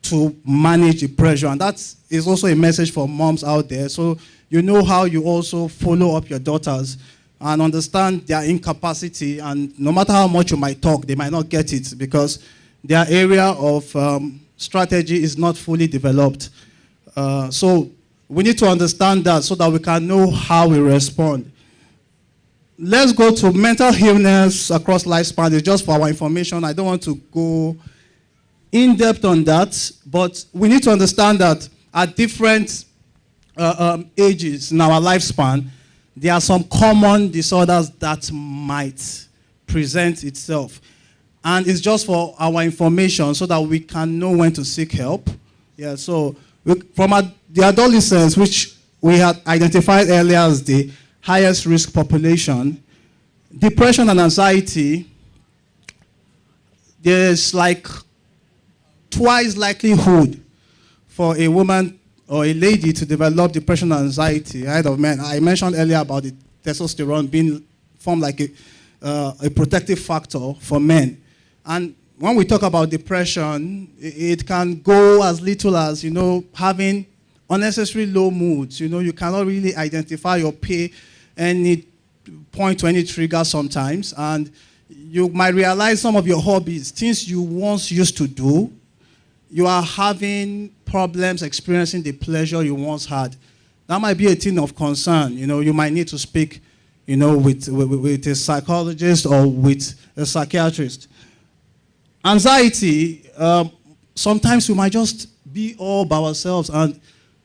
to manage the pressure. And that is also a message for moms out there. So you know how you also follow up your daughters and understand their incapacity, and no matter how much you might talk, they might not get it because their area of strategy is not fully developed. So we need to understand that so that we can know how we respond. Let's go to mental illness across lifespan. It's just for our information. I don't want to go in depth on that, but we need to understand that at different ages in our lifespan, there are some common disorders that might present itself. And it's just for our information so that we can know when to seek help. Yeah, so from the adolescents, which we had identified earlier as the highest risk population, depression and anxiety, there's like twice likelihood for a woman or a lady to develop depression and anxiety ahead of men. I mentioned earlier about the testosterone being formed like a protective factor for men. And when we talk about depression, it can go as little as, having unnecessary low moods. You cannot really identify or pay any point to any trigger sometimes. And you might realize some of your hobbies, things you once used to do, you are having problems experiencing the pleasure you once had. That might be a thing of concern. You might need to speak, with a psychologist or with a psychiatrist. Anxiety, sometimes we might just be all by ourselves and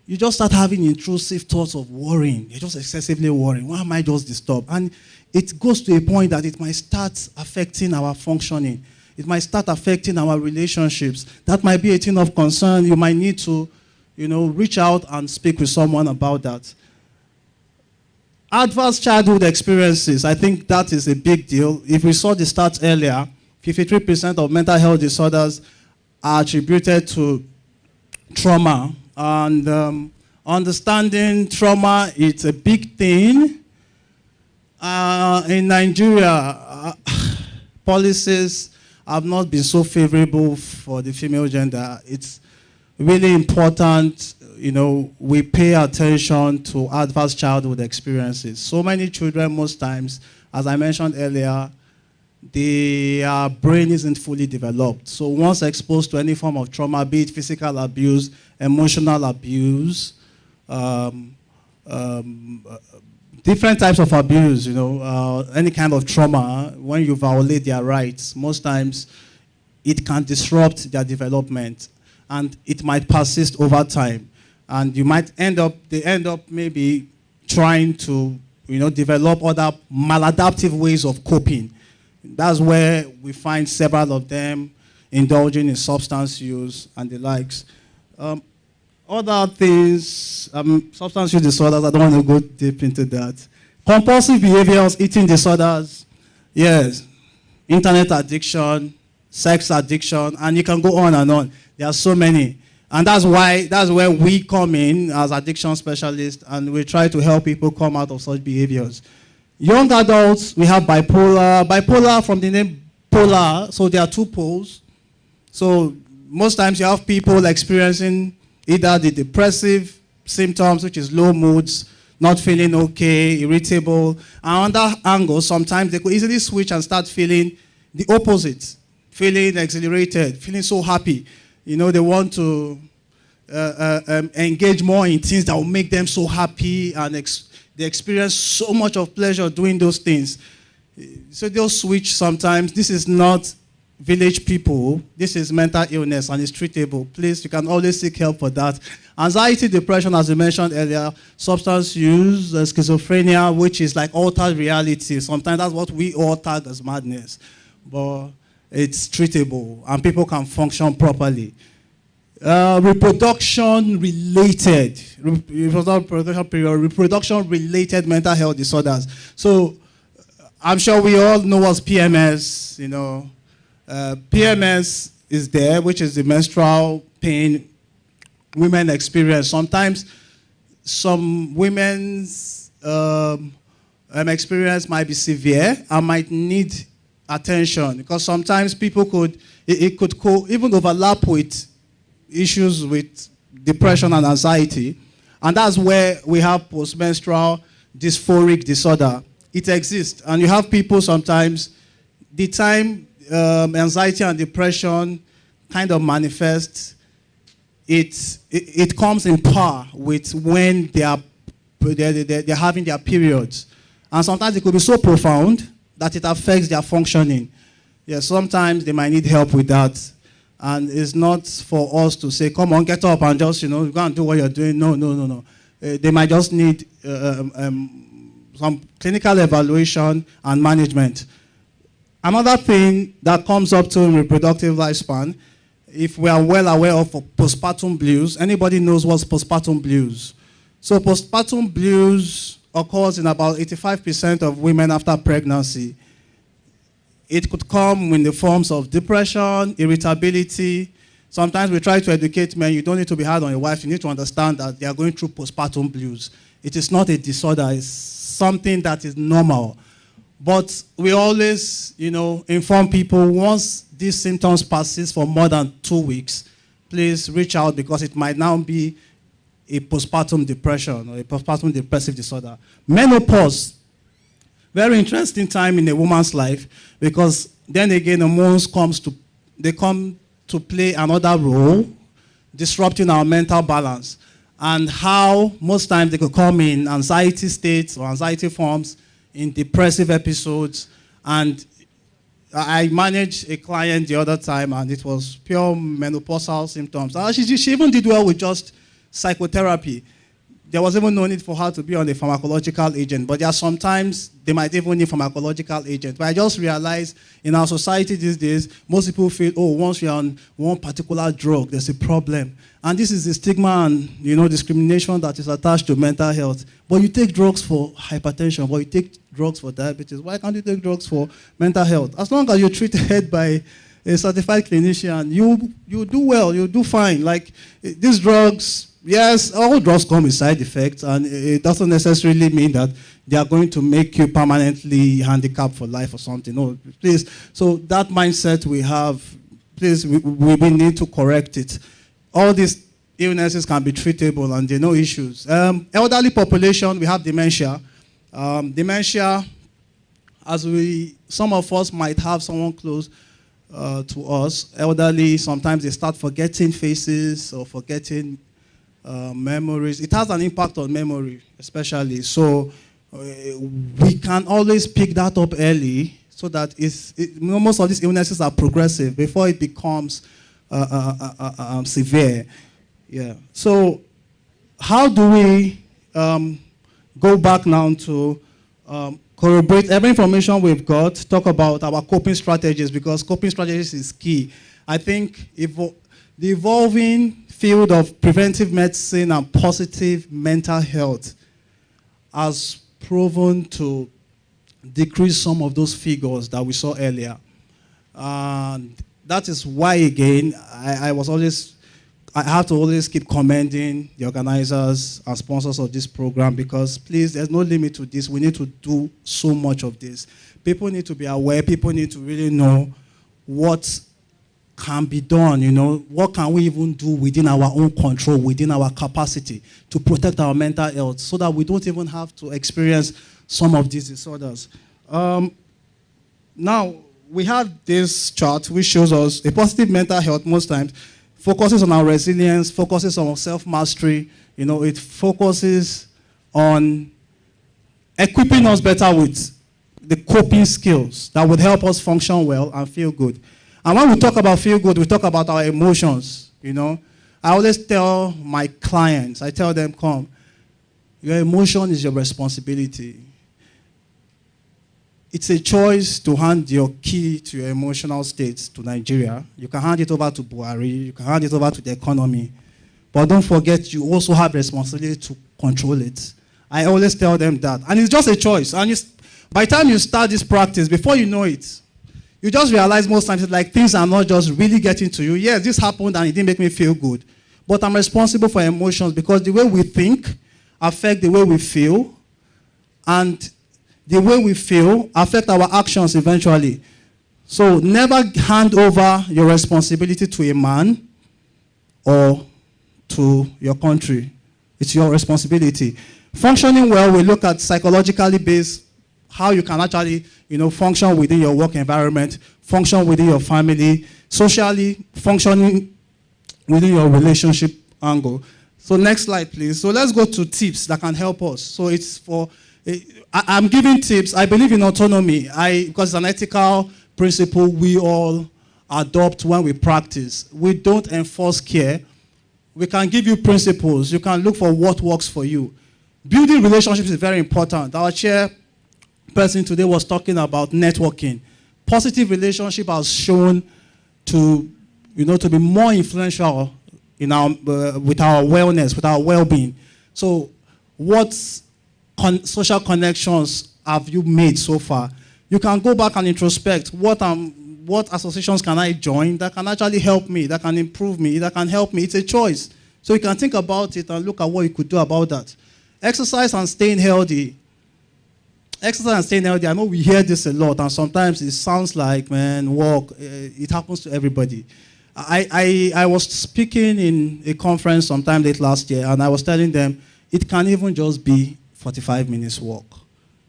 you just start having intrusive thoughts of worrying. You're just excessively worrying. Why am I just disturbed? And it goes to a point that it might start affecting our functioning. It might start affecting our relationships. That might be a thing of concern. You might need to, reach out and speak with someone about that. Adverse childhood experiences, I think that is a big deal. If we saw the stats earlier, 53% of mental health disorders are attributed to trauma. And understanding trauma, it's a big thing. In Nigeria, policies have not been so favorable for the female gender. It's really important, we pay attention to adverse childhood experiences. So many children, most times, as I mentioned earlier, their brain isn't fully developed. So once exposed to any form of trauma, be it physical abuse, emotional abuse, different types of abuse, any kind of trauma, when you violate their rights, most times it can disrupt their development and it might persist over time. And they end up maybe trying to, develop other maladaptive ways of coping. That's where we find several of them indulging in substance use and the likes. Other things, substance use disorders, I don't want to go deep into that. Compulsive behaviors, eating disorders, yes, internet addiction, sex addiction, and you can go on and on. There are so many. And that's where we come in as addiction specialists and we try to help people come out of such behaviors. Young adults, we have bipolar. Bipolar from the name polar, so there are two poles. So most times you have people experiencing either the depressive symptoms, which is low moods, not feeling okay, irritable. And on that angle, sometimes they could easily switch and start feeling the opposite, feeling exhilarated, feeling so happy. They want to engage more in things that will make them so happy and they experience so much of pleasure doing those things. So they'll switch sometimes. This is not village people. This is mental illness and it's treatable. Please, you can always seek help for that. Anxiety, depression, as we mentioned earlier, substance use, schizophrenia, which is like altered reality. Sometimes that's what we all tag as madness. But it's treatable and people can function properly. Reproduction-related mental health disorders. So I'm sure we all know what's PMS, PMS is there, which is the menstrual pain women experience. Sometimes some women's experience might be severe and might need attention because sometimes people could even overlap with issues with depression and anxiety. And that's where we have postmenstrual dysphoric disorder. It exists. And you have people sometimes, the time anxiety and depression kind of manifest, it comes in par with when they're having their periods. And sometimes it could be so profound that it affects their functioning. Yeah, sometimes they might need help with that. And it's not for us to say, come on, get up and just, go and do what you're doing. No. They might just need some clinical evaluation and management. Another thing that comes up to reproductive lifespan, if we are well aware of postpartum blues, anybody knows what's postpartum blues? So postpartum blues occurs in about 85% of women after pregnancy. It could come in the forms of depression, irritability. Sometimes we try to educate men, you don't need to be hard on your wife, you need to understand that they are going through postpartum blues. It is not a disorder, it's something that is normal. But we always, inform people once these symptoms persist for more than 2 weeks, please reach out because it might now be a postpartum depression or a postpartum depressive disorder. Menopause, very interesting time in a woman's life because then again hormones come to play another role, disrupting our mental balance, and how most times they could come in anxiety states or anxiety forms, in depressive episodes. And I managed a client the other time and it was pure menopausal symptoms. She even did well with just psychotherapy. There was even no need for her to be on a pharmacological agent, but there are sometimes they might even need pharmacological agent. But I just realized in our society these days, most people feel, once you're on one particular drug, there's a problem. And this is the stigma and discrimination that is attached to mental health. But you take drugs for hypertension, but you take drugs for diabetes. Why can't you take drugs for mental health? As long as you're treated by a certified clinician, you do well, you do fine. Like these drugs, yes, all drugs come with side effects, and it doesn't necessarily mean that they are going to make you permanently handicapped for life or something. No, please. So that mindset we have, please, we need to correct it. All these illnesses can be treatable and there are no issues. Elderly population, we have dementia. Dementia, some of us might have someone close to us. Elderly, sometimes they start forgetting faces or forgetting memories. It has an impact on memory, especially. So we can always pick that up early so that most of these illnesses are progressive before it becomes severe. Yeah. So how do we go back now to corroborate every information we've got, talk about our coping strategies, because coping strategies is key. I think the evolving field of preventive medicine and positive mental health has proven to decrease some of those figures that we saw earlier. And that is why, again, I have to always keep commending the organizers and sponsors of this program because, please, there's no limit to this. We need to do so much of this. People need to be aware. People need to really know what can be done, what can we even do within our own control, within our capacity to protect our mental health so that we don't even have to experience some of these disorders. Now, we have this chart which shows us a positive mental health most times focuses on our resilience, focuses on self-mastery. It focuses on equipping us better with the coping skills that would help us function well and feel good. And when we talk about feel good, we talk about our emotions, I always tell my clients, I tell them, come, your emotion is your responsibility. It's a choice to hand your key to your emotional states to Nigeria. You can hand it over to Buhari, you can hand it over to the economy. But don't forget, you also have responsibility to control it. I always tell them that. And it's just a choice. And by the time you start this practice, before you know it, you just realize most times like things are not just really getting to you. Yes, this happened and it didn't make me feel good. But I'm responsible for emotions because the way we think affects the way we feel. And the way we feel affects our actions eventually. So never hand over your responsibility to a man or to your country. It's your responsibility. Functioning well, we look at psychologically based how you can actually, function within your work environment, function within your family, socially functioning within your relationship angle. So next slide, please. So let's go to tips that can help us. So it's for, I'm giving tips. I believe in autonomy. Because it's an ethical principle we all adopt when we practice. We don't enforce care. We can give you principles. You can look for what works for you. Building relationships is very important. Our chairperson today was talking about networking. Positive relationship has shown to be more influential in with our wellness, with our well-being. So what social connections have you made so far? You can go back and introspect. What associations can I join that can actually help me, that can improve me, that can help me? It's a choice. So you can think about it and look at what you could do about that. Exercise and staying healthy. Exercise and staying healthy. I know we hear this a lot, and sometimes it sounds like, man, walk. It happens to everybody. I was speaking in a conference sometime late last year, and I was telling them it can even just be 45 minutes walk.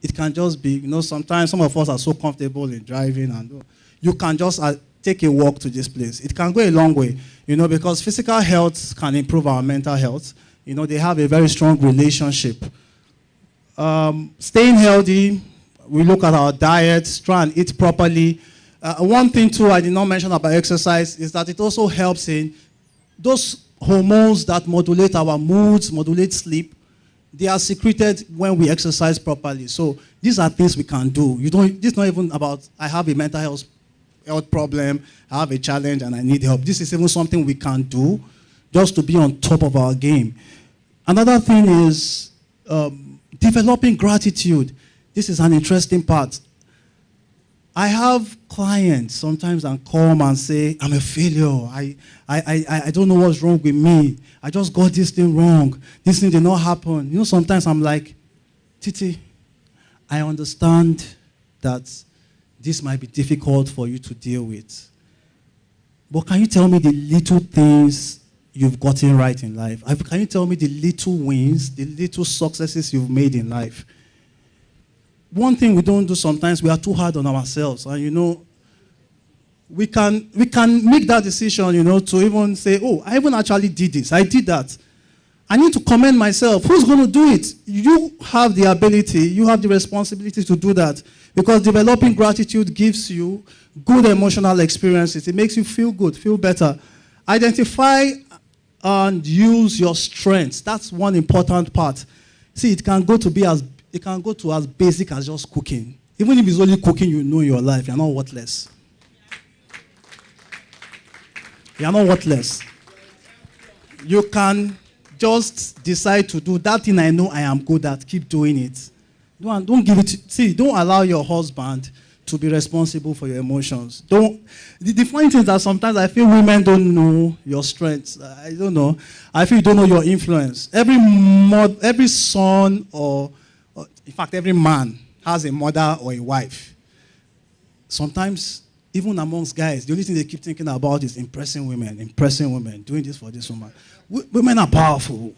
It can just be, sometimes some of us are so comfortable in driving, and you can just take a walk to this place. It can go a long way, because physical health can improve our mental health. They have a very strong relationship. Staying healthy, we look at our diet, try and eat properly. One thing, too, I did not mention about exercise is that it also helps in those hormones that modulate our moods, modulate sleep. They are secreted when we exercise properly. So these are things we can do. This is not even about, I have a mental health problem, I have a challenge, and I need help. This is even something we can do just to be on top of our game. Another thing is developing gratitude. This is an interesting part. I have clients sometimes and come and say, I'm a failure. I don't know what's wrong with me. I just got this thing wrong. This thing did not happen. Sometimes I'm like, Titi, I understand that this might be difficult for you to deal with. But can you tell me the little things you've gotten right in life? Can you tell me the little wins, the little successes you've made in life? One thing we don't do sometimes, we are too hard on ourselves. And we can make that decision, to even say, oh, I even actually did this. I did that. I need to commend myself. Who's going to do it? You have the ability, you have the responsibility to do that. Because developing gratitude gives you good emotional experiences. It makes you feel good, feel better. Identify and use your strengths. That's one important part. See, it can go to as basic as just cooking. Even if it's only cooking in your life, you're not worthless. You're not worthless. You can just decide to do that thing I know I am good at. Keep doing it. Don't give it. Don't allow your husband to be responsible for your emotions. The funny thing is that sometimes I feel women don't know your strengths. I don't know. I feel you don't know your influence. Every son or in fact, every man has a mother or a wife. Sometimes, even amongst guys, the only thing they keep thinking about is impressing women, doing this for this woman. Women are powerful.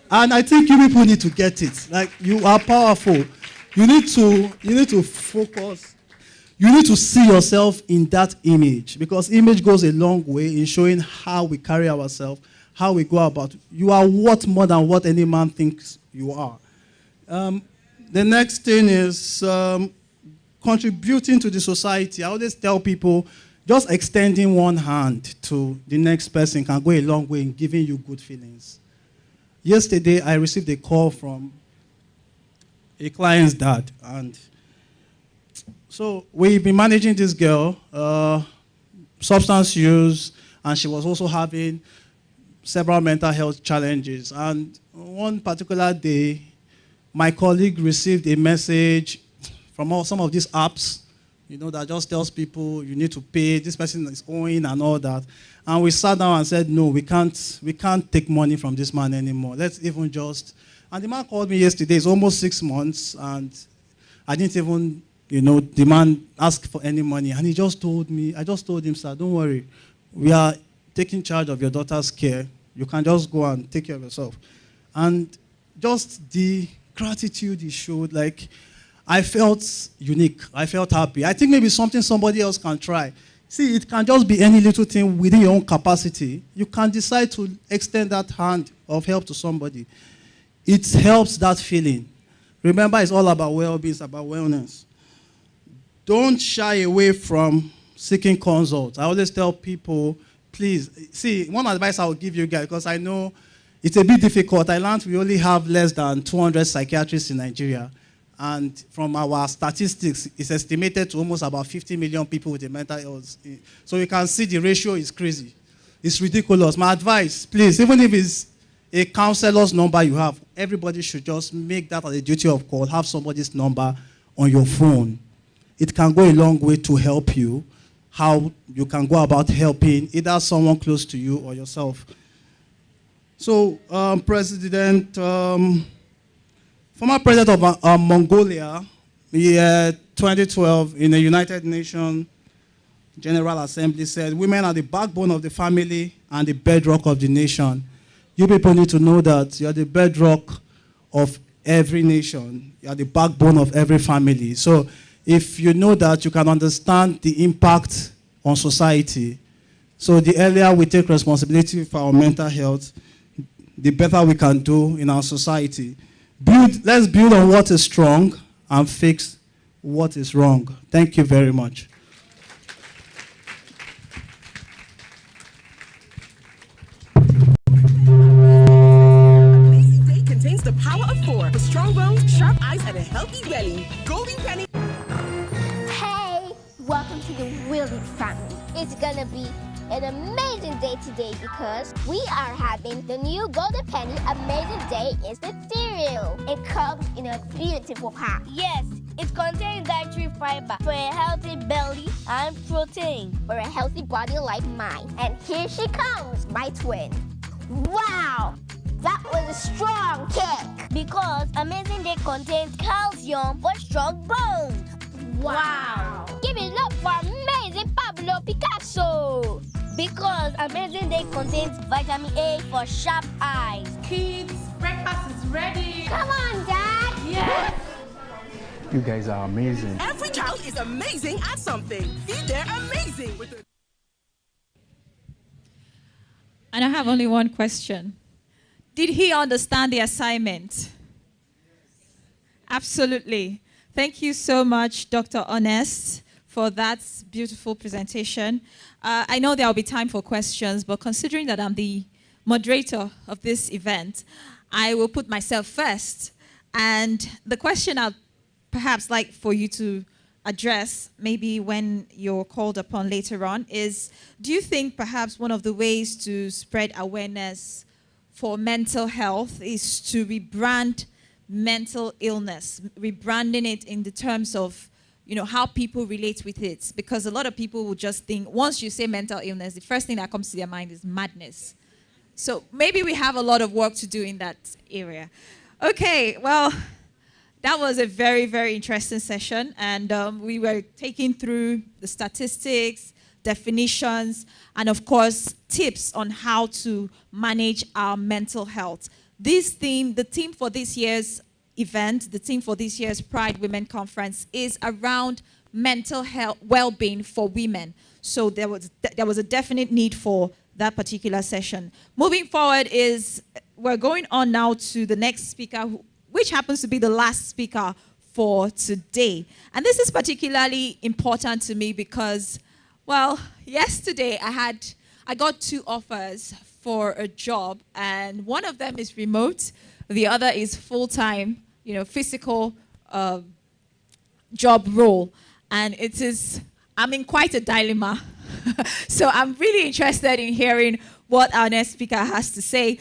And I think you people need to get it. Like, you are powerful. You need to focus. You need to see yourself in that image, because image goes a long way in showing how we carry ourselves, how we go about. You are worth more than what any man thinks you are. The next thing is contributing to the society. I always tell people, just extending one hand to the next person can go a long way in giving you good feelings. Yesterday, I received a call from a client's dad. And so we've been managing this girl, substance use, and she was also having several mental health challenges. And one particular day, my colleague received a message from some of these apps, that just tells people you need to pay, this person is owing and all that. And we sat down and said, no, we can't take money from this man anymore. Let's even just... And the man called me yesterday. It's almost 6 months, and I didn't even, the man ask for any money. And he just told me, I just told him, sir, don't worry. We are taking charge of your daughter's care. You can just go and take care of yourself. And just the gratitude he showed, like, I felt unique. I felt happy. I think maybe something somebody else can try. See, it can just be any little thing within your own capacity. You can decide to extend that hand of help to somebody. It helps that feeling. Remember, it's all about well-being, it's about wellness. Don't shy away from seeking consult. I always tell people, please, see, one advice I will give you guys, because I know it's a bit difficult. I learned we only have less than 200 psychiatrists in Nigeria. And from our statistics, it's estimated to almost about 50 million people with a mental illness. So you can see the ratio is crazy. It's ridiculous. My advice, please, even if it's a counselor's number you have, everybody should just make that as a duty of call. Have somebody's number on your phone. It can go a long way to help you, how you can go about helping either someone close to you or yourself. So, former president of Mongolia, in 2012, in the United Nations General Assembly said, women are the backbone of the family and the bedrock of the nation. You people need to know that you are the bedrock of every nation. You are the backbone of every family. So if you know that, you can understand the impact on society. So the earlier we take responsibility for our mental health, the better we can do in our society. Let's build on what is strong and fix what is wrong. Thank you very much. Amazing Day contains the power of 4 for strong bones, sharp eyes, and a healthy belly. Golden Penny. Hey, welcome to the Willie family. It's gonna be an amazing day today because we are having the new Golden Penny Amazing Day Instant Cereal. It comes in a beautiful pack. Yes, it contains dietary fiber for a healthy belly and protein for a healthy body like mine. And here she comes, my twin. Wow, that was a strong kick. Because Amazing Day contains calcium for strong bones. Wow. Give it up for amazing Pablo Picasso. Because Amazing Day contains vitamin A for sharp eyes. Kids, breakfast is ready. Come on, Dad. Yes. You guys are amazing. Every child is amazing at something. Feed their amazing. And I have only one question. Did he understand the assignment? Absolutely. Thank you so much, Dr. Honest, for that beautiful presentation. I know there will be time for questions, but considering that I'm the moderator of this event, I will put myself first. And the question I'd perhaps like for you to address, maybe when you're called upon later on, is do you think perhaps one of the ways to spread awareness for mental health is to rebrand mental illness, rebranding it in the terms of how people relate with it? Because a lot of people will just think, once you say mental illness, the first thing that comes to their mind is madness. So maybe we have a lot of work to do in that area. Okay, well, that was a very, very interesting session. And we were taking through the statistics, definitions, and of course, tips on how to manage our mental health. The theme for this year's event, the theme for this year's Pride Women Conference is around mental health, well-being for women. So there was a definite need for that particular session. Moving forward we're going on now to the next speaker, which happens to be the last speaker for today. And this is particularly important to me because, well, yesterday I got 2 offers for a job, and one of them is remote, the other is full-time, physical job role. And I'm in quite a dilemma. So I'm really interested in hearing what our next speaker has to say.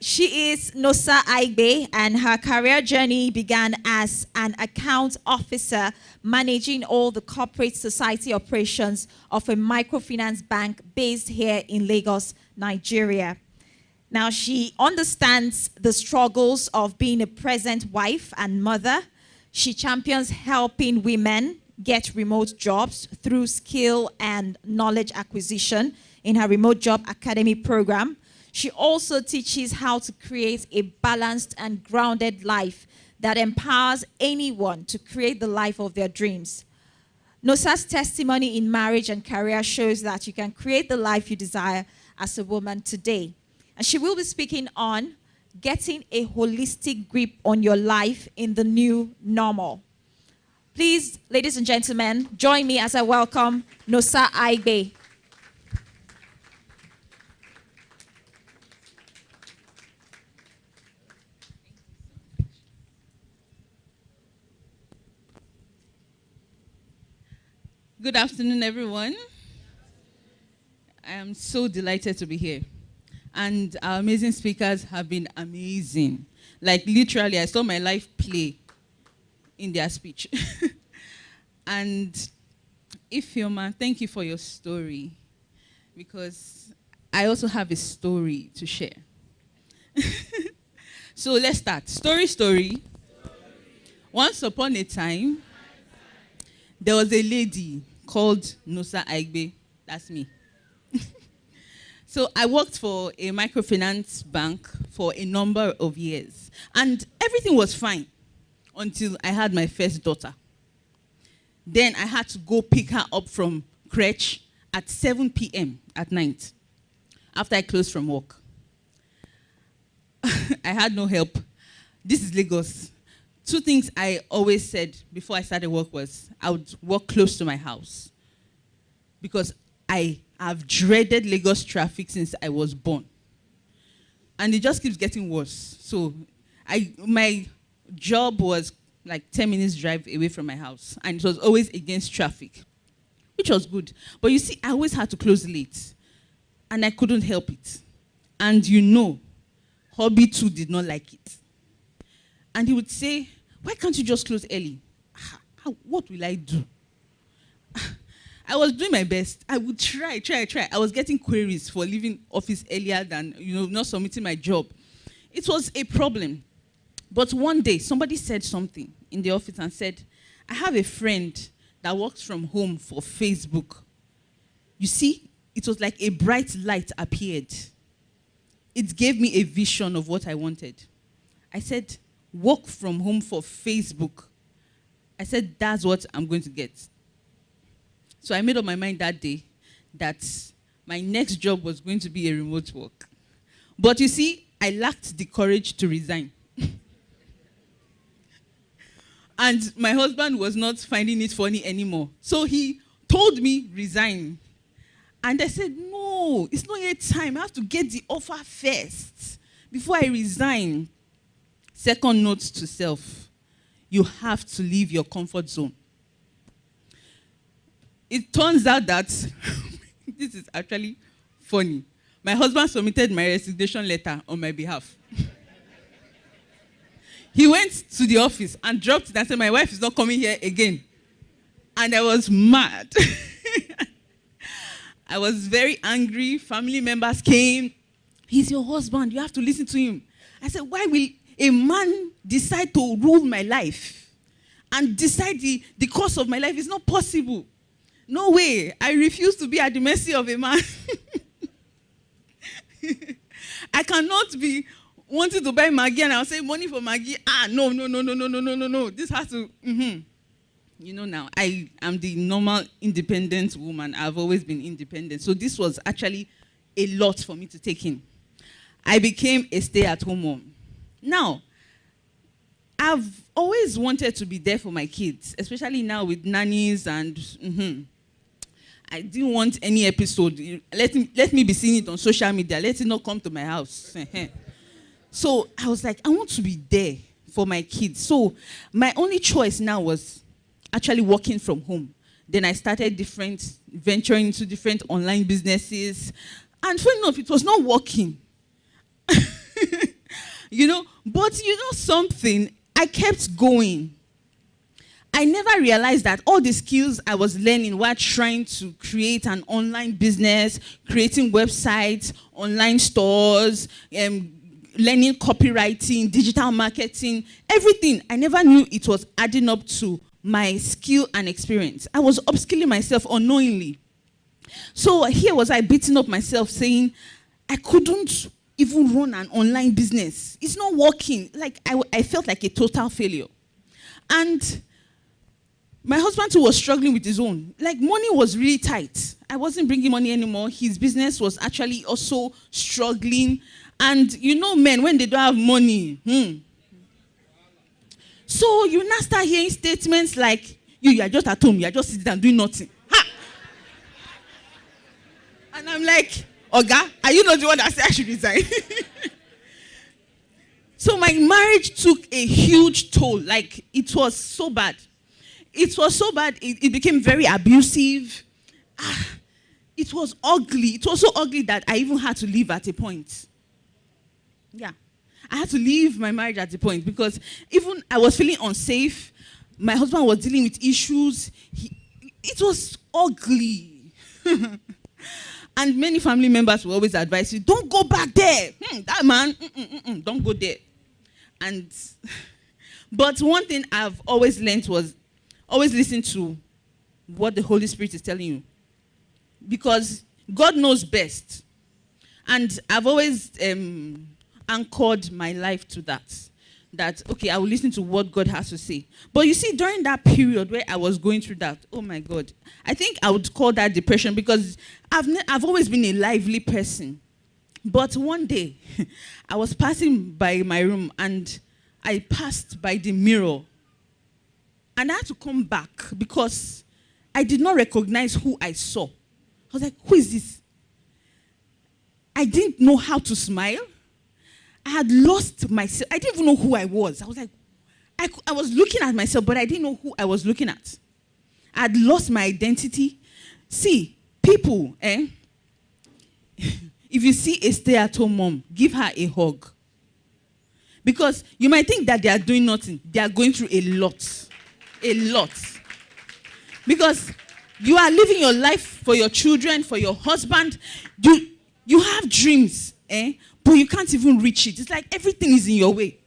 She is Nosa Aigbe, and her career journey began as an account officer managing all the corporate society operations of a microfinance bank based here in Lagos, Nigeria. Now, she understands the struggles of being a present wife and mother. She champions helping women get remote jobs through skill and knowledge acquisition in her Remote Job Academy program. She also teaches how to create a balanced and grounded life that empowers anyone to create the life of their dreams. Nosa's testimony in marriage and career shows that you can create the life you desire as a woman today. And she will be speaking on getting a holistic grip on your life in the new normal. Please, ladies and gentlemen, join me as I welcome Nosa Aigbe. Good afternoon, everyone. I am so delighted to be here. And our amazing speakers have been amazing. Like, literally, I saw my life play in their speech. And Ifeoma, thank you for your story, because I also have a story to share. So let's start. Story. Once upon a time, there was a lady called Nosa Aigbe. That's me. So I worked for a microfinance bank for a number of years. And everything was fine until I had my first daughter. Then I had to go pick her up from crèche at 7 p.m. at night after I closed from work. I had no help. This is Lagos. Two things I always said before I started work was I would work close to my house, because I have dreaded Lagos traffic since I was born. And it just keeps getting worse. So my job was like 10 minutes drive away from my house, and it was always against traffic, which was good. But you see, I always had to close late, and I couldn't help it. And you know, Hobby too did not like it. And he would say, why can't you just close early? What will I do? I was doing my best. I would try. I was getting queries for leaving office earlier than, not submitting my job. It was a problem. But one day, somebody said something in the office and said, I have a friend that works from home for Facebook. You see, it was like a bright light appeared. It gave me a vision of what I wanted. I said, work from home for Facebook. I said, that's what I'm going to get. So I made up my mind that day that my next job was going to be a remote work. But you see, I lacked the courage to resign. And my husband was not finding it funny anymore. So he told me, resign. And I said, no, it's not yet time. I have to get the offer first before I resign. Second note to self, you have to leave your comfort zone. It turns out that, this is actually funny, my husband submitted my resignation letter on my behalf. He went to the office and dropped it and said, my wife is not coming here again. And I was mad. I was very angry. Family members came. He's your husband. You have to listen to him. I said, why will a man decide to rule my life and decide the course of my life? It's not possible. No way. I refuse to be at the mercy of a man. I cannot be wanting to buy Maggie and I'll say money for Maggie. No. This has to, You know now, I am the normal independent woman. I've always been independent. So this was actually a lot for me to take in. I became a stay-at-home mom. Now, I've always wanted to be there for my kids, especially now with nannies and I didn't want any episode. Let me be seeing it on social media. Let it not come to my house. So I was like, I want to be there for my kids. So my only choice now was actually working from home. Then I started venturing into different online businesses. And funny enough, it was not working. But something, I kept going. I never realized that all the skills I was learning while trying to create an online business, creating websites, online stores, learning copywriting, digital marketing, everything, I never knew it was adding up to my skill and experience. I was upskilling myself unknowingly. So here was I beating up myself saying, I couldn't even run an online business. It's not working. Like I felt like a total failure. And my husband too was struggling with his own. Like, money was really tight. I wasn't bringing money anymore. His business was actually also struggling. And you know men, when they don't have money, So you now start hearing statements like, you are just at home, you are just sitting and doing nothing. Ha! And I'm like, Oga, are you not the one that said I should resign? So my marriage took a huge toll. Like, it was so bad. It was so bad, it became very abusive. It was ugly. It was so ugly that I even had to leave at a point. Yeah. I had to leave my marriage at a point because even I was feeling unsafe. My husband was dealing with issues. It was ugly. And many family members will always advise you, don't go back there. That man, don't go there. But one thing I've always learned was always listen to what the Holy Spirit is telling you. Because God knows best. And I've always anchored my life to that. That, okay, I will listen to what God has to say. But you see, during that period where I was going through that, oh my God, I think I would call that depression because I've always been a lively person. But one day, I was passing by my room and I passed by the mirror. And I had to come back because I did not recognize who I saw. I was like, who is this? I didn't know how to smile. I had lost myself. I didn't even know who I was. I was like, I was looking at myself, but I didn't know who I was looking at. I had lost my identity. See, people, if you see a stay-at-home mom, give her a hug. Because you might think that they are doing nothing. They are going through a lot. A lot. Because you are living your life for your children, for your husband. You have dreams, but you can't even reach it. It's like everything is in your way.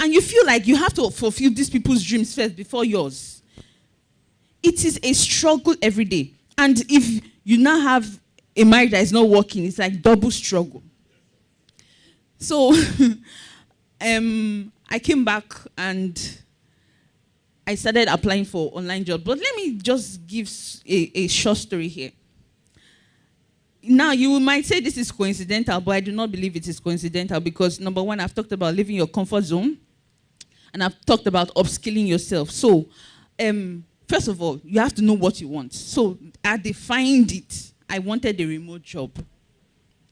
And you feel like you have to fulfill these people's dreams first before yours. It is a struggle every day. And if you now have a marriage that is not working, it's like double struggle. So I came back and I started applying for online jobs. But let me just give a short story here. Now, you might say this is coincidental, but I do not believe it is coincidental because, number one, I've talked about leaving your comfort zone, and I've talked about upskilling yourself. So, first of all, you have to know what you want. So, I defined it. I wanted a remote job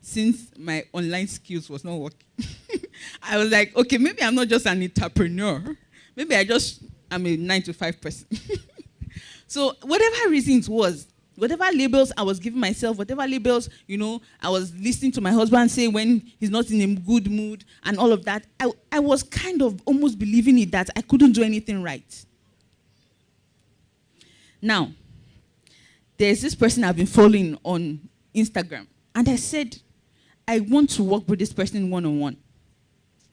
since my online skills was not working. I was like, okay, maybe I'm not just an entrepreneur. Maybe I'm a 9-to-5 person. So, whatever reason it was, whatever labels I was giving myself, whatever labels, I was listening to my husband say when he's not in a good mood and all of that, I was kind of almost believing it that I couldn't do anything right. Now, there's this person I've been following on Instagram, and I said, I want to work with this person one-on-one.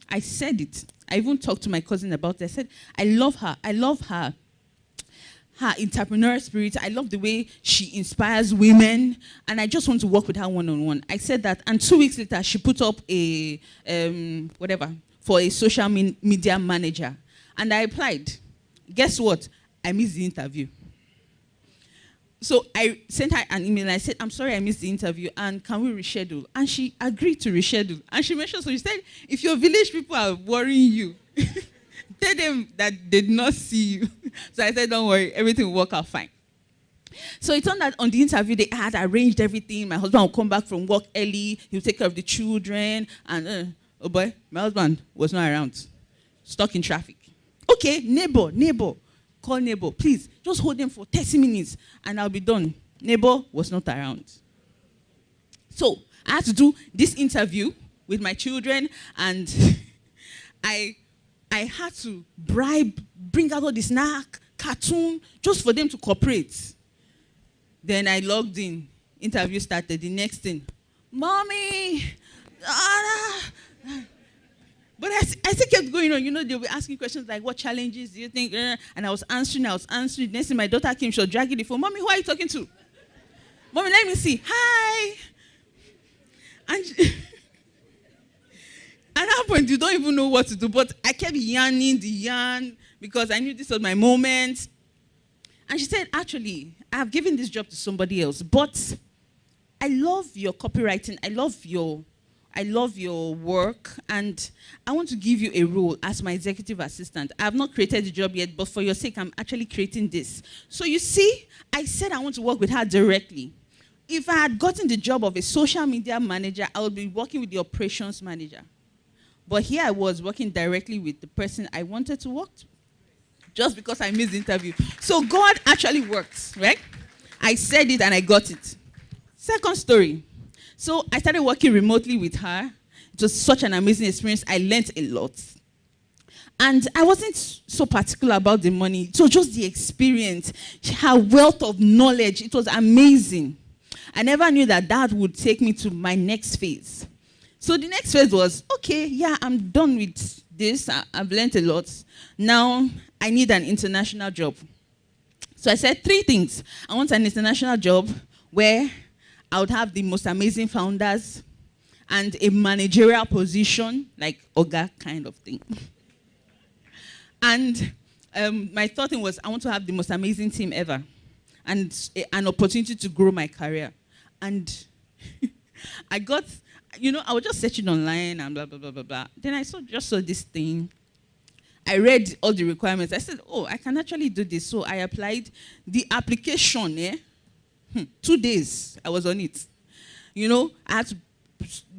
I said it. I even talked to my cousin about it. I said, I love her. I love her entrepreneurial spirit. I love the way she inspires women, and I just want to work with her one-on-one. I said that, and 2 weeks later, she put up a, for a social media manager, and I applied. Guess what? I missed the interview. So I sent her an email, and I said, I'm sorry I missed the interview, and can we reschedule? And she agreed to reschedule. And she mentioned, so she said, if your village people are worrying you, tell them that they did not see you. So I said, don't worry, everything will work out fine. So it turned out on the interview, they had arranged everything. My husband would come back from work early. He would take care of the children. And, oh boy, my husband was not around. Stuck in traffic. Okay, neighbor. Call neighbor. Please, just hold them for 30 minutes and I'll be done. Neighbor was not around. So I had to do this interview with my children, and I had to bring out all the snack, cartoon, just for them to cooperate. Then I logged in. Interview started. The next thing, Mommy. But I still kept going on. They'll be asking questions like, what challenges do you think? And I was answering. Next thing my daughter came, she was dragging the phone. Mommy, who are you talking to? Mommy, let me see. Hi. And at that point, you don't even know what to do. But I kept yarning the yarn because I knew this was my moment. And she said, actually, I have given this job to somebody else, but I love your copywriting. I love your work, and I want to give you a role as my executive assistant. I have not created the job yet, but for your sake, I'm actually creating this. So you see, I said I want to work with her directly. If I had gotten the job of a social media manager, I would be working with the operations manager. But here I was working directly with the person I wanted to work to, just because I missed the interview. So God actually works, right? I said it and I got it. Second story. So I started working remotely with her. It was such an amazing experience. I learned a lot. And I wasn't so particular about the money. It was just the experience, her wealth of knowledge. It was amazing. I never knew that that would take me to my next phase. So the next phase was, okay, yeah, I'm done with this. I've learned a lot. Now I need an international job. So I said 3 things. I want an international job where I would have the most amazing founders and a managerial position, like Oga kind of thing. And my third thing was I want to have the most amazing team ever and an opportunity to grow my career. And I got, I was just searching online and blah, blah, blah, blah, blah. Then I just saw this thing. I read all the requirements. I said, oh, I can actually do this. So I applied. The application, 2 days, I was on it. I had to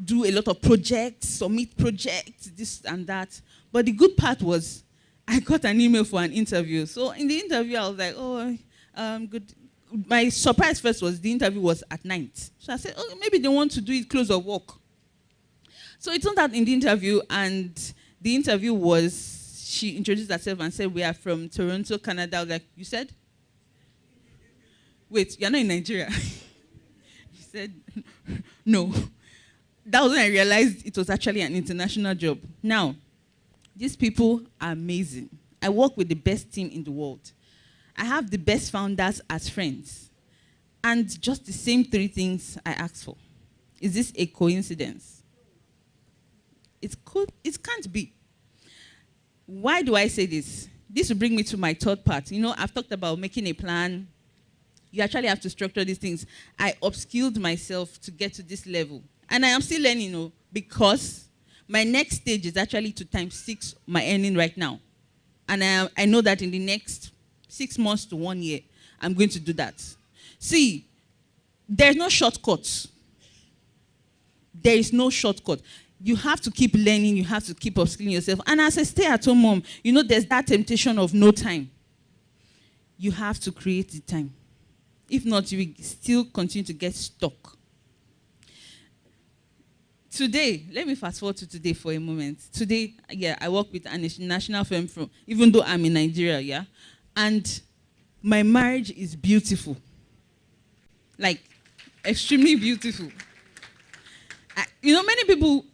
do a lot of projects, submit projects, this and that. But the good part was I got an email for an interview. So in the interview, I was like, oh, good. My surprise first was the interview was at night. So I said, oh, maybe they want to do it close of work. So it turned out in the interview, and the interview was, she introduced herself and said, we are from Toronto, Canada. I was like, you said? Wait, you're not in Nigeria. She said, no. That was when I realized it was actually an international job. Now, these people are amazing. I work with the best team in the world. I have the best founders as friends. And just the same 3 things I asked for. Is this a coincidence? It can't be. Why do I say this? This will bring me to my third part. I've talked about making a plan. You actually have to structure these things. I upskilled myself to get to this level. And I am still learning, because my next stage is actually to times 6 my earning right now. And I know that in the next 6 months to 1 year, I'm going to do that. See, there's no shortcut. There is no shortcut. You have to keep learning. You have to keep upskilling yourself. And as a stay-at-home mom, there's that temptation of no time. You have to create the time. If not, you will still continue to get stuck. Today, let me fast forward to today for a moment. Today, I work with a national firm even though I'm in Nigeria, and my marriage is beautiful. Like, extremely beautiful. Many people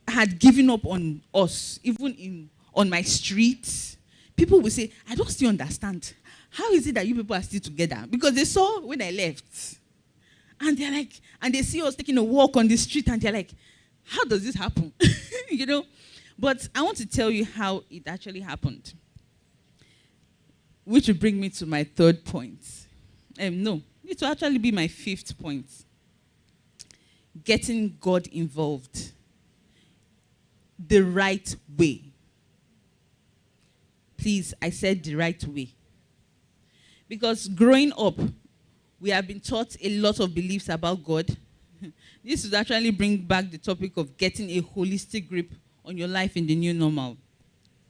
had given up on us, even on my street. People will say, I don't still understand. How is it that you people are still together? Because they saw when I left. And they're like, and they see us taking a walk on the street, and they're like, how does this happen? But I want to tell you how it actually happened. Which will bring me to my third point. No, it will actually be my 5th point. Getting God involved the right way. Please, I said the right way. Because growing up, we have been taught a lot of beliefs about God. This would actually bring back the topic of getting a holistic grip on your life in the new normal.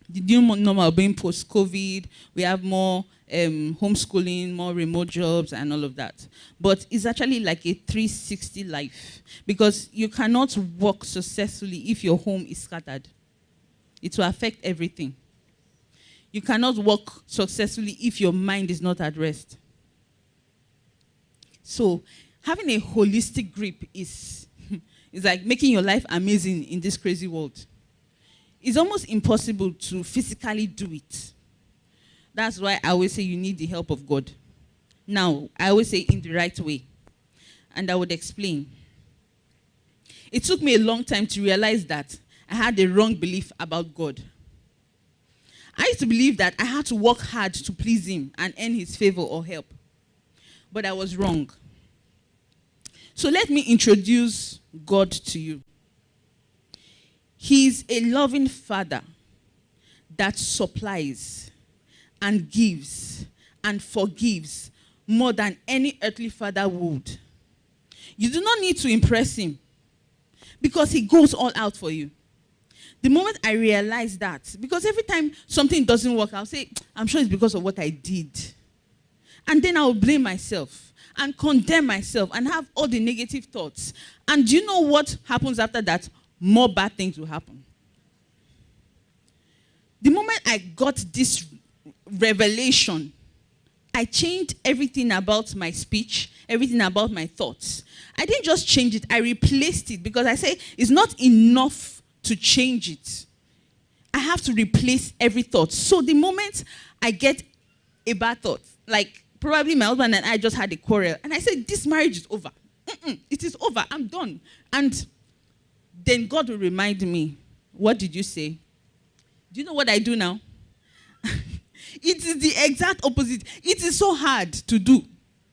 The new normal being post-COVID, we have more homeschooling, more remote jobs, and all of that. But it's actually like a 360 life, because you cannot work successfully if your home is scattered. It will affect everything. You cannot work successfully if your mind is not at rest. So having a holistic grip is like making your life amazing in this crazy world. It's almost impossible to physically do it. That's why I always say you need the help of God. Now, I always say in the right way. And I would explain. It took me a long time to realize that I had a wrong belief about God. I used to believe that I had to work hard to please him and earn his favor or help. But I was wrong. So let me introduce God to you. He's a loving Father that supplies and gives and forgives more than any earthly father would. You do not need to impress him because he goes all out for you. The moment I realized that, because every time something doesn't work, I'll say, I'm sure it's because of what I did. And then I'll blame myself and condemn myself and have all the negative thoughts. And do you know what happens after that? More bad things will happen. The moment I got this revelation, I changed everything about my speech, everything about my thoughts. I didn't just change it, I replaced it, because I say it's not enough to change it. I have to replace every thought. So the moment I get a bad thought, like probably my husband and I just had a quarrel, and I said, this marriage is over. It is over, I'm done. And then God will remind me, what did you say? Do you know what I do now? It is the exact opposite. It is so hard to do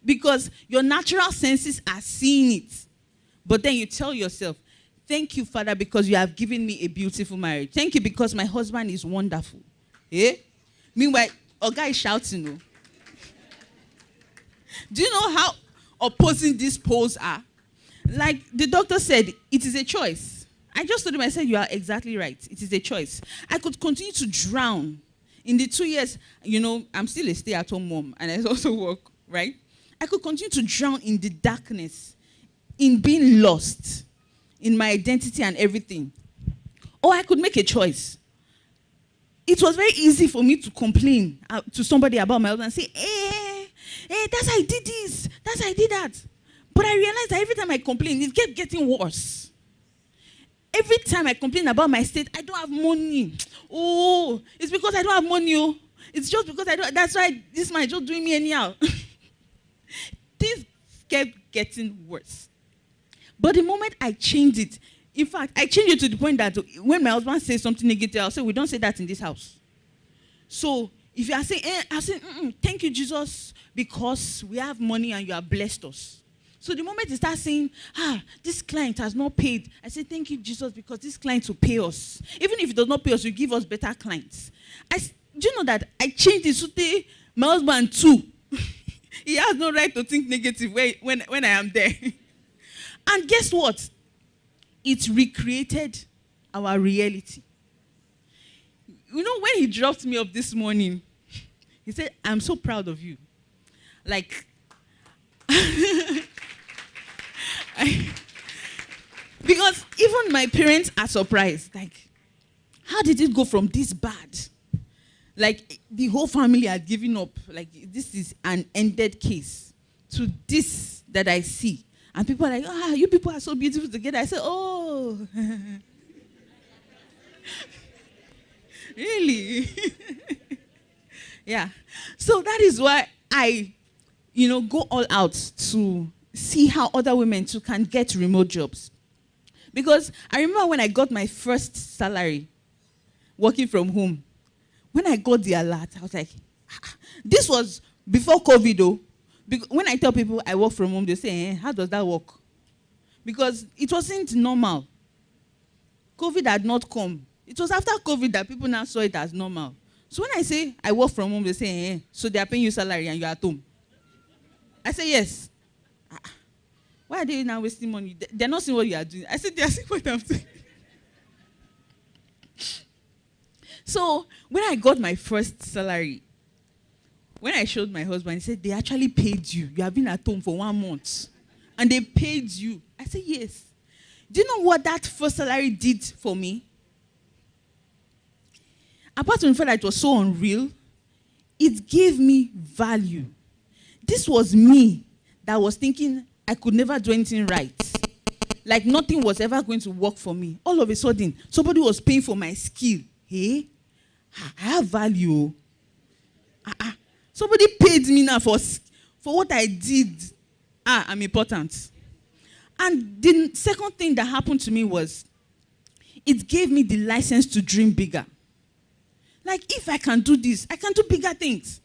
because your natural senses are seeing it. But then you tell yourself, thank you, Father, because you have given me a beautiful marriage. Thank you because my husband is wonderful. Eh? Meanwhile, a guy is shouting. Oh. Do you know how opposing these poles are? Like the doctor said, it is a choice. I just told him, I said, you are exactly right. It is a choice. I could continue to drown. In the 2 years, I'm still a stay-at-home mom, and I also work, right? I could continue to drown in the darkness, in being lost, in my identity and everything. Or I could make a choice. It was very easy for me to complain to somebody about my husband and say, hey, that's how I did this, that's how I did that. But I realized that every time I complained, it kept getting worse. Every time I complain about my state, I don't have money. Oh, it's because I don't have money. Oh. It's just because I don't. That's why this man is just doing me anyhow. Things kept getting worse. But the moment I changed it, in fact, I changed it to the point that when my husband says something negative, I'll say, we don't say that in this house. So if you are saying, I'll say, thank you, Jesus, because we have money and you have blessed us. So the moment he starts saying, this client has not paid, I say, thank you, Jesus, because this client will pay us. Even if he does not pay us, you give us better clients. Do you know that I changed it to my husband too? He has no right to think negative when I am there. And guess what? It recreated our reality. You know, when he dropped me off this morning, he said, I'm so proud of you. Like, because even my parents are surprised. Like, how did it go from this bad? Like, the whole family had given up. Like, this is an ended case. To this that I see. And people are like, you people are so beautiful together. I said, oh. Really? Yeah. So that is why I, go all out to see how other women too can get remote jobs. Because I remember when I got my first salary working from home, when I got the alert, I was like, this was before COVID though. When I tell people I work from home, they say, how does that work? Because it wasn't normal. COVID had not come. It was after COVID that people now saw it as normal. So when I say I work from home, they say, so they are paying you salary and you're at home. I say, yes. Why are they now wasting money? They're not seeing what you are doing. I said, they are seeing what I'm doing. So when I got my first salary, when I showed my husband, he said, they actually paid you. You have been at home for 1 month. And they paid you. I said, yes. Do you know what that first salary did for me? Apart from the fact that it was so unreal, it gave me value. This was me that was thinking I could never do anything right. Like nothing was ever going to work for me. All of a sudden, somebody was paying for my skill. Hey, I have value. Somebody paid me now for what I did. I'm important. And the second thing that happened to me was, it gave me the license to dream bigger. Like, if I can do this, I can do bigger things.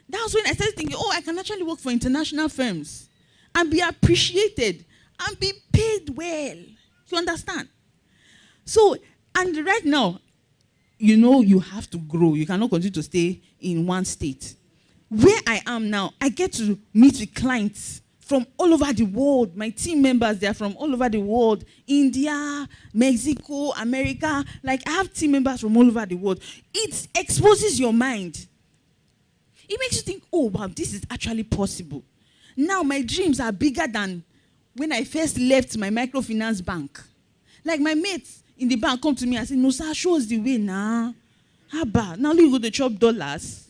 That was when I started thinking, oh, I can actually work for international firms and be appreciated and be paid well. You understand? So, and right now, you know you have to grow. You cannot continue to stay in one state. Where I am now, I get to meet with clients from all over the world. My team members, they are from all over the world. India, Mexico, America. Like, I have team members from all over the world. It exposes your mind. It makes you think, oh, wow, this is actually possible. Now my dreams are bigger than when I first left my microfinance bank. Like, my mates in the bank come to me and say, no, sir, show us the way now. How bad? Now you go to chop dollars.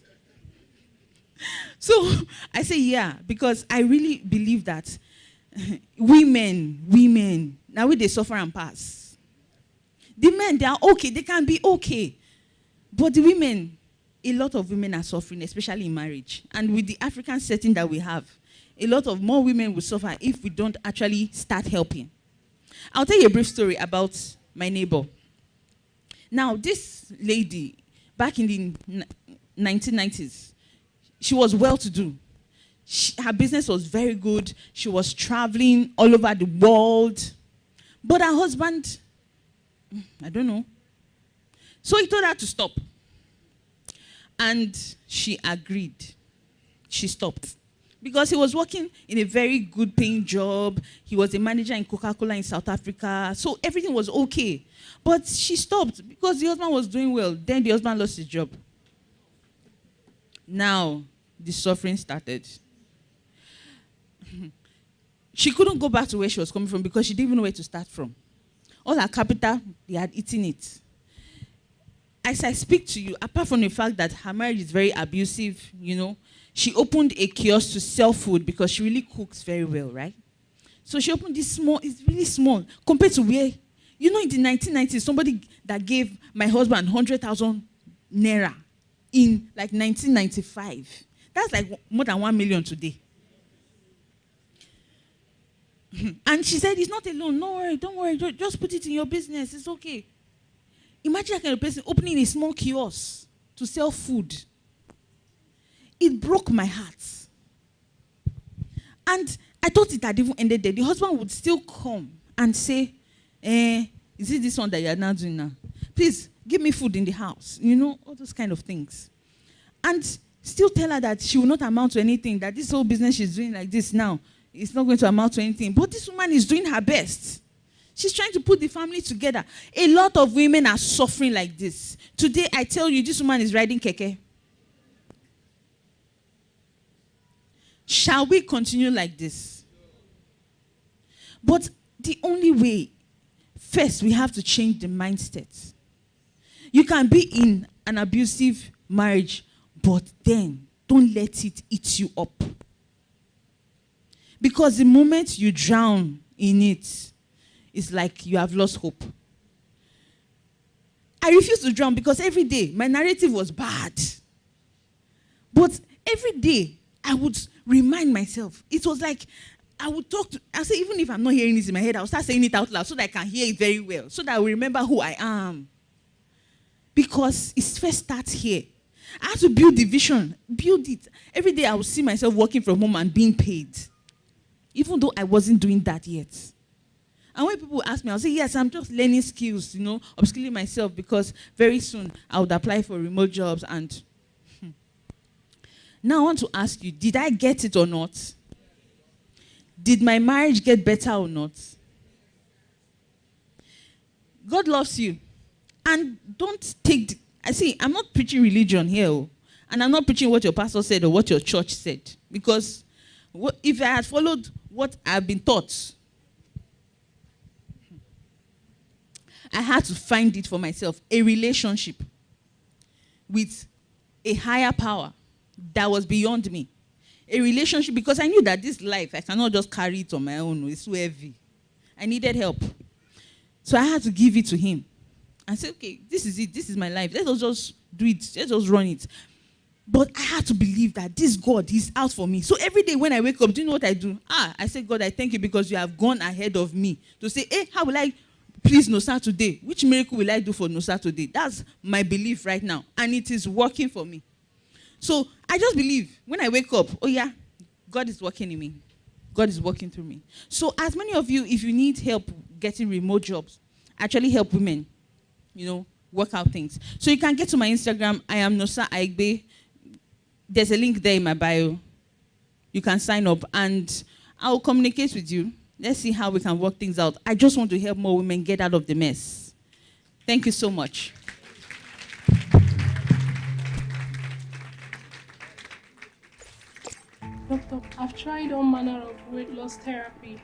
So I say, yeah, because I really believe that women, now they suffer and pass. The men, they are okay. They can be okay. But the women, a lot of women are suffering, especially in marriage. And with the African setting that we have, a lot of more women will suffer if we don't actually start helping. I'll tell you a brief story about my neighbor. Now, this lady, back in the 1990s, she was well-to-do. Her business was very good. She was traveling all over the world. But her husband, I don't know. So he told her to stop. And she agreed. She stopped. Because he was working in a very good paying job. He was a manager in Coca-Cola in South Africa. So everything was okay. But she stopped because the husband was doing well. Then the husband lost his job. Now, the suffering started. She couldn't go back to where she was coming from because she didn't even know where to start from. All her capital, they had eaten it. As I speak to you, apart from the fact that her marriage is very abusive, you know, she opened a kiosk to sell food because she really cooks very well, right? So she opened this small, it's really small, compared to where, you know, in the 1990s, somebody that gave my husband 100,000 naira in like 1995. That's like more than 1 million today. And she said, it's not alone. No worry, don't worry. Just put it in your business. It's okay. Imagine that kind of person opening a small kiosk to sell food. It broke my heart. And I thought it had even ended there. The husband would still come and say, is it this one that you are now doing now? Please, give me food in the house. You know, all those kind of things. And still tell her that she will not amount to anything, that this whole business she's doing like this now, it's not going to amount to anything. But this woman is doing her best. She's trying to put the family together. A lot of women are suffering like this. Today, I tell you, this woman is riding keke. Shall we continue like this? But the only way, first, we have to change the mindset. You can be in an abusive marriage, but then don't let it eat you up. Because the moment you drown in it, it's like you have lost hope. I refused to drown because every day my narrative was bad. But every day I would remind myself. It was like I would I say, even if I'm not hearing this in my head, I'll start saying it out loud so that I can hear it very well, so that I will remember who I am. Because it first starts here. I have to build the vision, build it. Every day I would see myself working from home and being paid, even though I wasn't doing that yet. And when people ask me, I'll say, yes, I'm just learning skills, you know, upskilling myself, because very soon I would apply for remote jobs. And now I want to ask you, did I get it or not? Did my marriage get better or not? God loves you. And don't take, I'm not preaching religion here. And I'm not preaching what your pastor said or what your church said. Because if I had followed what I've been taught, I had to find it for myself. A relationship with a higher power that was beyond me. A relationship, because I knew that this life, I cannot just carry it on my own. It's too heavy. I needed help. So I had to give it to him. And say, okay, this is it. This is my life. Let us just do it. Let's just run it. But I had to believe that this God, He's out for me. So every day when I wake up, do you know what I do? I say, God, I thank you because you have gone ahead of me. To say, hey, how will I please, Nosa today. Which miracle will I do for Nosa today? That's my belief right now. And it is working for me. So I just believe when I wake up, oh yeah, God is working in me. God is working through me. So as many of you, if you need help getting remote jobs, actually help women, work out things. So you can get to my Instagram. I am Nosa Aigbe. There's a link there in my bio. You can sign up and I'll communicate with you. Let's see how we can work things out. I just want to help more women get out of the mess. Thank you so much. Doctor, I've tried all manner of weight loss therapy,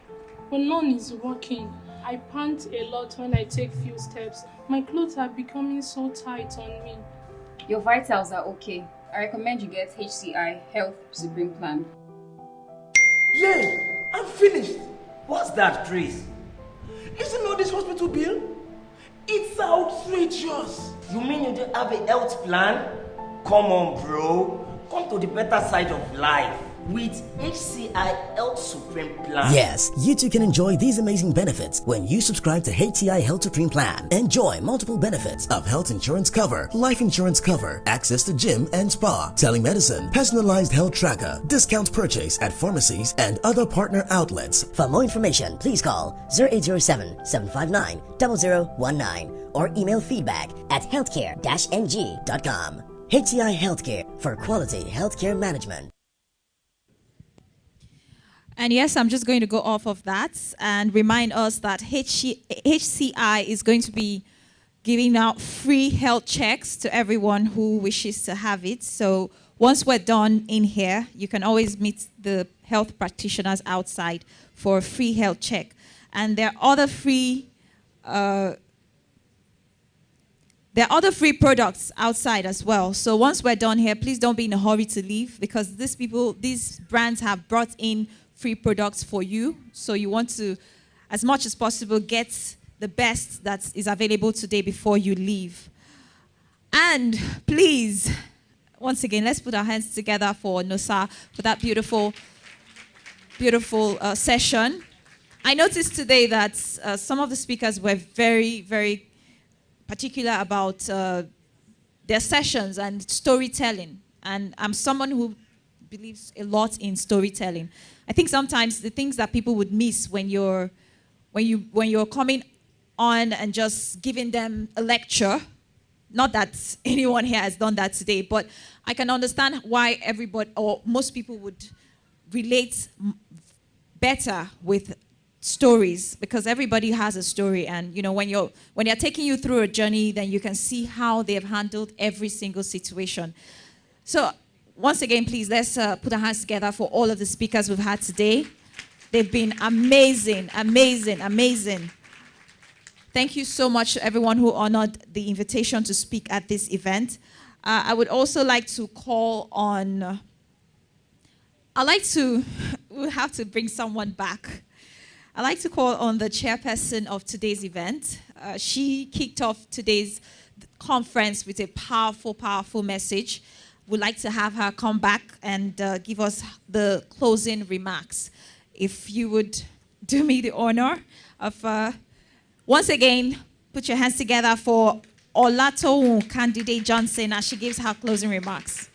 but none is working. I pant a lot when I take few steps. My clothes are becoming so tight on me. Your vitals are okay. I recommend you get HCI Health Supreme Plan. Yay! I'm finished! What's that, Chris? Isn't all this hospital bill? It's outrageous! You mean you don't have a health plan? Come on, bro. Come to the better side of life with HCI Health Supreme Plan. Yes, you too can enjoy these amazing benefits when you subscribe to HCI Health Supreme Plan. Enjoy multiple benefits of health insurance cover, life insurance cover, access to gym and spa, telemedicine, personalized health tracker, discount purchase at pharmacies and other partner outlets. For more information, please call 0807-759-0019 or email feedback at healthcare-ng.com. HCI Healthcare for quality healthcare management. And yes, I'm just going to go off of that and remind us that HCI is going to be giving out free health checks to everyone who wishes to have it. So once we're done in here, you can always meet the health practitioners outside for a free health check. And there are other free products outside as well. So once we're done here, please don't be in a hurry to leave because these brands have brought in free products for you. So you want to, as much as possible, get the best that is available today before you leave. And please, once again, let's put our hands together for Nosa for that beautiful, beautiful session. I noticed today that some of the speakers were very, very particular about their sessions and storytelling. And I'm someone who believes a lot in storytelling. I think sometimes the things that people would miss when you're coming on and just giving them a lecture, not that anyone here has done that today, but I can understand why everybody or most people would relate better with stories because everybody has a story, and when they're taking you through a journey, then you can see how they have handled every single situation. So once again, please, let's put our hands together for all of the speakers we've had today. They've been amazing, amazing, amazing. Thank you so much to everyone who honored the invitation to speak at this event. I would also like to call on, we'll have to bring someone back. I'd like to call on the chairperson of today's event. She kicked off today's conference with a powerful, powerful message. We'd like to have her come back and give us the closing remarks. If you would do me the honor of, once again, put your hands together for Olato Candidate Johnson as she gives her closing remarks.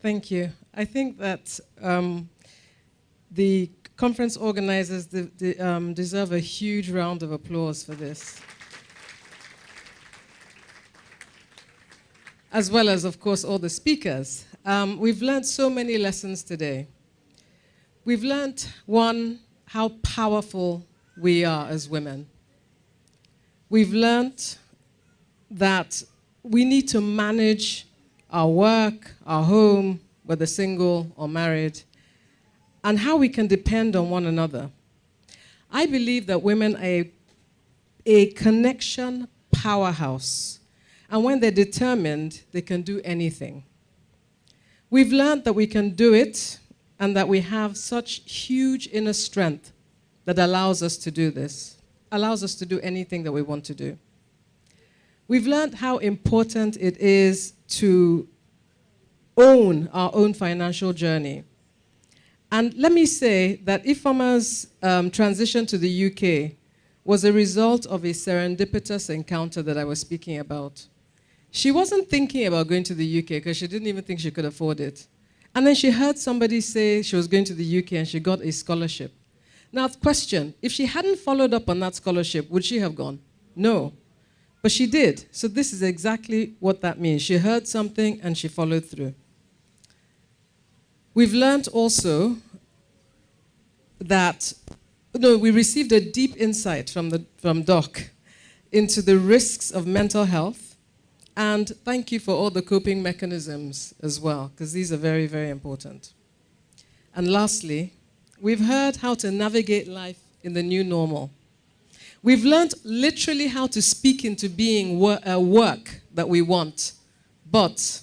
Thank you. I think that the conference organizers deserve a huge round of applause for this. As well as, of course, all the speakers. We've learned so many lessons today. We've learned, one, how powerful we are as women. We've learned that we need to manage our work, our home, whether single or married, and how we can depend on one another. I believe that women are a connection powerhouse. And when they're determined, they can do anything. We've learned that we can do it and that we have such huge inner strength that allows us to do this, allows us to do anything that we want to do. We've learned how important it is to own our own financial journey And let me say that Ifeoma's transition to the UK was a result of a serendipitous encounter that I was speaking about. She wasn't thinking about going to the UK because she didn't even think she could afford it. And then she heard somebody say she was going to the UK and she got a scholarship. Now, question, if she hadn't followed up on that scholarship, would she have gone? No. But she did. So this is exactly what that means. She heard something and she followed through. We've learned also that we received a deep insight from Doc into the risks of mental health. And thank you for all the coping mechanisms as well, because these are very, very important. And lastly, we've heard how to navigate life in the new normal. We've learned literally how to speak into being work that we want, but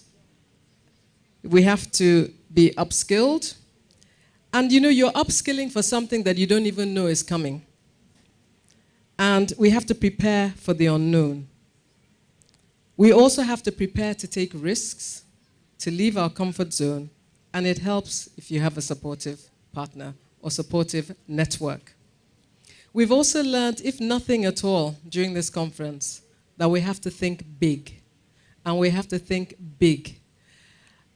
we have to be upskilled. And you're upskilling for something that you don't even know is coming. And we have to prepare for the unknown. We also have to prepare to take risks, to leave our comfort zone, and it helps if you have a supportive partner or supportive network. We've also learned, if nothing at all, during this conference, that we have to think big. And we have to think big.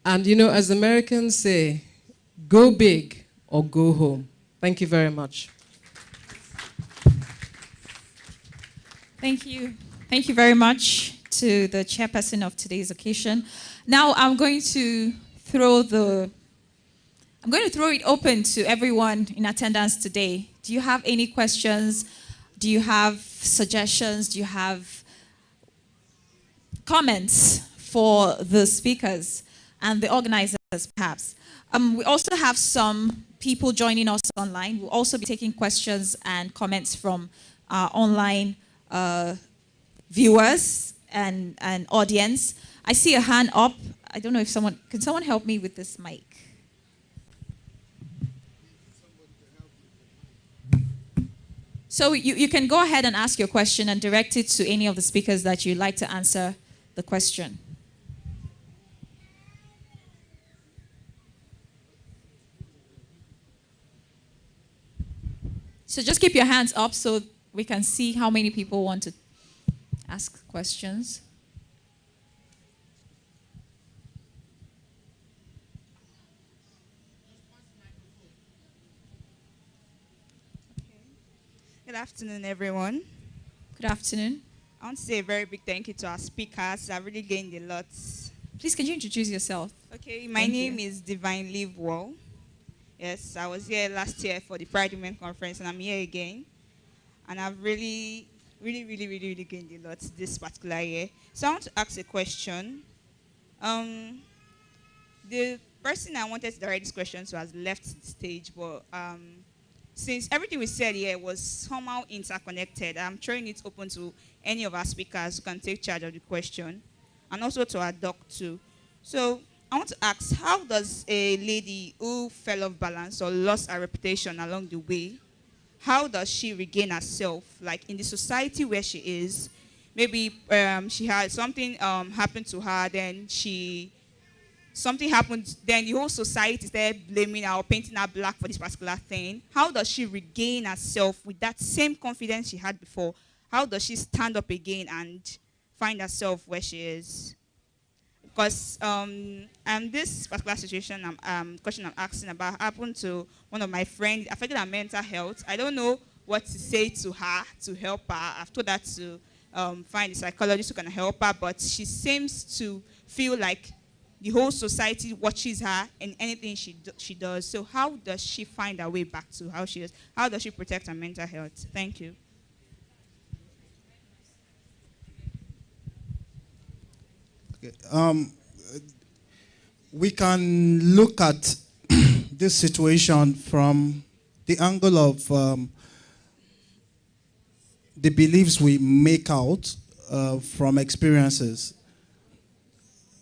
And as Americans say, go big or go home. Thank you very much. Thank you. Thank you very much to the chairperson of today's occasion. Now I'm going to throw it open to everyone in attendance today. Do you have any questions? Do you have suggestions? Do you have comments for the speakers and the organizers, perhaps? We also have some people joining us online. We'll also be taking questions and comments from our online viewers and audience. I see a hand up. I don't know if can someone help me with this mic? So you can go ahead and ask your question and direct it to any of the speakers that you'd like to answer the question. So just keep your hands up so we can see how many people want to ask questions. Good afternoon, everyone. Good afternoon. I want to say a very big thank you to our speakers. I've really gained a lot. Please, can you introduce yourself? Okay, my name is Divine Live Wall. Yes, I was here last year for the Pride Women Conference, and I'm here again. And I've really gained a lot this particular year. So I want to ask a question. The person I wanted to direct this question to has left the stage, but since everything we said here was somehow interconnected, I'm throwing it open to any of our speakers who can take charge of the question, and also to our doc too. So I want to ask, how does a lady who fell off balance or lost her reputation along the way, how does she regain herself, like in the society where she is? Maybe she had something happen to her, then something happened, then the whole society started blaming her or painting her black for this particular thing. How does she regain herself with that same confidence she had before? How does she stand up again and find herself where she is? Because this particular situation, question I'm asking about happened to one of my friends, affected her mental health. I don't know what to say to her to help her. I've told her to find a psychologist who can help her, but she seems to feel like the whole society watches her in anything she does. So how does she find her way back to how she is? How does she protect her mental health? Thank you. Okay. We can look at this situation from the angle of the beliefs we make out from experiences.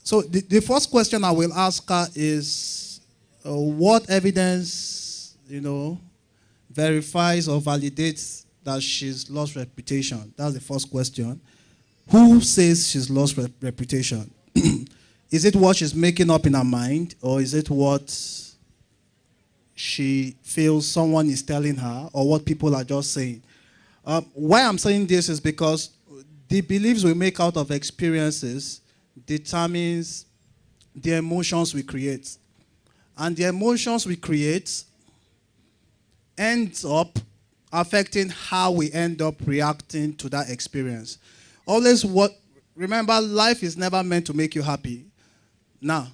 So the first question I will ask her is, what evidence, verifies or validates that she's lost reputation? That's the first question. Who says she's lost reputation? Is it what she's making up in her mind, or is it what she feels someone is telling her or what people are just saying. Why I'm saying this is because the beliefs we make out of experiences determines the emotions we create. And the emotions we create ends up affecting how we end up reacting to that experience. Remember, life is never meant to make you happy. Now,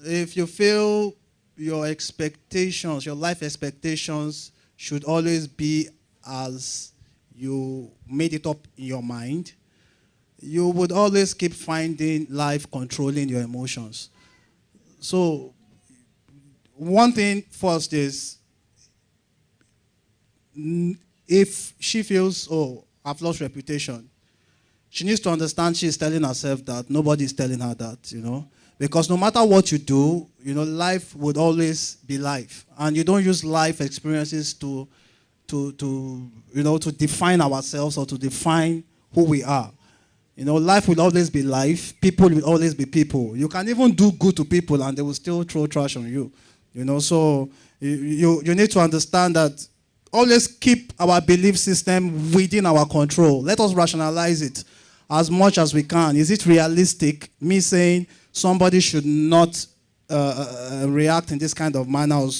if you feel your expectations, your life expectations should always be as you made it up in your mind, you would always keep finding life controlling your emotions. So, one thing first is, if she feels, oh, I've lost reputation, she needs to understand she's telling herself that nobody is telling her that, Because no matter what you do, life would always be life. And you don't use life experiences to define ourselves or to define who we are. Life will always be life. People will always be people. You can even do good to people and they will still throw trash on you. So you need to understand that always keep our belief system within our control. Let us rationalize it as much as we can. Is it realistic? Me saying somebody should not react in this kind of manner, or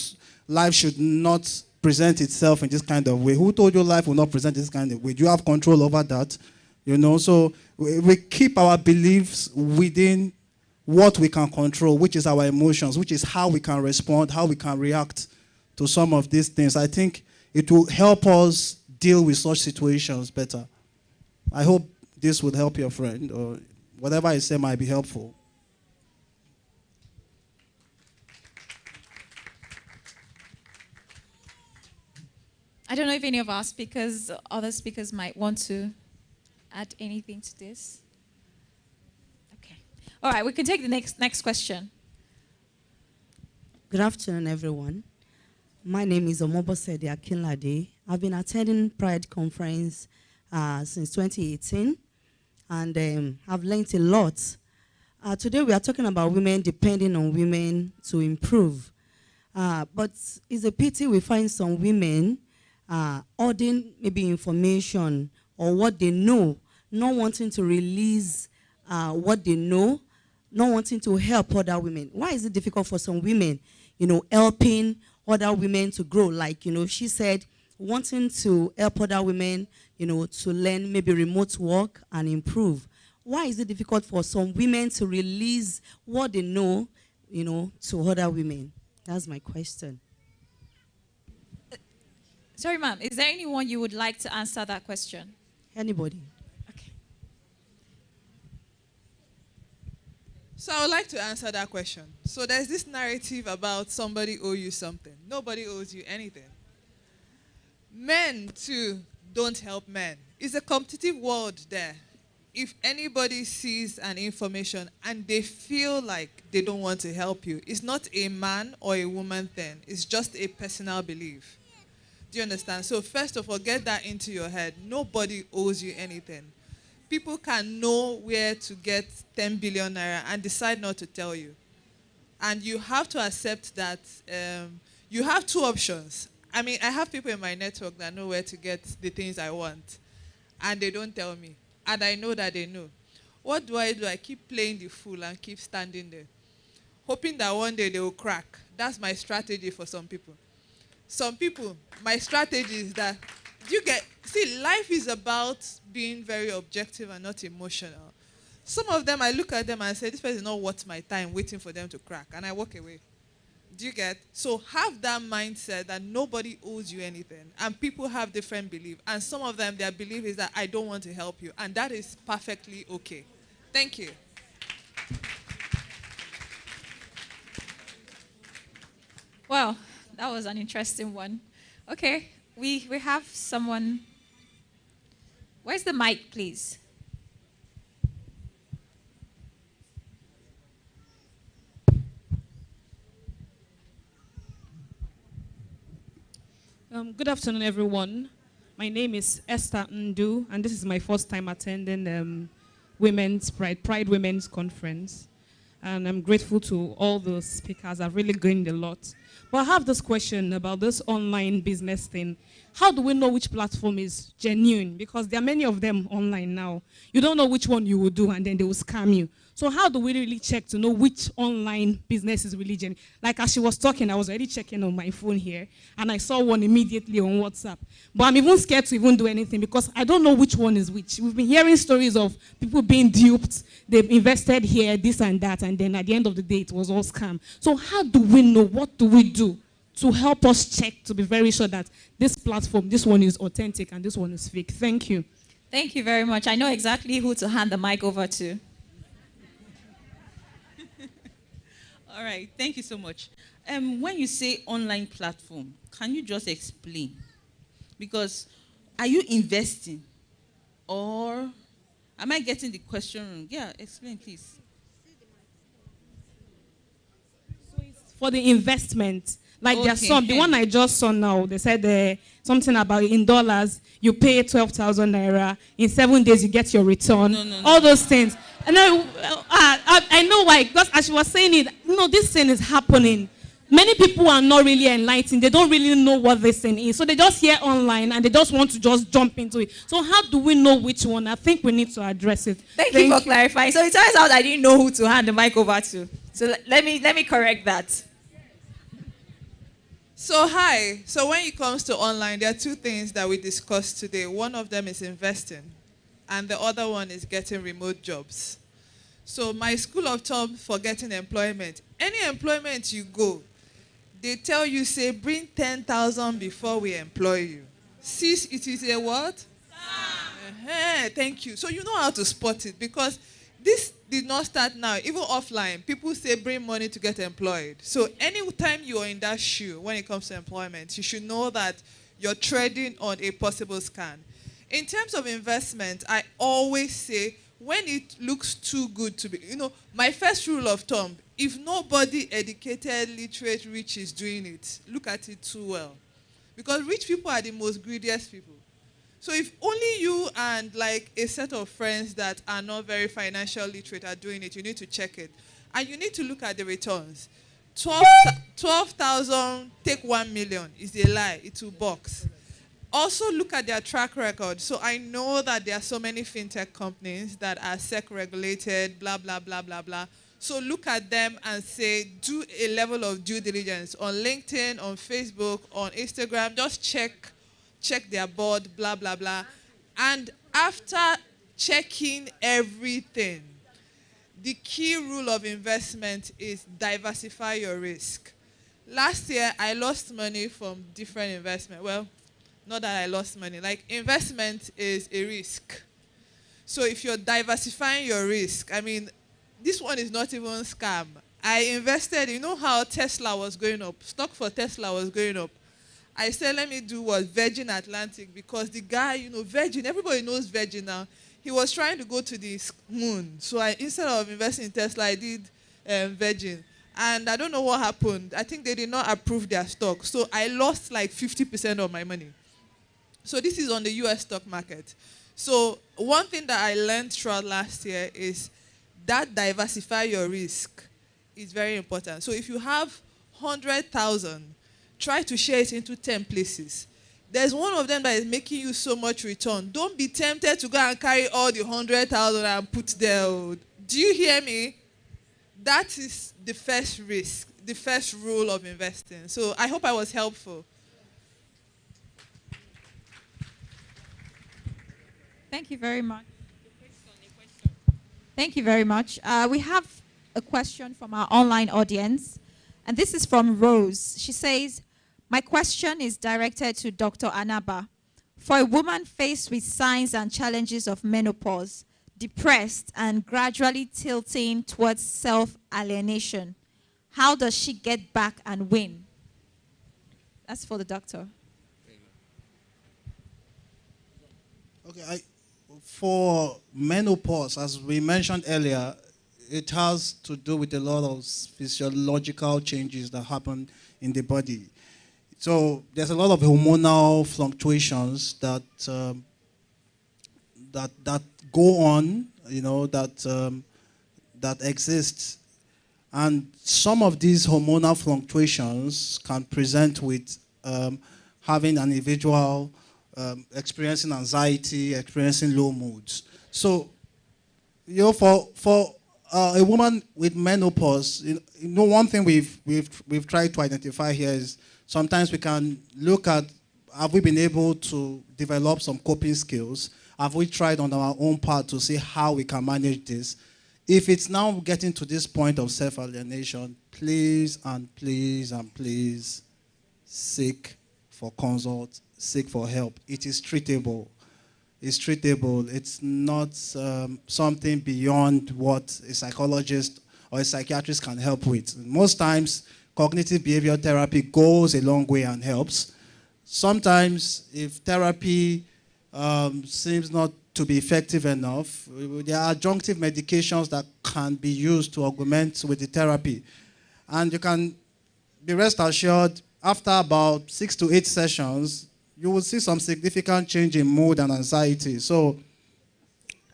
life should not present itself in this kind of way. Who told you life will not present this kind of way? Do you have control over that? So we keep our beliefs within what we can control, which is our emotions, which is how we can respond, how we can react to some of these things. I think it will help us deal with such situations better. I hope this would help your friend, or whatever I say might be helpful. I don't know if any of our speakers, other speakers might want to add anything to this. Okay. All right, we can take the next question. Good afternoon, everyone. My name is Omobosede Akinlade. I've been attending Pride Conference since 2018, and I've learned a lot. Today we are talking about women depending on women to improve. But it's a pity we find some women hoarding maybe information or what they know, not wanting to release what they know, not wanting to help other women. Why is it difficult for some women, helping other women to grow? Like, she said, wanting to help other women, to learn maybe remote work and improve. Why is it difficult for some women to release what they know, to other women? That's my question. Sorry, ma'am. Is there anyone you would like to answer that question? Anybody. Okay. So I would like to answer that question. So there's this narrative about somebody owe you something. Nobody owes you anything. Men, too, don't help men. It's a competitive world there. If anybody sees an information and they feel like they don't want to help you, it's not a man or a woman thing. It's just a personal belief. Do you understand? So first of all, get that into your head. Nobody owes you anything. People can know where to get 10 billion naira and decide not to tell you. And you have to accept that you have two options. I mean, I have people in my network that know where to get the things I want. And they don't tell me. And I know that they know. What do? I keep playing the fool and keep standing there, hoping that one day they will crack. That's my strategy for some people. Some people, my strategy is that, life is about being very objective and not emotional. Some of them, I look at them and say, this person is not worth my time waiting for them to crack, and I walk away. Do you get? So have that mindset that nobody owes you anything, and people have different beliefs, and some of them, their belief is that I don't want to help you, and that is perfectly okay. Thank you. Well, that was an interesting one. Okay, we have someone. Where's the mic, please? Good afternoon, everyone. My name is Esther Ndu, and this is my first time attending Women's Pride Women's Conference. And I'm grateful to all the speakers. I've really gained a lot. But I have this question about this online business thing. How do we know which platform is genuine? Because there are many of them online now. You don't know which one you will do, and then they will scam you. So how do we really check to know which online business is really genuine? Like as she was talking, I was already checking on my phone here, and I saw one immediately on WhatsApp. But I'm even scared to even do anything because I don't know which one is which. We've been hearing stories of people being duped. They've invested here, this and that, and then at the end of the day, it was all scam. So how do we know? What do we do to help us check to be very sure that this platform, this one is authentic and this one is fake? Thank you. Thank you very much. I know exactly who to hand the mic over to. All right, thank you so much. When you say online platform, can you just explain? Because are you investing or am I getting the question wrong? Yeah, explain, please. For the investment, like Okay. there's some, the one I just saw now, they said something about in dollars, you pay 12,000 naira, in 7 days you get your return, No. all those things. And I know why, because as she was saying it, this thing is happening. Many people are not really enlightened. They don't really know what this thing is. So they just hear online and they just want to just jump into it. So how do we know which one? I think we need to address it. Thank you for clarifying. So it turns out I didn't know who to hand the mic over to. So let me correct that. So hi. So when it comes to online, there are two things that we discussed today. One of them is investing, and the other one is getting remote jobs. So my school of thought for getting employment, any employment you go, they tell you, say, bring 10,000 before we employ you. Sis, it is a what? Thank you. So you know how to spot it, because this did not start now. Even offline, people say bring money to get employed. So anytime you are in that shoe when it comes to employment, you should know that you're treading on a possible scam. In terms of investment, I always say when it looks too good to be, my first rule of thumb, if nobody educated, literate, rich is doing it, look at it too well. Because rich people are the most greediest people. So if only you and like a set of friends that are not very financial literate are doing it, you need to check it. And you need to look at the returns. 12,000, take 1 million is a lie. It will box. Also look at their track record. So I know that there are so many fintech companies that are SEC regulated, blah, blah, blah, blah, blah. So look at them and say, do a level of due diligence on LinkedIn, on Facebook, on Instagram. Just check their board, blah, blah, blah. And after checking everything, the key rule of investment is diversify your risk. Last year, I lost money from different investment. Well, not that I lost money. Like, investment is a risk. So if you're diversifying your risk, I mean, this one is not even scam. I invested, you know how Tesla was going up? Stock for Tesla was going up. I said, let me do what? Virgin Atlantic, because the guy, Virgin, everybody knows Virgin now. He was trying to go to the moon. So instead of investing in Tesla, I did Virgin. And I don't know what happened. I think they did not approve their stock. So I lost like 50% of my money. So this is on the US stock market. So one thing that I learned throughout last year is that diversify your risk is very important. So if you have 100,000, try to share it into 10 places. There's one of them that is making you so much return. Don't be tempted to go and carry all the 100,000 and put there. Do you hear me? That is the first risk, the first rule of investing. So I hope I was helpful. Thank you very much. Thank you very much. We have a question from our online audience, and this is from Rose. She says, my question is directed to Dr. Anaba. For a woman faced with signs and challenges of menopause, depressed, and gradually tilting towards self-alienation, how does she get back and win? That's for the doctor. Okay, for menopause, as we mentioned earlier, it has to do with a lot of physiological changes that happen in the body. So there's a lot of hormonal fluctuations that that go on, that exist, And some of these hormonal fluctuations can present with having an individual experiencing anxiety, experiencing low moods. So, for a woman with menopause, one thing we've tried to identify here is sometimes we can look at, have we been able to develop some coping skills? Have we tried on our own part to see how we can manage this? If it's now getting to this point of self-alienation, please and please and please seek for consult, seek for help. It is treatable. It's treatable. It's not something beyond what a psychologist or a psychiatrist can help with. Most times, cognitive behavior therapy goes a long way and helps. Sometimes, if therapy seems not to be effective enough, there are adjunctive medications that can be used to augment with the therapy. And you can be rest assured, after about 6 to 8 sessions, you will see some significant change in mood and anxiety. So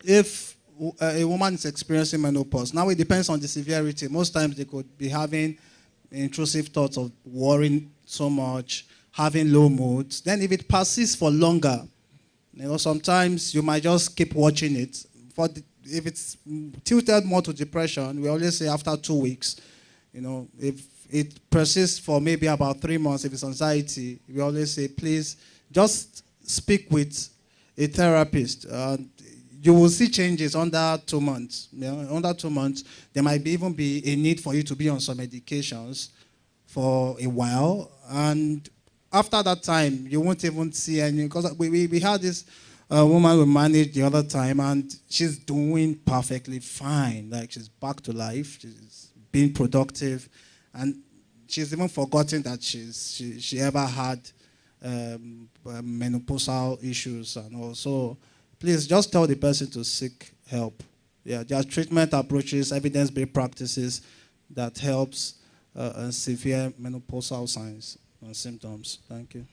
if a woman is experiencing menopause, now it depends on the severity. Most times they could be having intrusive thoughts of worrying so much, having low moods. Then if it persists for longer, sometimes you might just keep watching it. If it's tilted more to depression, we always say after 2 weeks. If it persists for maybe about 3 months, if it's anxiety, we always say, please just speak with a therapist. You will see changes under 2 months. Under 2 months, there might even be a need for you to be on some medications for a while. And after that time, you won't even see any, because we had this woman we managed the other time, and she's doing perfectly fine. Like, she's back to life, she's being productive, and she's even forgotten that she ever had menopausal issues and all. So please just tell the person to seek help. Yeah, there are treatment approaches, evidence-based practices that helps severe menopausal signs and symptoms. Thank you.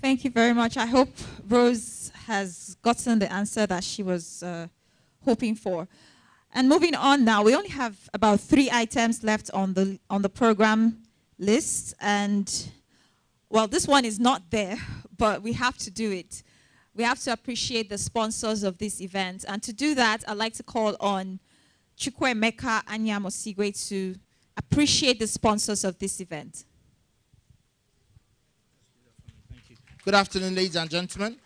Thank you very much. I hope Rose has gotten the answer that she was hoping for. And moving on now, we only have about 3 items left on the program list. And, well, this one is not there, but we have to do it. We have to appreciate the sponsors of this event. And to do that, I'd like to call on Chukwuemeka Anyamosigwe to appreciate the sponsors of this event. Good afternoon, ladies and gentlemen.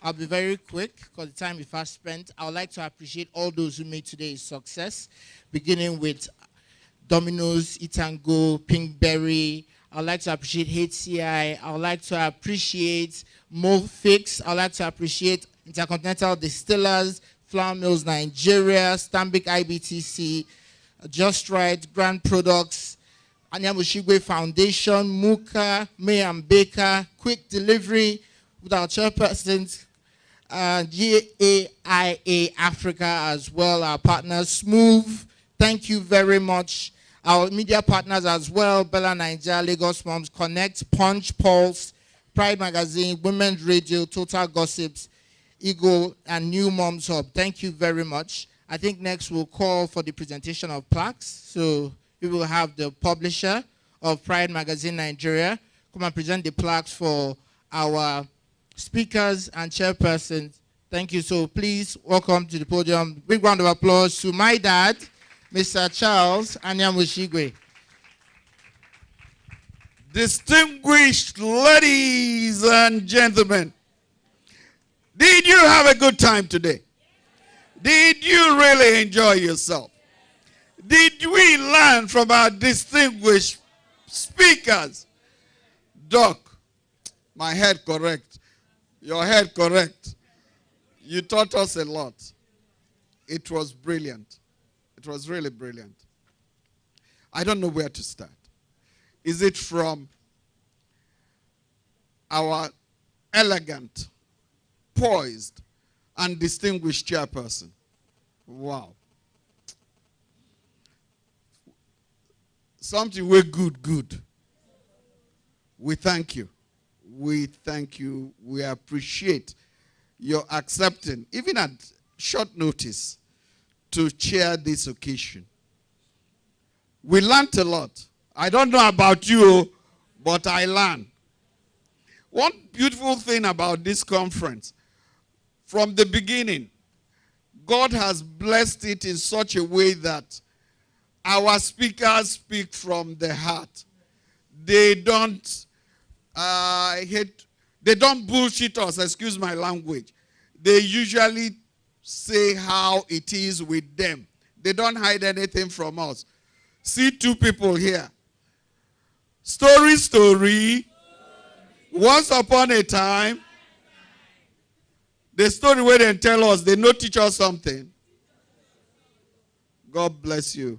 I'll be very quick because the time is fast spent. I would like to appreciate all those who made today a success, beginning with Domino's, Eat and Go, Pinkberry. I would like to appreciate HCI. I would like to appreciate Molfix. I would like to appreciate Intercontinental Distillers, Flour Mills Nigeria, Stanbic IBTC, Just Right, Grand Products, Anyamosigwe Foundation, Muka, May and Baker, Quick Delivery, with our chairperson, GAIA Africa as well, our partners, Smooth. Thank you very much. Our media partners as well, Bella Nigeria, Lagos Moms Connect, Punch, Pulse, Pride Magazine, Women's Radio, Total Gossips, Eagle, and New Moms Hub. Thank you very much. I think next we'll call for the presentation of plaques. So we will have the publisher of Pride Magazine Nigeria come and present the plaques for our speakers and chairpersons. Thank you. So please welcome to the podium. Big round of applause to my dad, Mr. Charles Anyamosigwe. Distinguished ladies and gentlemen, did you have a good time today? Did you really enjoy yourself? Did we learn from our distinguished speakers? Doc, my head correct. Your head correct. You taught us a lot. It was brilliant. It was really brilliant. I don't know where to start. Is it from our elegant, poised, and distinguished chairperson? Wow. Something we're good. We thank you. We thank you. We appreciate your accepting, even at short notice, to chair this occasion. We learned a lot. I don't know about you, but I learned. One beautiful thing about this conference, from the beginning, God has blessed it in such a way that our speakers speak from the heart. They don't, they don't bullshit us, excuse my language. They usually say how it is with them. They don't hide anything from us. See two people here. Story. Once upon a time, the story where they tell us, they know teach us something. God bless you.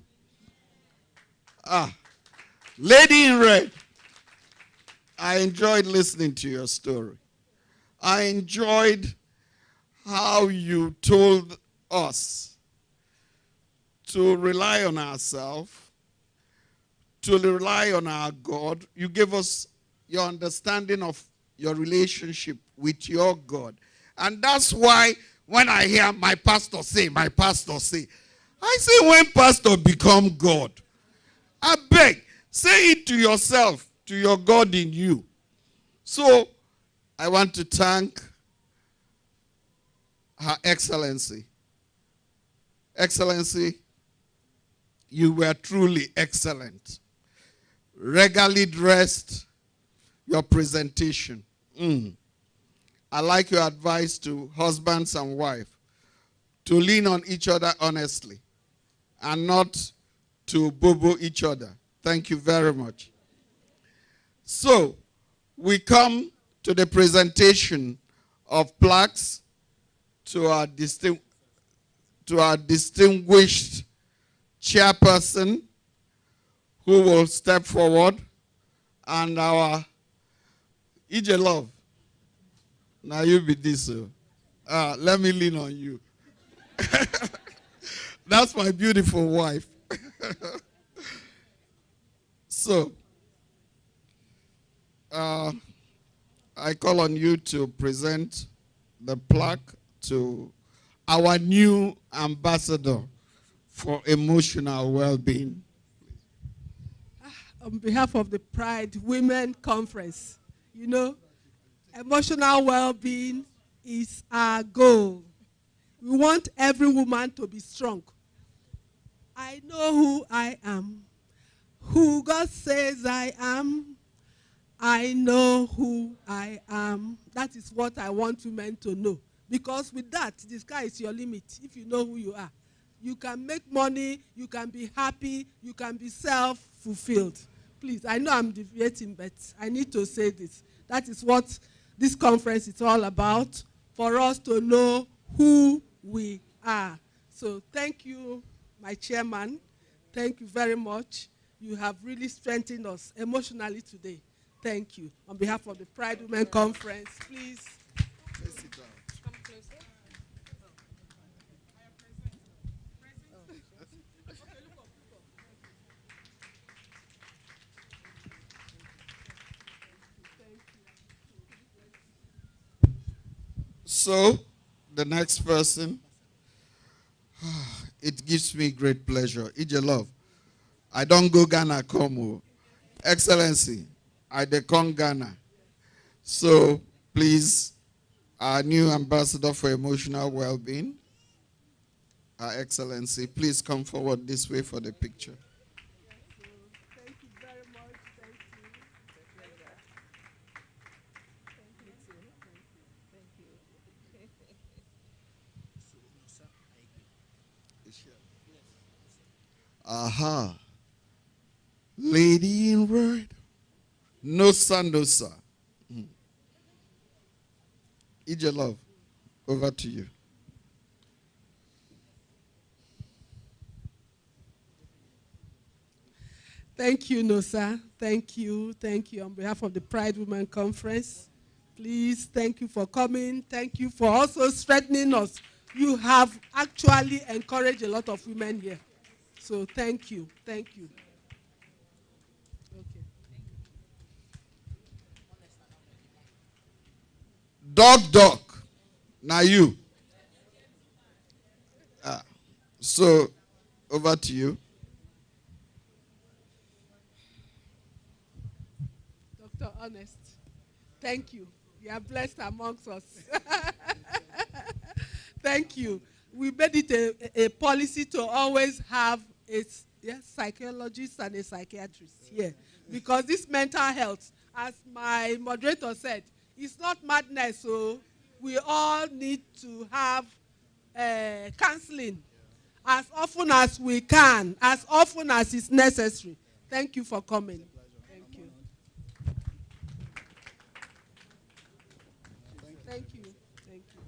Lady in red, I enjoyed listening to your story. I enjoyed how you told us to rely on ourselves, to rely on our God. You gave us your understanding of your relationship with your God. And that's why when I hear my pastor say, I say when pastor become God, I beg, say it to yourself, to your God in you. So I want to thank Her Excellency. Excellency, you were truly excellent. Regally dressed, your presentation. I like your advice to husbands and wife to lean on each other honestly and not to bobo each other. Thank you very much. So, we come to the presentation of plaques to our distinguished chairperson who will step forward, and our EJ Love. Now you be this. Let me lean on you. That's my beautiful wife. So, I call on you to present the plaque to our new ambassador for emotional well-being. On behalf of the Pride Women Conference, you know, emotional well-being is our goal. We want every woman to be strong. I know who I am, who God says I am. I know who I am. That is what I want women to know. Because with that, the sky is your limit if you know who you are. You can make money, you can be happy, you can be self-fulfilled. Please, I know I'm deviating, but I need to say this. That is what this conference is all about, for us to know who we are. So thank you, my chairman. Thank you very much. You have really strengthened us emotionally today. Thank you. On behalf of the Pride Women Conference, please. Come closer. So, the next person, it gives me great pleasure. EJ Love, I don't go Ghana, come. Excellency, I dey come Ghana. So, please, our new ambassador for emotional well-being, Her Excellency, please come forward this way for the picture. Thank you very much. Thank you. Aha. Lady in red. No sir, no sir. EJ Love, over to you. Thank you, Nosa. Thank you. Thank you. On behalf of the Pride Women Conference, please, thank you for coming. Thank you for also strengthening us. You have actually encouraged a lot of women here. So thank you. Thank you. Okay. Dog. Now you. So, over to you. Dr. Honest. Thank you. You are blessed amongst us. Thank you. We made it a policy to always have a psychologist and a psychiatrist here. Because this mental health, as my moderator said, it's not madness. So we all need to have counseling as often as we can, as often as it's necessary. Thank you for coming. Thank you. Thank you. Thank you.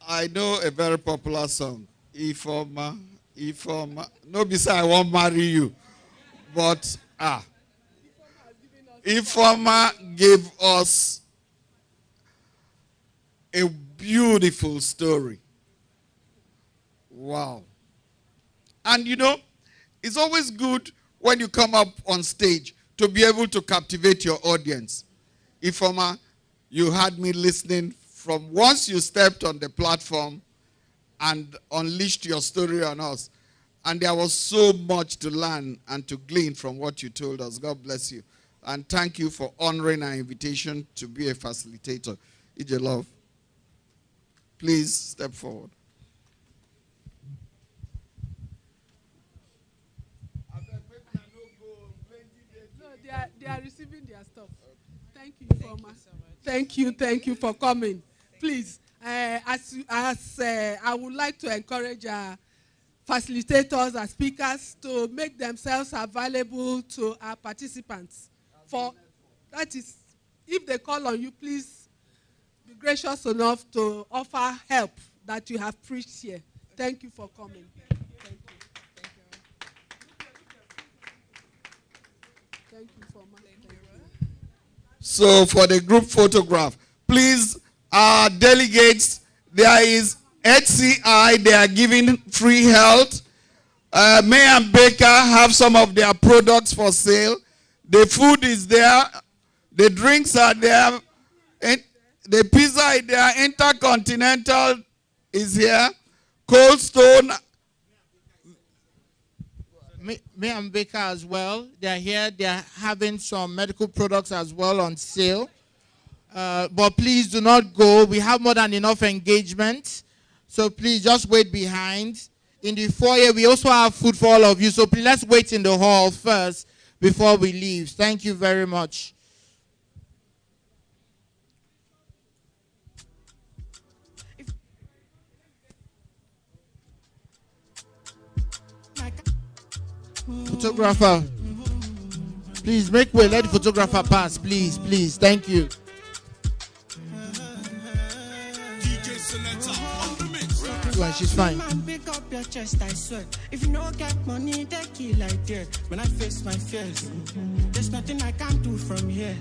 I know a very popular song. Ifoma, Ifoma. No, besides, I won't marry you. But, Ifoma gave us a beautiful story. Wow. And you know, it's always good when you come up on stage to be able to captivate your audience. Ifoma, you had me listening from once you stepped on the platform and unleashed your story on us. And there was so much to learn and to glean from what you told us. God bless you. And thank you for honoring our invitation to be a facilitator. Ije Love, please step forward. No, they are receiving their stuff. Thank you, Ifoma. Thank you for coming. Please, I would like to encourage our facilitators and speakers to make themselves available to our participants. For that is, if they call on you, please be gracious enough to offer help that you have preached here. Thank you for coming. Thank you. Thank you for my. Thank you. So for the group photograph, please, delegates, there is HCI, they are giving free health. May and Baker have some of their products for sale. The food is there. The drinks are there. The pizza is there. Intercontinental is here. Cold Stone. May and Baker as well. They are here. They are having some medical products as well on sale. But please do not go. We have more than enough engagement. So please just wait behind. In the foyer, we also have food for all of you. So please, let's wait in the hall first before we leave. Thank you very much. Photographer, please make way. Let the photographer pass, please, please. Thank you. Well, she's fine. Pick up your chest, I swear. If you don't get money, they kill like there. When I face my fears, there's nothing I can do from here.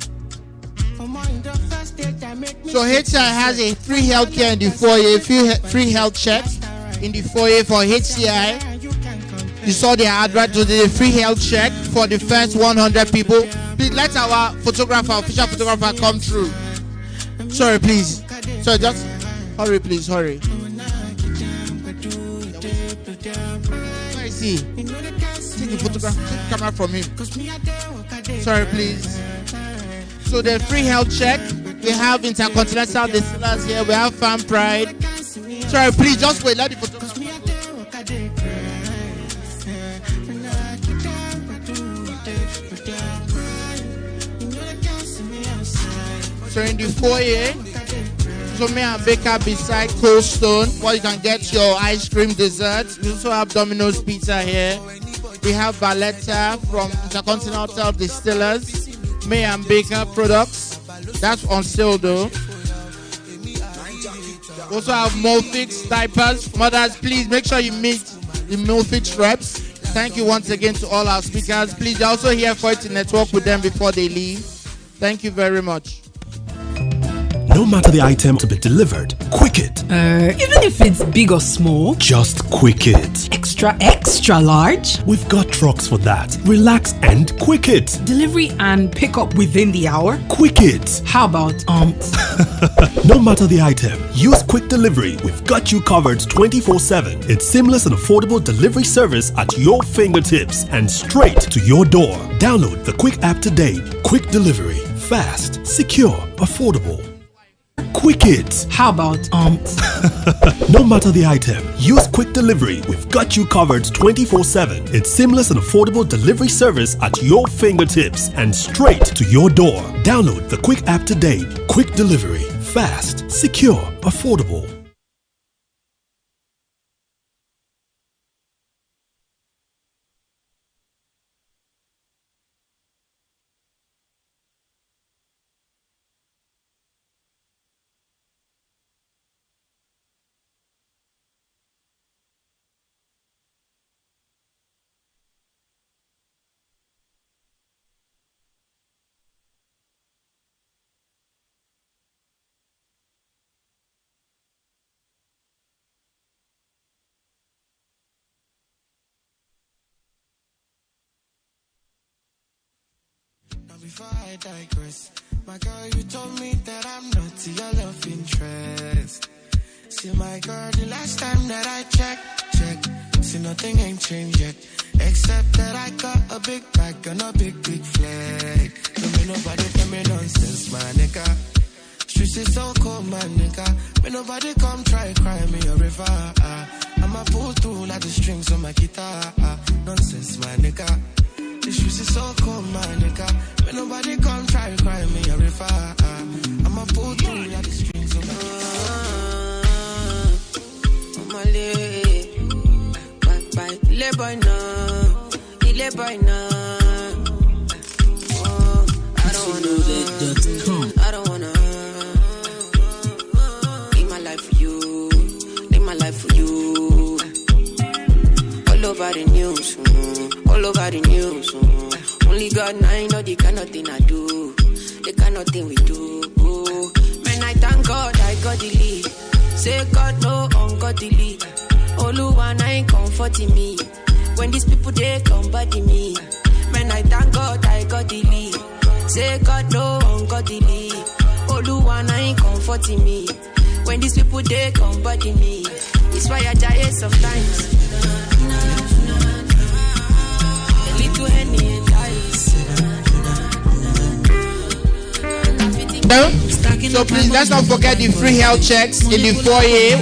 For more in the first date, I make me. So HCI has a free healthcare in the foyer, free health checks in the foyer for HCI. You saw their advert to the free health check for the first 100 people. Please let our photographer, official photographer, come through. Sorry, please. Sorry, just hurry, please, hurry. I see. Take the photograph, take the camera from him. Sorry, please. So the free health check, we have Intercontinental Distillers here, we have Farm Pride. Sorry, please, just wait, let the photographer. So in the foyer, so May and Baker beside Cold Stone, where you can get your ice cream desserts. We also have Domino's Pizza here. We have Valletta from Intercontinental Distillers. May and Baker products. That's on sale though. We also have Molfix diapers. Mothers, please make sure you meet the Molfix reps. Thank you once again to all our speakers. Please, they're also here for you to network with them before they leave. Thank you very much. No matter the item to be delivered, Quick It. Even if it's big or small? Just Quick It. Extra large? We've got trucks for that. Relax and Quick It. Delivery and pickup within the hour? Quick It. How about No matter the item, use Quick Delivery. We've got you covered 24/7. It's seamless and affordable delivery service at your fingertips and straight to your door. Download the Quick app today. Quick Delivery. Fast, secure, affordable. Quick It. How about No matter the item, use Quick Delivery. We've got you covered 24/7. It's seamless and affordable delivery service at your fingertips and straight to your door. Download the Quick app today. Quick Delivery. Fast, secure, affordable. Before I digress, my girl, you told me that I'm not your love interest. See, my girl, the last time that I checked, see, nothing ain't changed yet, except that I got a big bag and a big flag. Don't me nobody tell me nonsense, my nigga. Streets is so cold, my nigga. Me nobody come try cry me a river. I'ma pull through like the strings on my guitar. Nonsense, my nigga. The streets is so cold, my nigga. When nobody come try to cry me a river. I'ma pull through like the strings of my guitar. Ile boy now. I don't wanna live my life for you. Live my life for you. All over the news. All over the news. Only God and I know the kind of thing I do, the kind of thing we do. Man, I thank God I got the lead. Say God no ungodly. Oluwa I ain't comforting me. When these people they come body me. Man, I thank God I got the lead. Say God no ungodly. Oluwa I ain't comforting me. When these people they come body me. It's why I die sometimes. To any So please, let's not forget the free health checks in the foyer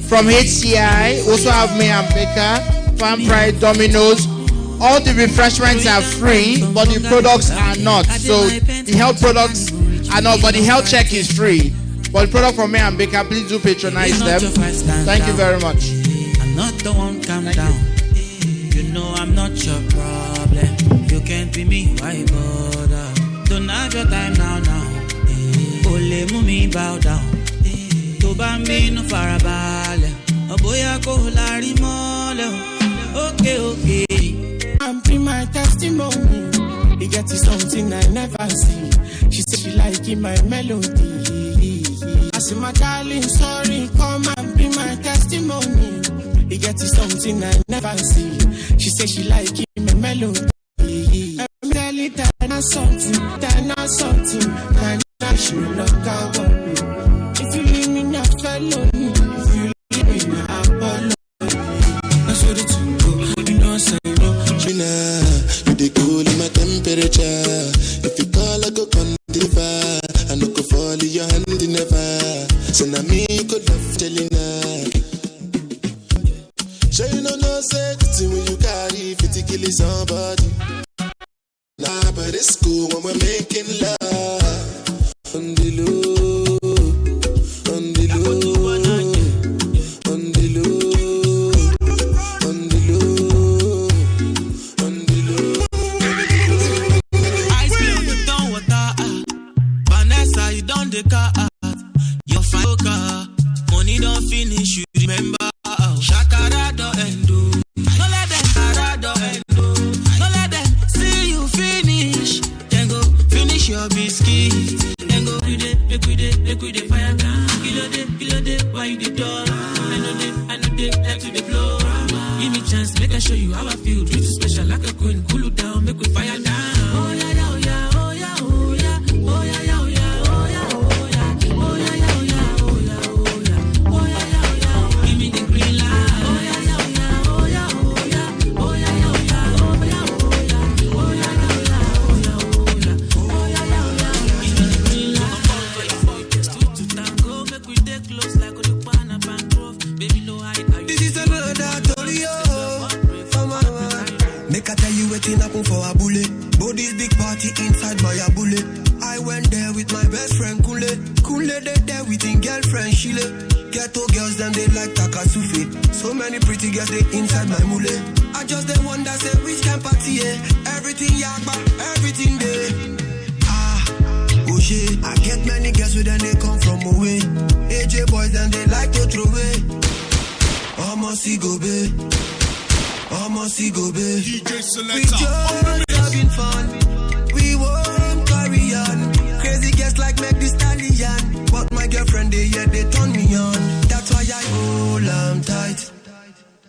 from HCI. Also have me and Baker, Farm Pride, Domino's. All the refreshments are free, but the products are not. So the health products are not, but the health check is free. But the product from me and Baker, please do patronize them. Thank you very much. I'm not the one, calm down. You know I'm not your problem. You can't be me, why bother? Don't have your time now. Ole mumi bow down. To bambi no farabale. Oboya ko lari mole. Okay. I'm free my testimony. It gets something I never see. She said she like my melody. I said my darling, sorry, come and be my testimony. It gets something I never see. She said she like my melody. I'm telling that something. I should look out. If you leave me not fellow, if you leave me not Apollo. That's what it's go. You know I say no. You dey cool in my temperature. If you call I go come deliver. I no go fall in your hand never. So now me you could love telling her. Sure you know say when you carry 50 killing somebody. Nah, but it's cool when we're making love. On the low, on the low, on the low, on the low, on the low. I spill the down water. Vanessa, you done the car. Your fine car. Money don't finish, you remember. Shakara do endo. No let them shakara do endo. No let them see you finish. Then go finish your biscuit. Then go make we dey fire down. Kilo day, why you the door? I know they like to the blow. Give me chance, make I show you how I feel. Treat you special like a queen, cool you down, make we fire down. Oh yeah, yeah, oh yeah, oh yeah, oh yeah, oh yeah, yeah, oh yeah, oh yeah, oh yeah, oh yeah, yeah, oh yeah, oh yeah, oh yeah, oh yeah, yeah, oh yeah. Give me the green light. Oh yeah, yeah, oh yeah, oh yeah, oh yeah, oh yeah, yeah, oh yeah, oh yeah, oh yeah, oh yeah, yeah, oh yeah, oh yeah, yeah, oh yeah. Give me the green light. To tango, make we dey close like Olupana Bancroft. Baby, no hide. This is another story, make I tell you wetin happen for a bullet. Body's big party inside my bullet. I went there with my best friend Kule. Kule they there with his girlfriend Shile. Ghetto girls them they like Takasufi. So many pretty girls they inside my mule. I just they wonder say which can party everything yakba, everything there. Oh shit, I get many girls with them they come from away. AJ boys and they like to throw away. Almost go babe. Almost go babe. DJ Selector. We just having fun. We won't carry on. Crazy girls like make this stallion. But my girlfriend they turn me on. That's why I hold on tight.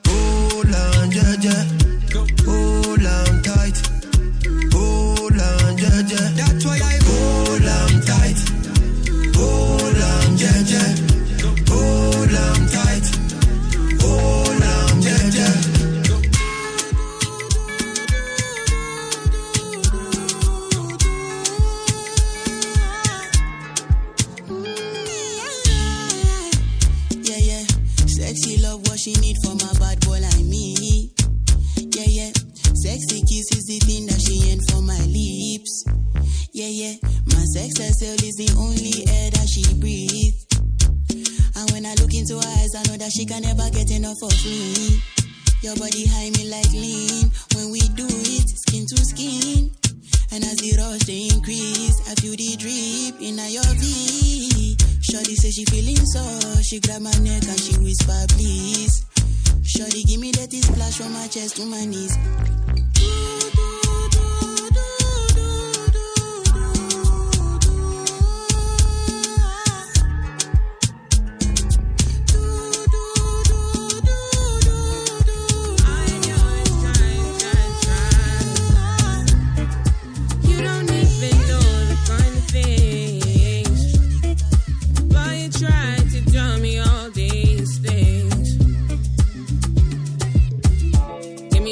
Hold on, jaja. Hold on tight. Hold on, jaja. That's why I hold on tight. Hold on, jaja. Hold on tight. Hold on, jaja. Sexy love what she need from a bad boy like me. Yeah, yeah. Sexy kiss is the thing that she ain't for my lips. Yeah, yeah. My sex herself is the only air that she breathes. And when I look into her eyes, I know that she can never get enough of me. Your body high me like lean. When we do it, skin to skin. And as the rush they increase, I feel the drip in your V. Shorty say she feeling so, she grab my neck and she whisper please. Shorty give me that splash from my chest to my knees.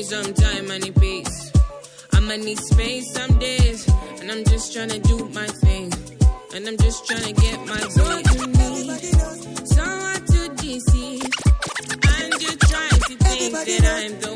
Some time and peace. I'ma need space some days, and I'm just trying to do my thing, and I'm just trying to get my way. So hard to deceive, and you try to think that I'm the